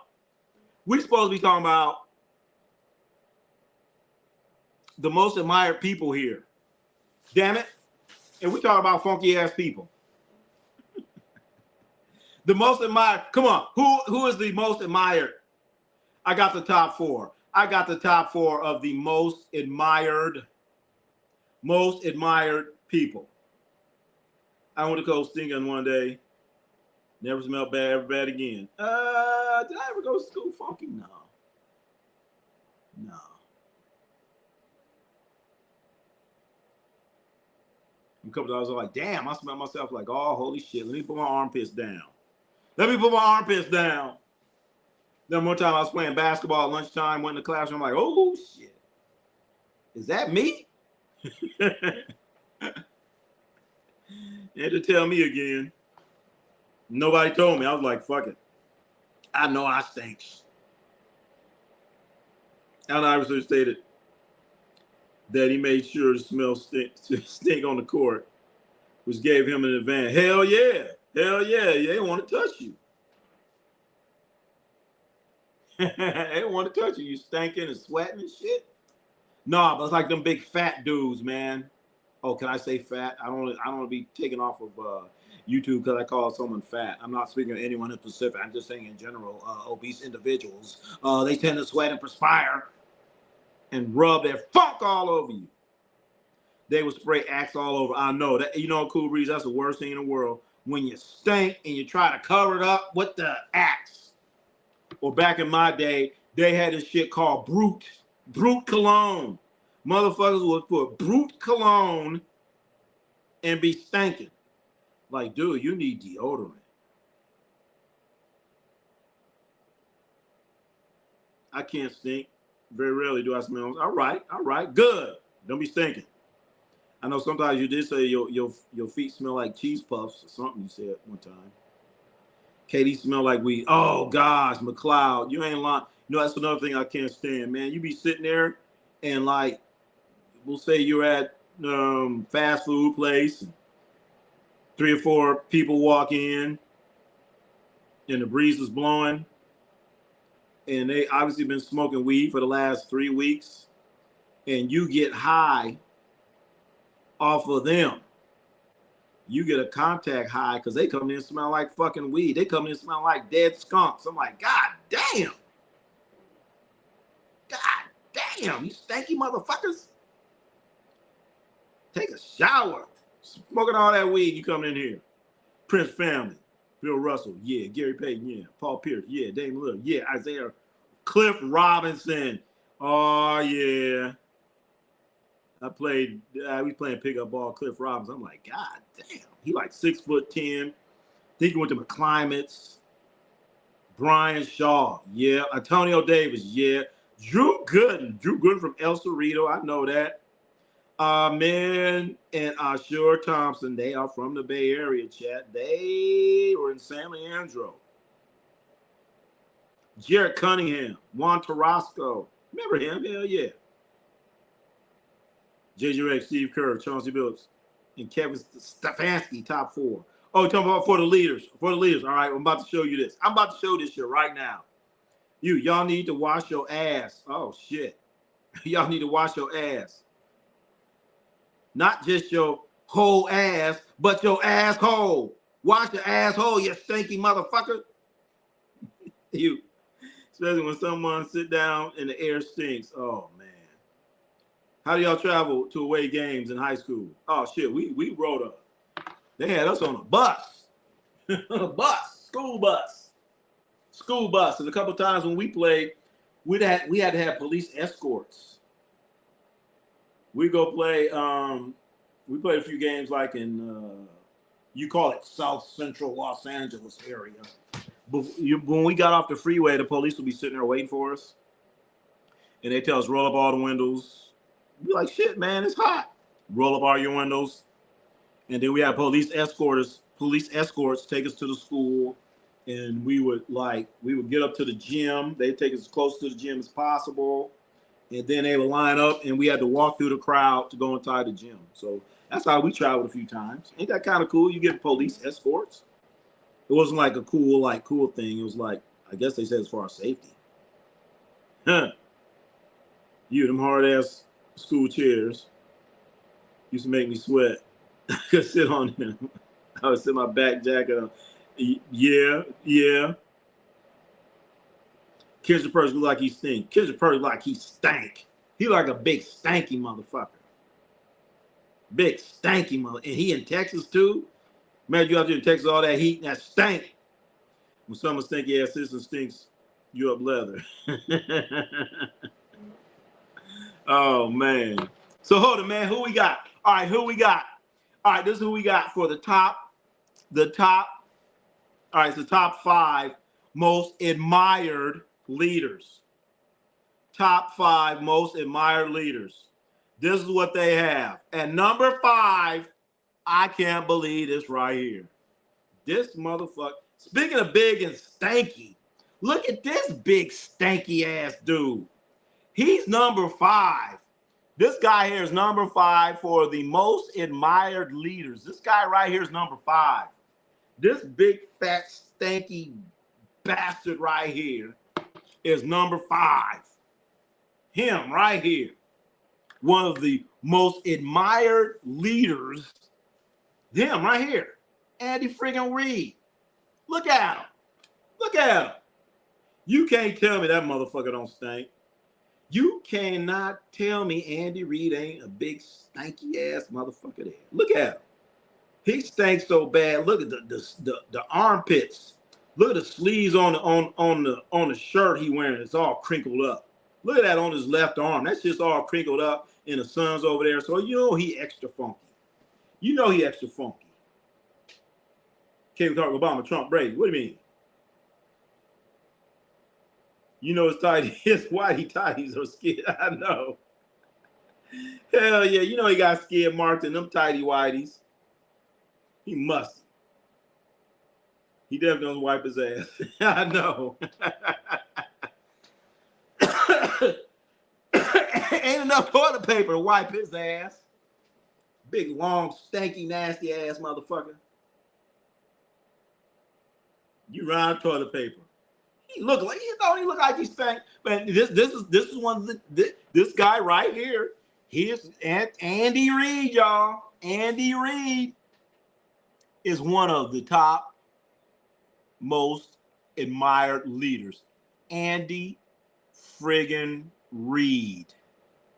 the most admired people here. Damn it. And we talk about funky ass people. The most admired. Come on. Who is the most admired? I got the top 4. I got the top 4 of the most admired people. I went to go singing one day. Never smelled bad, ever bad again. Did I ever go to school funky? No. A couple of times I was like, damn, I smell myself like, oh, holy shit. Let me put my armpits down. Then one time I was playing basketball at lunchtime, went in the classroom, I'm like, oh, shit. Is that me? They had to tell me again. Nobody told me. I was like, fuck it. I know I stink. Allen Iverson stated that he made sure the smell stink on the court, which gave him an advantage. Hell yeah. They want to touch you. They don't want to touch you. You stinking and sweating and shit. No, but it's like them big fat dudes, man. Oh, can I say fat? I don't want to be taken off of YouTube because I call someone fat. I'm not speaking of anyone in specific. I'm just saying in general, obese individuals. They tend to sweat and perspire and rub their funk all over you. They would spray Axe all over. I know that. You know, Cool Breeze, that's the worst thing in the world. When you stink and you try to cover it up with the Axe. Or back in my day, they had this shit called Brute cologne. Motherfuckers would put Brute cologne and be stinking. Like, dude, you need deodorant. I can't stink. Very rarely do I smell. All right, good. Don't be stinking. I know sometimes you did say your feet smell like cheese puffs or something you said one time. Katie smell like weed. Oh gosh, McLeod, you ain't lying. You know, that's another thing I can't stand, man. You be sitting there and like, we'll say you're at fast food place, 3 or 4 people walk in and the breeze is blowing and they obviously been smoking weed for the last 3 weeks and you get high off of them. You get a contact high because they come in and smell like fucking weed. They come in and smell like dead skunks. I'm like, God damn. God damn, you stanky motherfuckers. Take a shower. Smoking all that weed, you coming in here. Prince family. Bill Russell, yeah. Gary Payton, yeah. Paul Pierce, yeah. Dame Lillard, yeah. Isaiah. Cliff Robinson. Oh, yeah. We was playing pickup ball, Cliff Robinson. I'm like, God damn. He like 6'10". I think he went to McClimates. Brian Shaw, yeah. Antonio Davis, yeah. Drew Gooden from El Cerrito, I know that. Man, and Ashur Thompson, they are from the Bay Area, chat. They were in San Leandro. Jared Cunningham, Juan Tarasco. Remember him? Hell yeah. J.J. Redick, Steve Kerr, Chauncey Billups, and Kevin Stefanski, top 4. Oh, you're talking about for the leaders. For the leaders. All right, I'm about to show you this. I'm about to show this shit right now. Y'all need to wash your ass. Oh, shit. Y'all need to wash your ass. Not just your whole ass, but your asshole. Wash your asshole, you stinky motherfucker. You. Especially when someone sit down and the air stinks. Oh, man. How do y'all travel to away games in high school? Oh, shit. We rode up. They had us on a bus. School bus. And a couple of times when we played, we had to have police escorts. We go play, we played a few games like in, you call it South Central Los Angeles area. But when we got off the freeway, the police would be sitting there waiting for us. And they tell us, roll up all the windows. We're like, shit, man, it's hot. Roll up all your windows. And then we had police escorts take us to the school. And we would get up to the gym. They'd take us as close to the gym as possible. And then they would line up and we had to walk through the crowd to go inside the gym. So that's how we traveled a few times. Ain't that kind of cool? You get police escorts. It wasn't like a cool thing. It was like, I guess they said as far as safety. Huh. Them hard ass school chairs used to make me sweat. I could sit on them. I would sit my back jacket on. Yeah. Kendrick Perkins look like he stink. Kendrick Perkins like he stank. He like a big stanky motherfucker. Big stanky mother. And he in Texas too. Imagine you out there in Texas, all that heat and that stank. When someone stinky ass sister stinks, you up leather. Oh man. So hold on, man. Who we got? All right, who we got? All right, this is who we got for the top. All right, it's the top 5 most admired leaders. Top 5 most admired leaders. This is what they have. At number 5, I can't believe this right here. This motherfucker. Speaking of big and stanky, look at this big stanky ass dude. He's number 5. This guy here is number 5 for the most admired leaders. This guy right here is number 5. This big fat stanky bastard right here is number 5. Him right here. one of the most admired leaders. Them right here, Andy friggin' Reid. Look at him. Look at him. You can't tell me that motherfucker don't stink. You cannot tell me Andy Reid ain't a big stanky ass motherfucker there. Look at him. He stinks so bad. Look at the armpits. Look at the sleeves on the shirt he wearing. It's all crinkled up. Look at that on his left arm. That's just all crinkled up, and the sun's over there. So you know he extra funky. You know he extra funky. Can't talk Obama, Trump, Brady. What do you mean? You know his tighties, his whitey tighties are skid. I know. Hell yeah, you know he got skid marked in them tighty whiteys. He must. He definitely doesn't wipe his ass. I know. Ain't enough toilet paper to wipe his ass. Big, long, stanky, nasty ass motherfucker. You run out of toilet paper. He look like he stank. But this is one of this guy right here. He is Andy Reid, y'all. Andy Reid is one of the top most admired leaders. Andy friggin' Reid.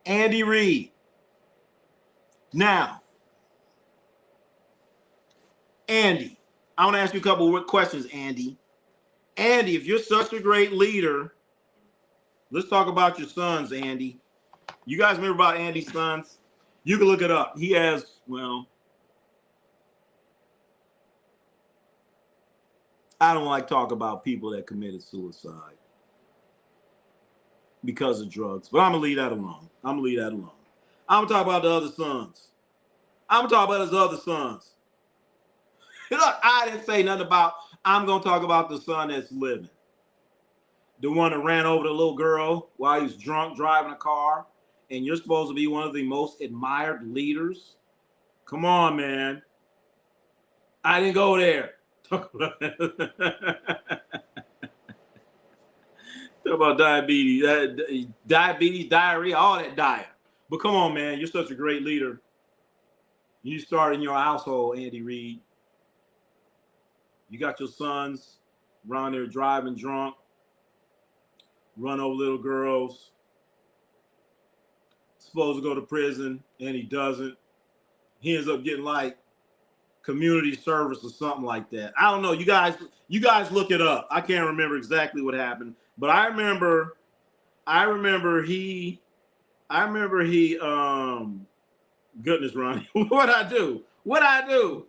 Andy Reid. Now, Andy, I want to ask you a couple of questions, Andy. Andy, if you're such a great leader, let's talk about your sons, Andy. You guys remember about Andy's sons? You can look it up. He has, well, I don't like talk about people that committed suicide because of drugs, but I'm going to leave that alone. I'm going to talk about the other sons. I'm going to talk about his other sons. Look, I didn't say nothing about, I'm going to talk about the son that's living. The one that ran over the little girl while he was drunk driving a car. And you're supposed to be one of the most admired leaders. Come on, man. I didn't go there. Talk about diabetes, diarrhea, all that diet. But come on, man. You're such a great leader. You start in your household, Andy Reid. You got your sons around there driving drunk, run over little girls, supposed to go to prison, and he doesn't. He ends up getting like community service or something like that. I don't know. You guys look it up. I can't remember exactly what happened, but I remember he goodness, Ronnie, what'd I do?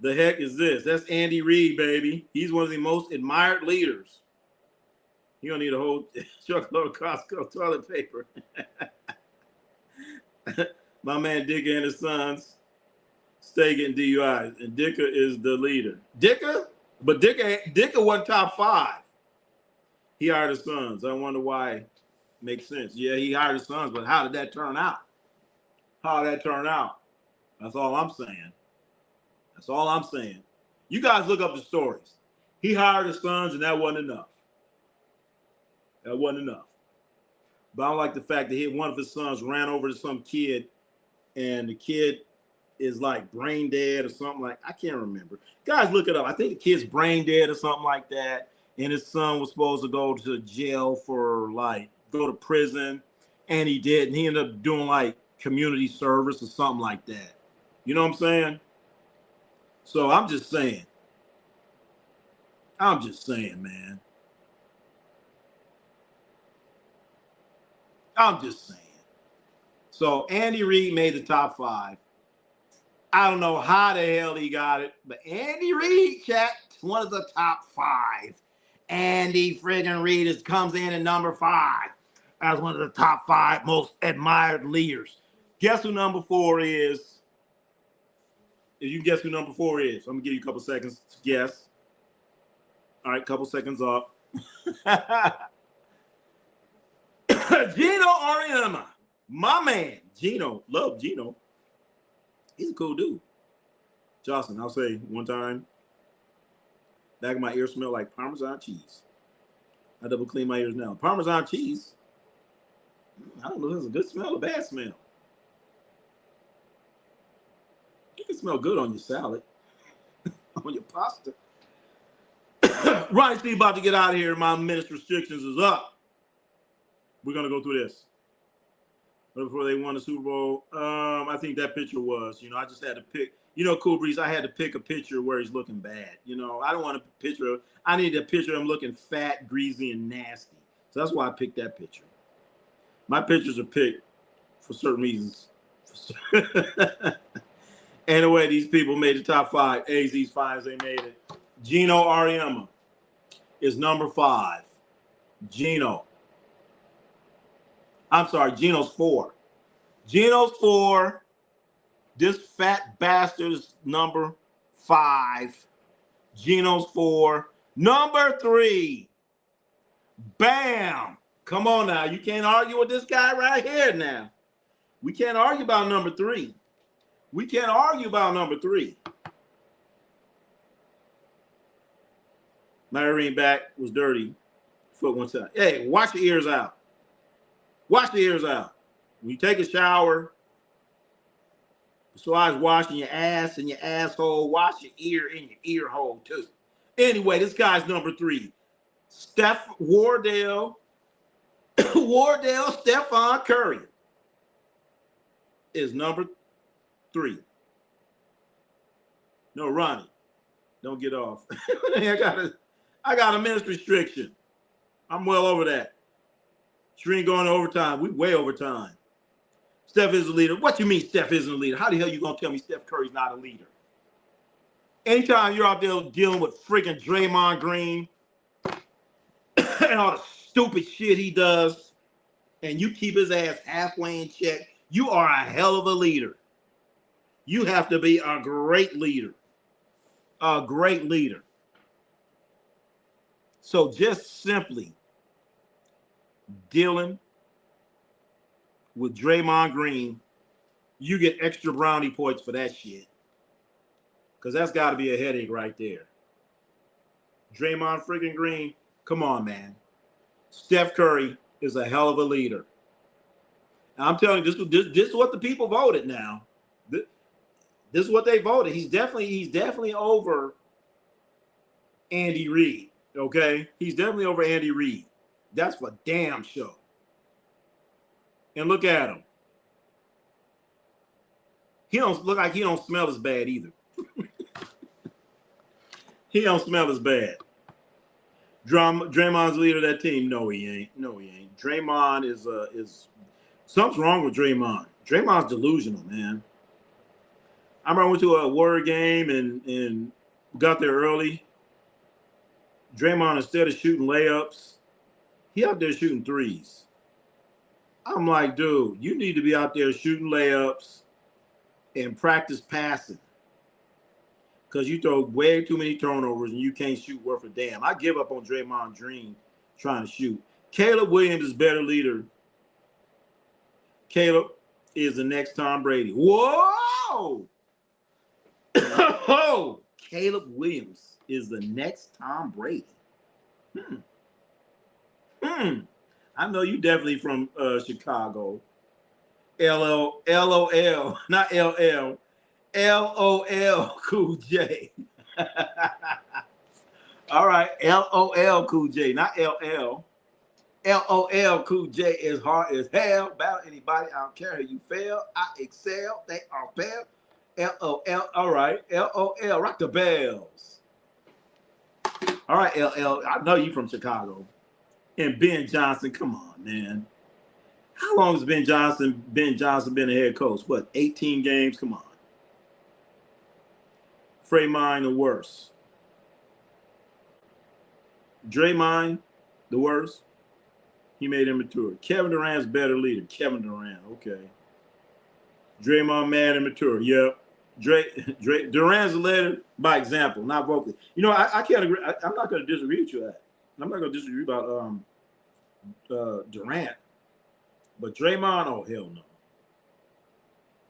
The heck is this? That's Andy Reid, baby. He's one of the most admired leaders. You don't need a whole truckload of Costco toilet paper. My man Dicker and his sons stay getting DUIs, and Dicker is the leader. Dicker? But Dicker wasn't top 5. He hired his sons. I wonder why. Makes sense. Yeah, he hired his sons, but how did that turn out? That's all I'm saying. You guys look up the stories. He hired his sons, and that wasn't enough. But I don't like the fact that one of his sons ran over to some kid, and the kid is like brain dead or something like. I can't remember. Guys, look it up. I think the kid's brain dead or something like that, and his son was supposed to go to jail for go to prison, and he did, and he ended up doing like community service or something like that. You know what I'm saying? So I'm just saying, man. I'm just saying. So Andy Reid made the top 5. I don't know how the hell he got it, but Andy Reid, chat, one of the top 5. Andy friggin' Reid comes in at number 5 as one of the top 5 most admired leaders. Guess who number 4 is? If you guess who number 4 is, I'm gonna give you a couple seconds to guess. All right, couple seconds up. Gino Auriemma, my man. Gino, love Gino. He's a cool dude. Jocelyn, I'll say one time, back of my ears smell like Parmesan cheese. I double clean my ears now. Parmesan cheese? I don't know if it's a good smell or bad smell. You can smell good on your salad, on your pasta. Ronnie C about to get out of here. My minutes restrictions is up. We're going to go through this. Before they won the Super Bowl, I think that picture was, I just had to pick, Cool Breeze, I had to pick a picture where he's looking bad. I don't want a picture. I need a picture of him looking fat, greasy, and nasty. So that's why I picked that picture. My pictures are picked for certain reasons. Anyway, these people made the top 5. AZ's finals, they made it. Gino Ariema is number 5. Gino's 4. Gino's 4. This fat bastard's number 5. Gino's 4. Number 3. Bam. Come on now. You can't argue with this guy right here now. We can't argue about number 3. Larry back was dirty. Foot one time. Hey, wash your ears out. When you take a shower, besides washing your ass and your asshole, wash your ear and your ear hole too. Anyway, this guy's number 3. Wardell Stephon Curry is number 3. No, Ronnie, don't get off. I got a minutes restriction. I'm well over that. Shreen going to overtime. We way overtime. Steph is a leader. What you mean Steph isn't a leader? How the hell you going to tell me Steph Curry's not a leader? Anytime you're out there dealing with freaking Draymond Green and all the stupid shit he does, and you keep his ass halfway in check, you are a hell of a leader. You have to be a great leader. So just simply dealing with Draymond Green, you get extra brownie points for that shit. Because that's got to be a headache right there. Draymond freaking Green, come on, man. Steph Curry is a hell of a leader. And I'm telling you, this is what the people voted now. This is what they voted. He's definitely over Andy Reid. Okay? He's definitely over Andy Reid. That's for damn sure. And look at him. He don't look like he don't smell as bad either. He don't smell as bad. Draymond's the leader of that team. No, he ain't. Draymond is something's wrong with Draymond. Draymond's delusional, man. I remember I went to a Warrior game and got there early. Draymond, instead of shooting layups, he out there shooting threes. I'm like, dude, you need to be out there shooting layups and practice passing. Because you throw way too many turnovers and you can't shoot worth a damn. I give up on Draymond Green trying to shoot. Caleb Williams is better leader. Caleb is the next Tom Brady. Whoa! Oh, Caleb Williams is the next Tom Brady. I know you definitely from Chicago. LOL, not LL. LOL Cool J. All right, LOL Cool J, not LL. LOL Cool J is hard as hell. Battle anybody, I don't care how you fail. I excel, they are fail. LOL, all right. LOL, rock the bells. All right, LL, I know you from Chicago. And Ben Johnson, come on, man. How long has Ben Johnson been a head coach? What, 18 games? Come on. Draymond, the worst. Draymond, the worst. He made him mature. Kevin Durant's better leader. Kevin Durant, okay. Draymond, mad and mature. Yep. Durant's a leader by example, not vocally. You know, I can't agree. I'm not going to disagree with you on that. I'm not going to disagree about Durant. But Draymond, oh, hell no.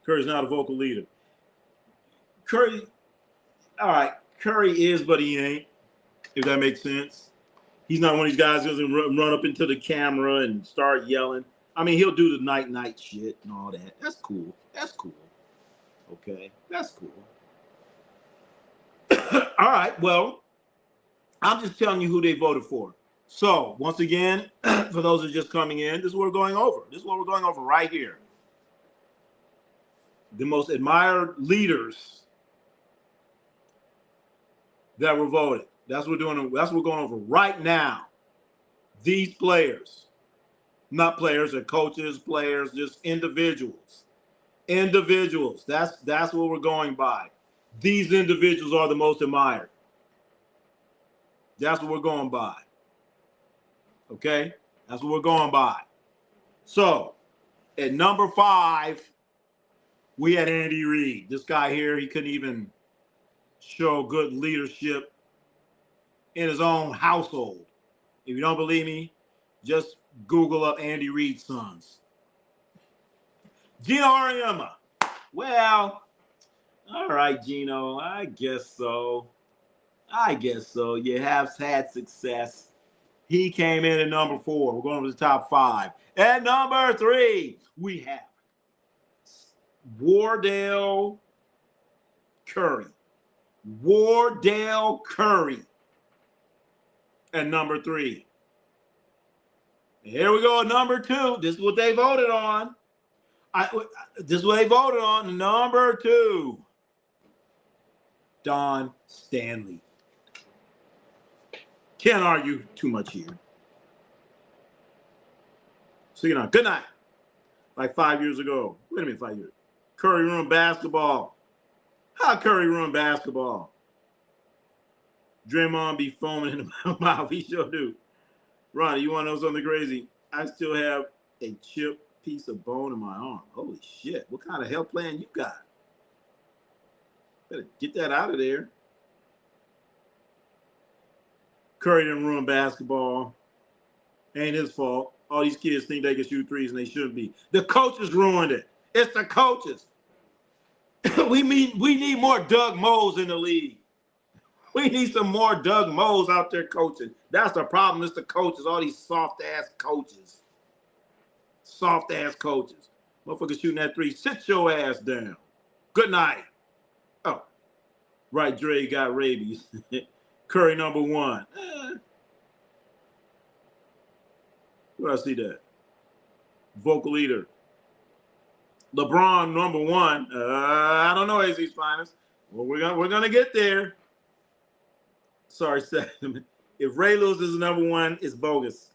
Curry's not a vocal leader. Curry, all right, Curry is, but he ain't, if that makes sense. He's not one of these guys who doesn't run up into the camera and start yelling. I mean, he'll do the night shit and all that. That's cool. That's cool. Okay, that's cool. All right, well, I'm just telling you who they voted for. So, once again, for those who are just coming in, this is what we're going over. This is what we're going over right here. The most admired leaders that were voted. That's what we're doing. That's what we're going over right now. These players, not players, they're coaches, players, just individuals. Individuals. That's what we're going by. These individuals are the most admired. That's what we're going by. Okay? That's what we're going by. So, at number 5, we had Andy Reid. This guy here, he couldn't even show good leadership in his own household. If you don't believe me, just Google up Andy Reid's sons. Gino Auriemma. Well, all right, Gino, I guess so. You have had success. He came in at number 4. We're going to the top 5. At number 3, we have Wardell Curry. Wardell Curry at number 3. Here we go, number 2. This is what they voted on. This is what they voted on. Number 2, Don Stanley. Can't argue too much here. So, good night. Like 5 years ago. Wait a minute, 5 years. Curry ruined basketball. How Curry ruined basketball? Draymond be foaming in the mouth. He sure do. Ronnie, you want to know something crazy? I still have a chipped piece of bone in my arm. Holy shit. What kind of health plan you got? Better get that out of there. Curry didn't ruin basketball. Ain't his fault. All these kids think they can shoot threes and they shouldn't be. The coaches ruined it. It's the coaches. We need more Doug Moes in the league. We need some more Doug Moes out there coaching. That's the problem. It's the coaches. All these soft-ass coaches. Soft-ass coaches. Motherfuckers shooting that three. Sit your ass down. Good night. Oh, right, Dre got rabies. Curry number 1. Where I see that? Vocal leader. LeBron number 1. I don't know AZ's finest. Well, we're gonna get there. Sorry, Seth. If Ray Lewis is number 1, it's bogus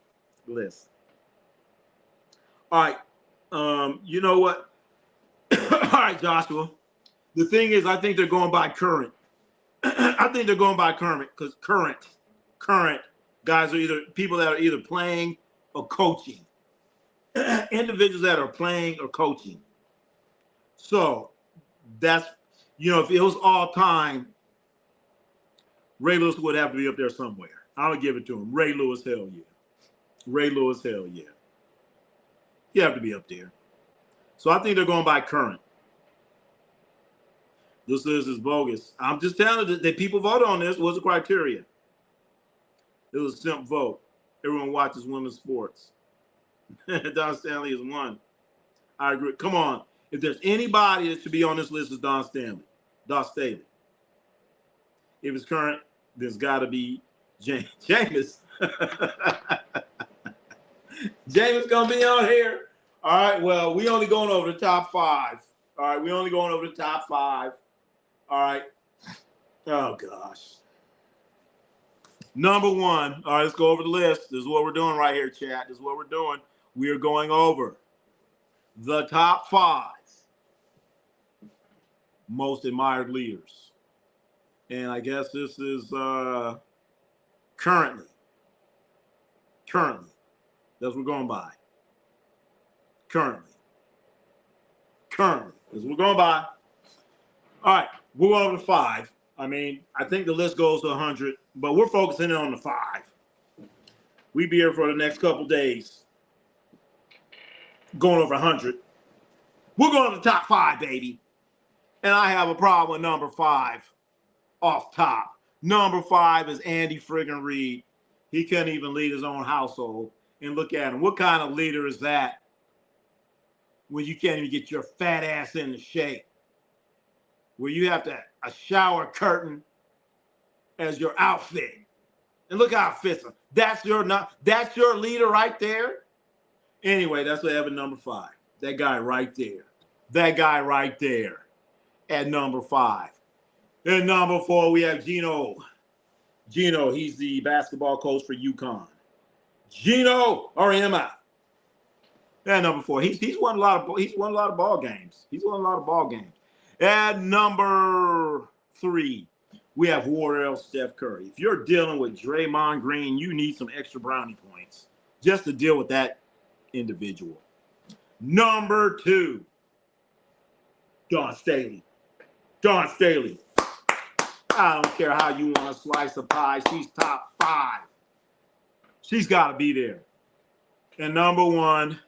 list. All right. You know what? All right, Joshua. The thing is, I think they're going by current. I think they're going by current because current guys are either people that are either playing or coaching. Individuals that are playing or coaching. So that's, if it was all time, Ray Lewis would have to be up there somewhere. I would give it to him. Ray Lewis, hell yeah. Ray Lewis, hell yeah. You have to be up there. So I think they're going by current. This list is bogus. I'm just telling you that people vote on this. What's the criteria? It was a simple vote. Everyone watches women's sports. Don Stanley is 1. I agree. Come on. If there's anybody that should be on this list, it's Don Stanley. Don Staley. If it's current, there's got to be Jameis. Jameis going to be on here. All right, well, we only going over the top 5. All right, we only going over the top 5. All right. Oh, gosh. Number 1. All right, let's go over the list. This is what we're doing right here, chat. This is what we're doing. We are going over the top 5 most admired leaders. And I guess this is currently. That's what we're going by. Currently. That's what we're going by. All right, we're over to 5. I mean, I think the list goes to 100, but we're focusing in on the 5. We be here for the next couple days. Going over 100. We're going to the top 5, baby. And I have a problem with number 5 off top. Number 5 is Andy friggin' Reid. He couldn't even lead his own household. And look at him. What kind of leader is that? when you can't even get your fat ass into shape, where you have a shower curtain as your outfit. And look how it fits him. That's your leader right there. Anyway, that's what Evan number 5. That guy right there. That guy right there at number 5. And number 4, we have Gino. Gino, he's the basketball coach for UConn. Gino Auriemma. At number 4, he's won a lot of ball games. At number 3, we have Warrior Steph Curry. If you're dealing with Draymond Green, you need some extra brownie points just to deal with that individual. Number 2, Dawn Staley. Dawn Staley. I don't care how you want to slice a pie. She's top 5. She's got to be there. And number 1,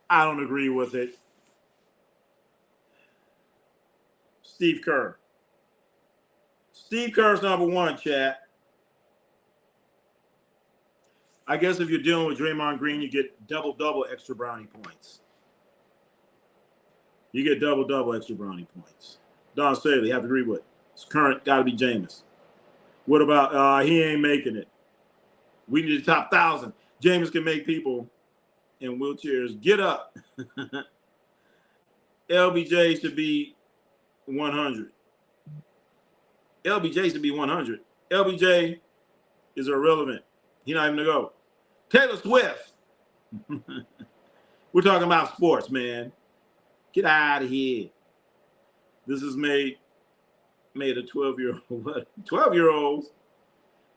I don't agree with it. Steve Kerr. Steve Kerr's number 1, chat. I guess if you're dealing with Draymond Green, you get double extra brownie points. You get double extra brownie points. Don Staley, have to agree with. It's current, got to be Jameis. What about he ain't making it? We need the top 1,000. Jameis can make people in wheelchairs get up. LBJ should be 100. LBJ should be 100. LBJ is irrelevant. He's not even to go. Taylor Swift. We're talking about sports, man. Get out of here. This is made a 12-year-old. What? 12-year-olds.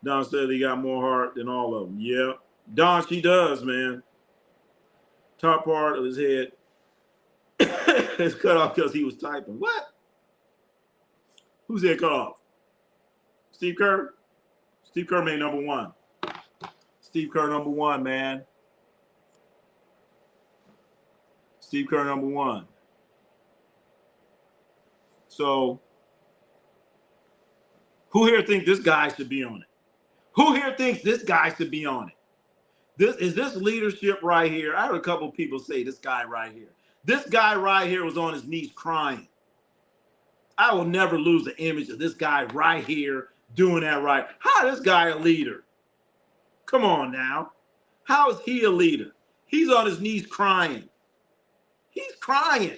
Don said he got more heart than all of them. Yeah. Don, she does, man. Top part of his head is cut off because he was typing. What? Who's head cut off? Steve Kerr? Steve Kerr made number 1. Steve Kerr number 1, man. Steve Kerr number 1. So, who here thinks this guy should be on it? Who here thinks this guy should be on it? This leadership right here. I heard a couple of people say this guy right here. This guy right here was on his knees crying. I will never lose the image of this guy right here doing that right. How is this guy a leader? Come on now. How is he a leader? He's on his knees crying. He's crying.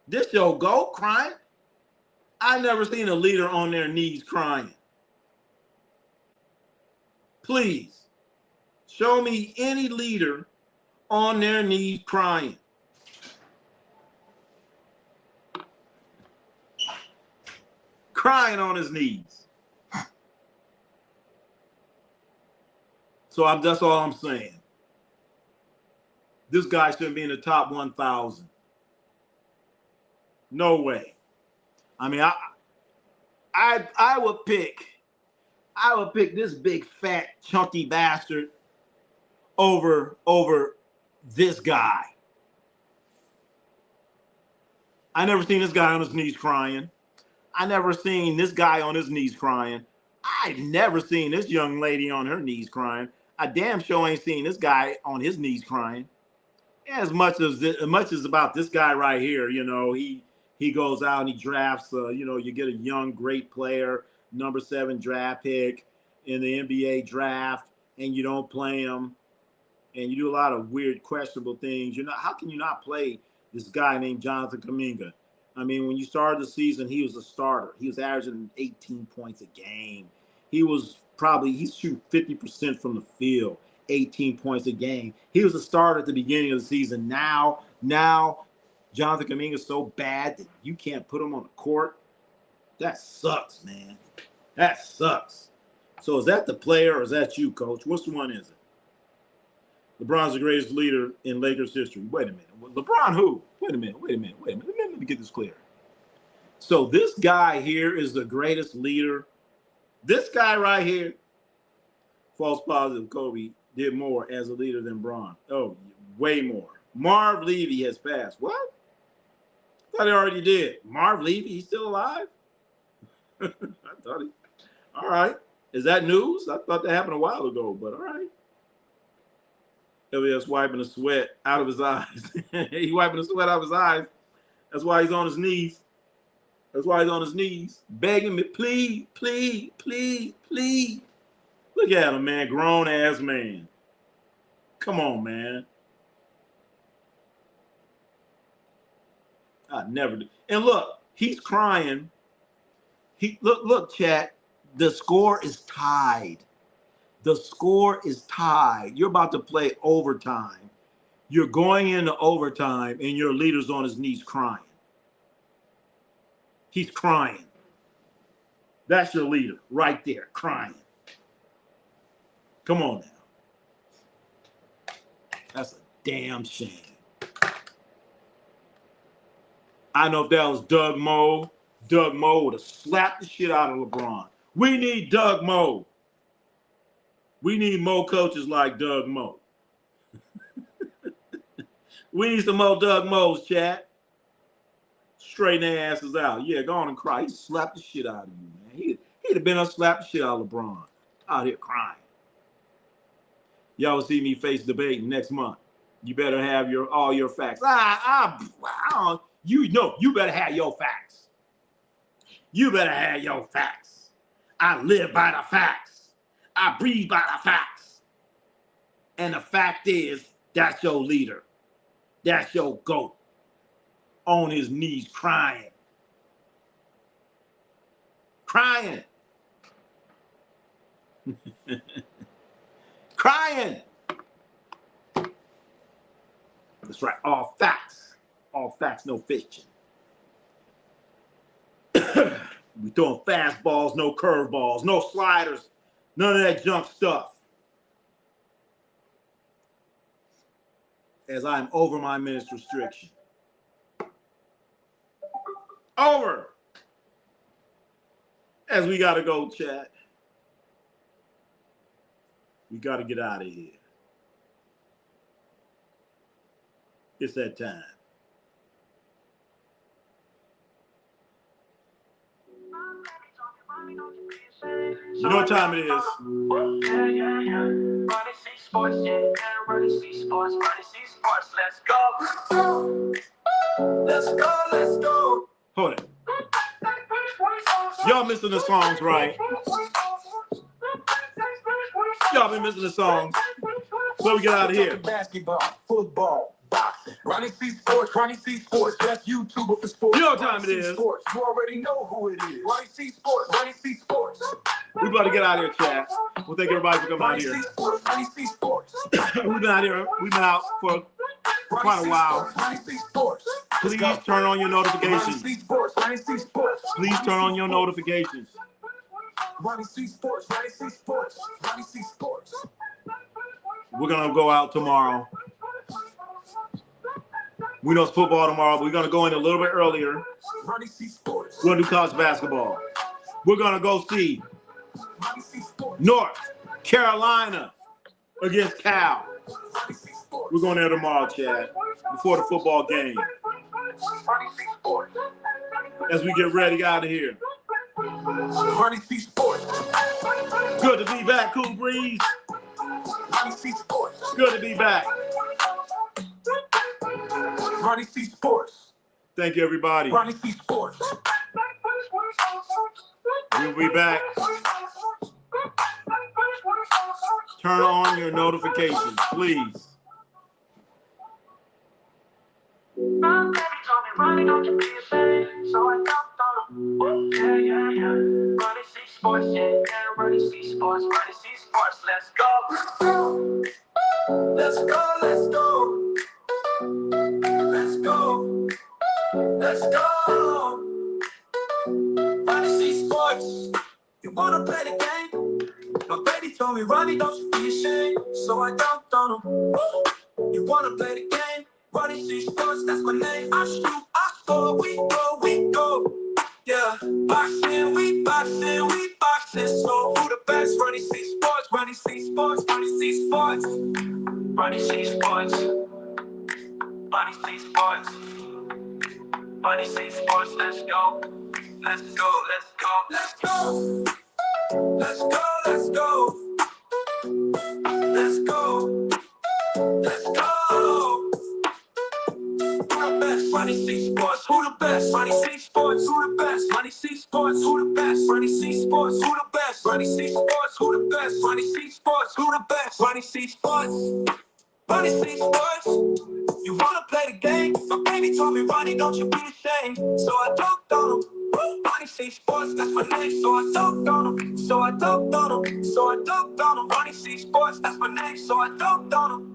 This your goat crying? I never seen a leader on their knees crying. Please, show me any leader on their knees crying. Crying on his knees. So that's all I'm saying. This guy shouldn't be in the top 1,000. No way. I mean, I would pick this big fat chunky bastard over this guy. I never seen this guy on his knees crying. I never seen this guy on his knees crying. I never seen this young lady on her knees crying. I damn sure ain't seen this guy on his knees crying. As much as about this guy right here, you know, he goes out and he drafts, you get a young, great player, number 7 draft pick in the NBA draft, and you don't play him, and you do a lot of weird, questionable things. How can you not play this guy named Jonathan Kuminga? I mean, when you started the season, he was a starter. He was averaging 18 points a game. He's shooting 50% from the field, 18 points a game. He was a starter at the beginning of the season. Now, Jonathan Kuminga is so bad that you can't put him on the court. That sucks, man. That sucks. So is that the player or is that you, coach? Which one is it? LeBron's the greatest leader in Lakers history. Wait a minute. LeBron who? Wait a minute. Let me get this clear. So this guy here is the greatest leader. This guy right here, false positive Kobe, did more as a leader than Bron. Oh, way more. Marv Levy has passed. What? I thought he already did. Marv Levy, he's still alive? I thought he. All right. Is that news? I thought that happened a while ago, but all right. LBS wiping the sweat out of his eyes. He wiping the sweat out of his eyes. That's why he's on his knees. That's why he's on his knees, begging me, please, please, please, please. Look at him, man, grown-ass man. Come on, man. I never do. And look, he's crying. Look, chat. The score is tied. The score is tied. You're about to play overtime. You're going into overtime, and your leader's on his knees crying. He's crying. That's your leader right there, crying. Come on now. That's a damn shame. I know if that was Doug Moe would have slapped the shit out of LeBron. We need Doug Moe. We need more coaches like Doug Moe. We need some more Doug Moes, chat. Straighten their asses out. Yeah, go on and cry. He slapped the shit out of you, man. He'd have been up slapped the shit out of LeBron. Out here crying. Y'all will see me face debate next month. You better have all your facts. You better have your facts. You better have your facts. I live by the facts. I breathe by the facts. And the fact is, that's your leader. That's your GOAT. On his knees crying. Crying. Crying. That's right. All facts. All facts, no fiction. We throwing fastballs, no curveballs, no sliders, none of that junk stuff. As I'm over my minutes restriction. Over. As we got to go, chat. We got to get out of here. It's that time. You know what time it is. Ronnie C Sports, Ronnie C Sports, Ronnie C Sports, let's go. Let's go, let's go. Hold it. Y'all missing the songs, right? Y'all been missing the songs. So we get out of here. Basketball, football, boxing. Ronnie C Sports, that's YouTuber for sports. You know what time it is. Sports. You already know who it is. Ronnie C Sports. We about to get out of here, chat. We'll thank everybody for coming out here. Ronnie C Sports. We've been out here. We've been out for quite a while. Please turn on your notifications. Please turn on your notifications. Ronnie C Sports. We're going to go out tomorrow. We know it's football tomorrow, but we're going to go in a little bit earlier. Ronnie C Sports. We're going to do college basketball. We're going to go see North Carolina against Cal. We're going there tomorrow, Chad, before the football game. As we get ready out of here. Ronnie C Sports. Good to be back, Cool Breeze. Ronnie C Sports. Good to be back. Ronnie C Sports. Thank you, everybody. Ronnie C Sports. We'll be back. Turn on your notifications, please. Ronnie, don't you be ashamed. So I jumped on him. Yeah. Ronnie C Sports, Ronnie C Sports, Ronnie C Sports. Let's go. Let's go, let's go. Let's go. Let's go. Ronnie C Sports. You wanna play the game? My baby told me, Ronnie, don't you be ashamed. So I jumped on him. You wanna play the game? Ronnie C Sports, that's my name. I shoot, I score, we go. Yeah, boxing, we boxing. So who the best? Ronnie C Sports, Ronnie C Sports, Ronnie C Sports. Ronnie C Sports. Ronnie C Sports. Ronnie C Sports, let's go. Let's go. Let's go. Let's go. Let's go. Who the best? Ronnie C Sports. Who the best? Ronnie C Sports. Who the best? Ronnie C Sports. Who the best? Ronnie C Sports. Who the best? Ronnie C Sports. Who the best? Ronnie C Sports. Who the best? Ronnie C Sports. Ronnie C Sports. You wanna play the game? My baby told me, Ronnie, don't you be ashamed. So I dunked on him. Ronnie C Sports, that's my name. So I dunked on him. So I dunked on him. So I dunked on him. Ronnie C Sports, that's my name. So I dunked on him.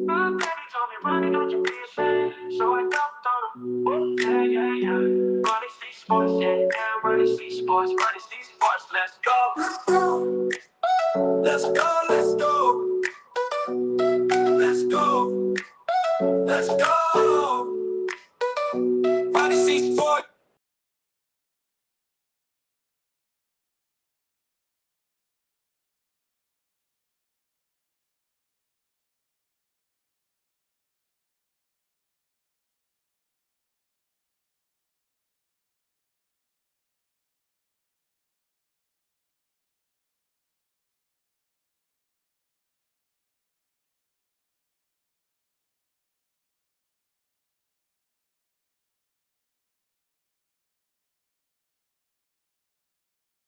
My baby told me, Ronnie, don't you be ashamed. So I dunked on him. Yeah, yeah, yeah. Ronnie C Sports, yeah, yeah. Ronnie C Sports, Ronnie C Sports. Let's go. Let's go, let's go. Let's go. Let's go.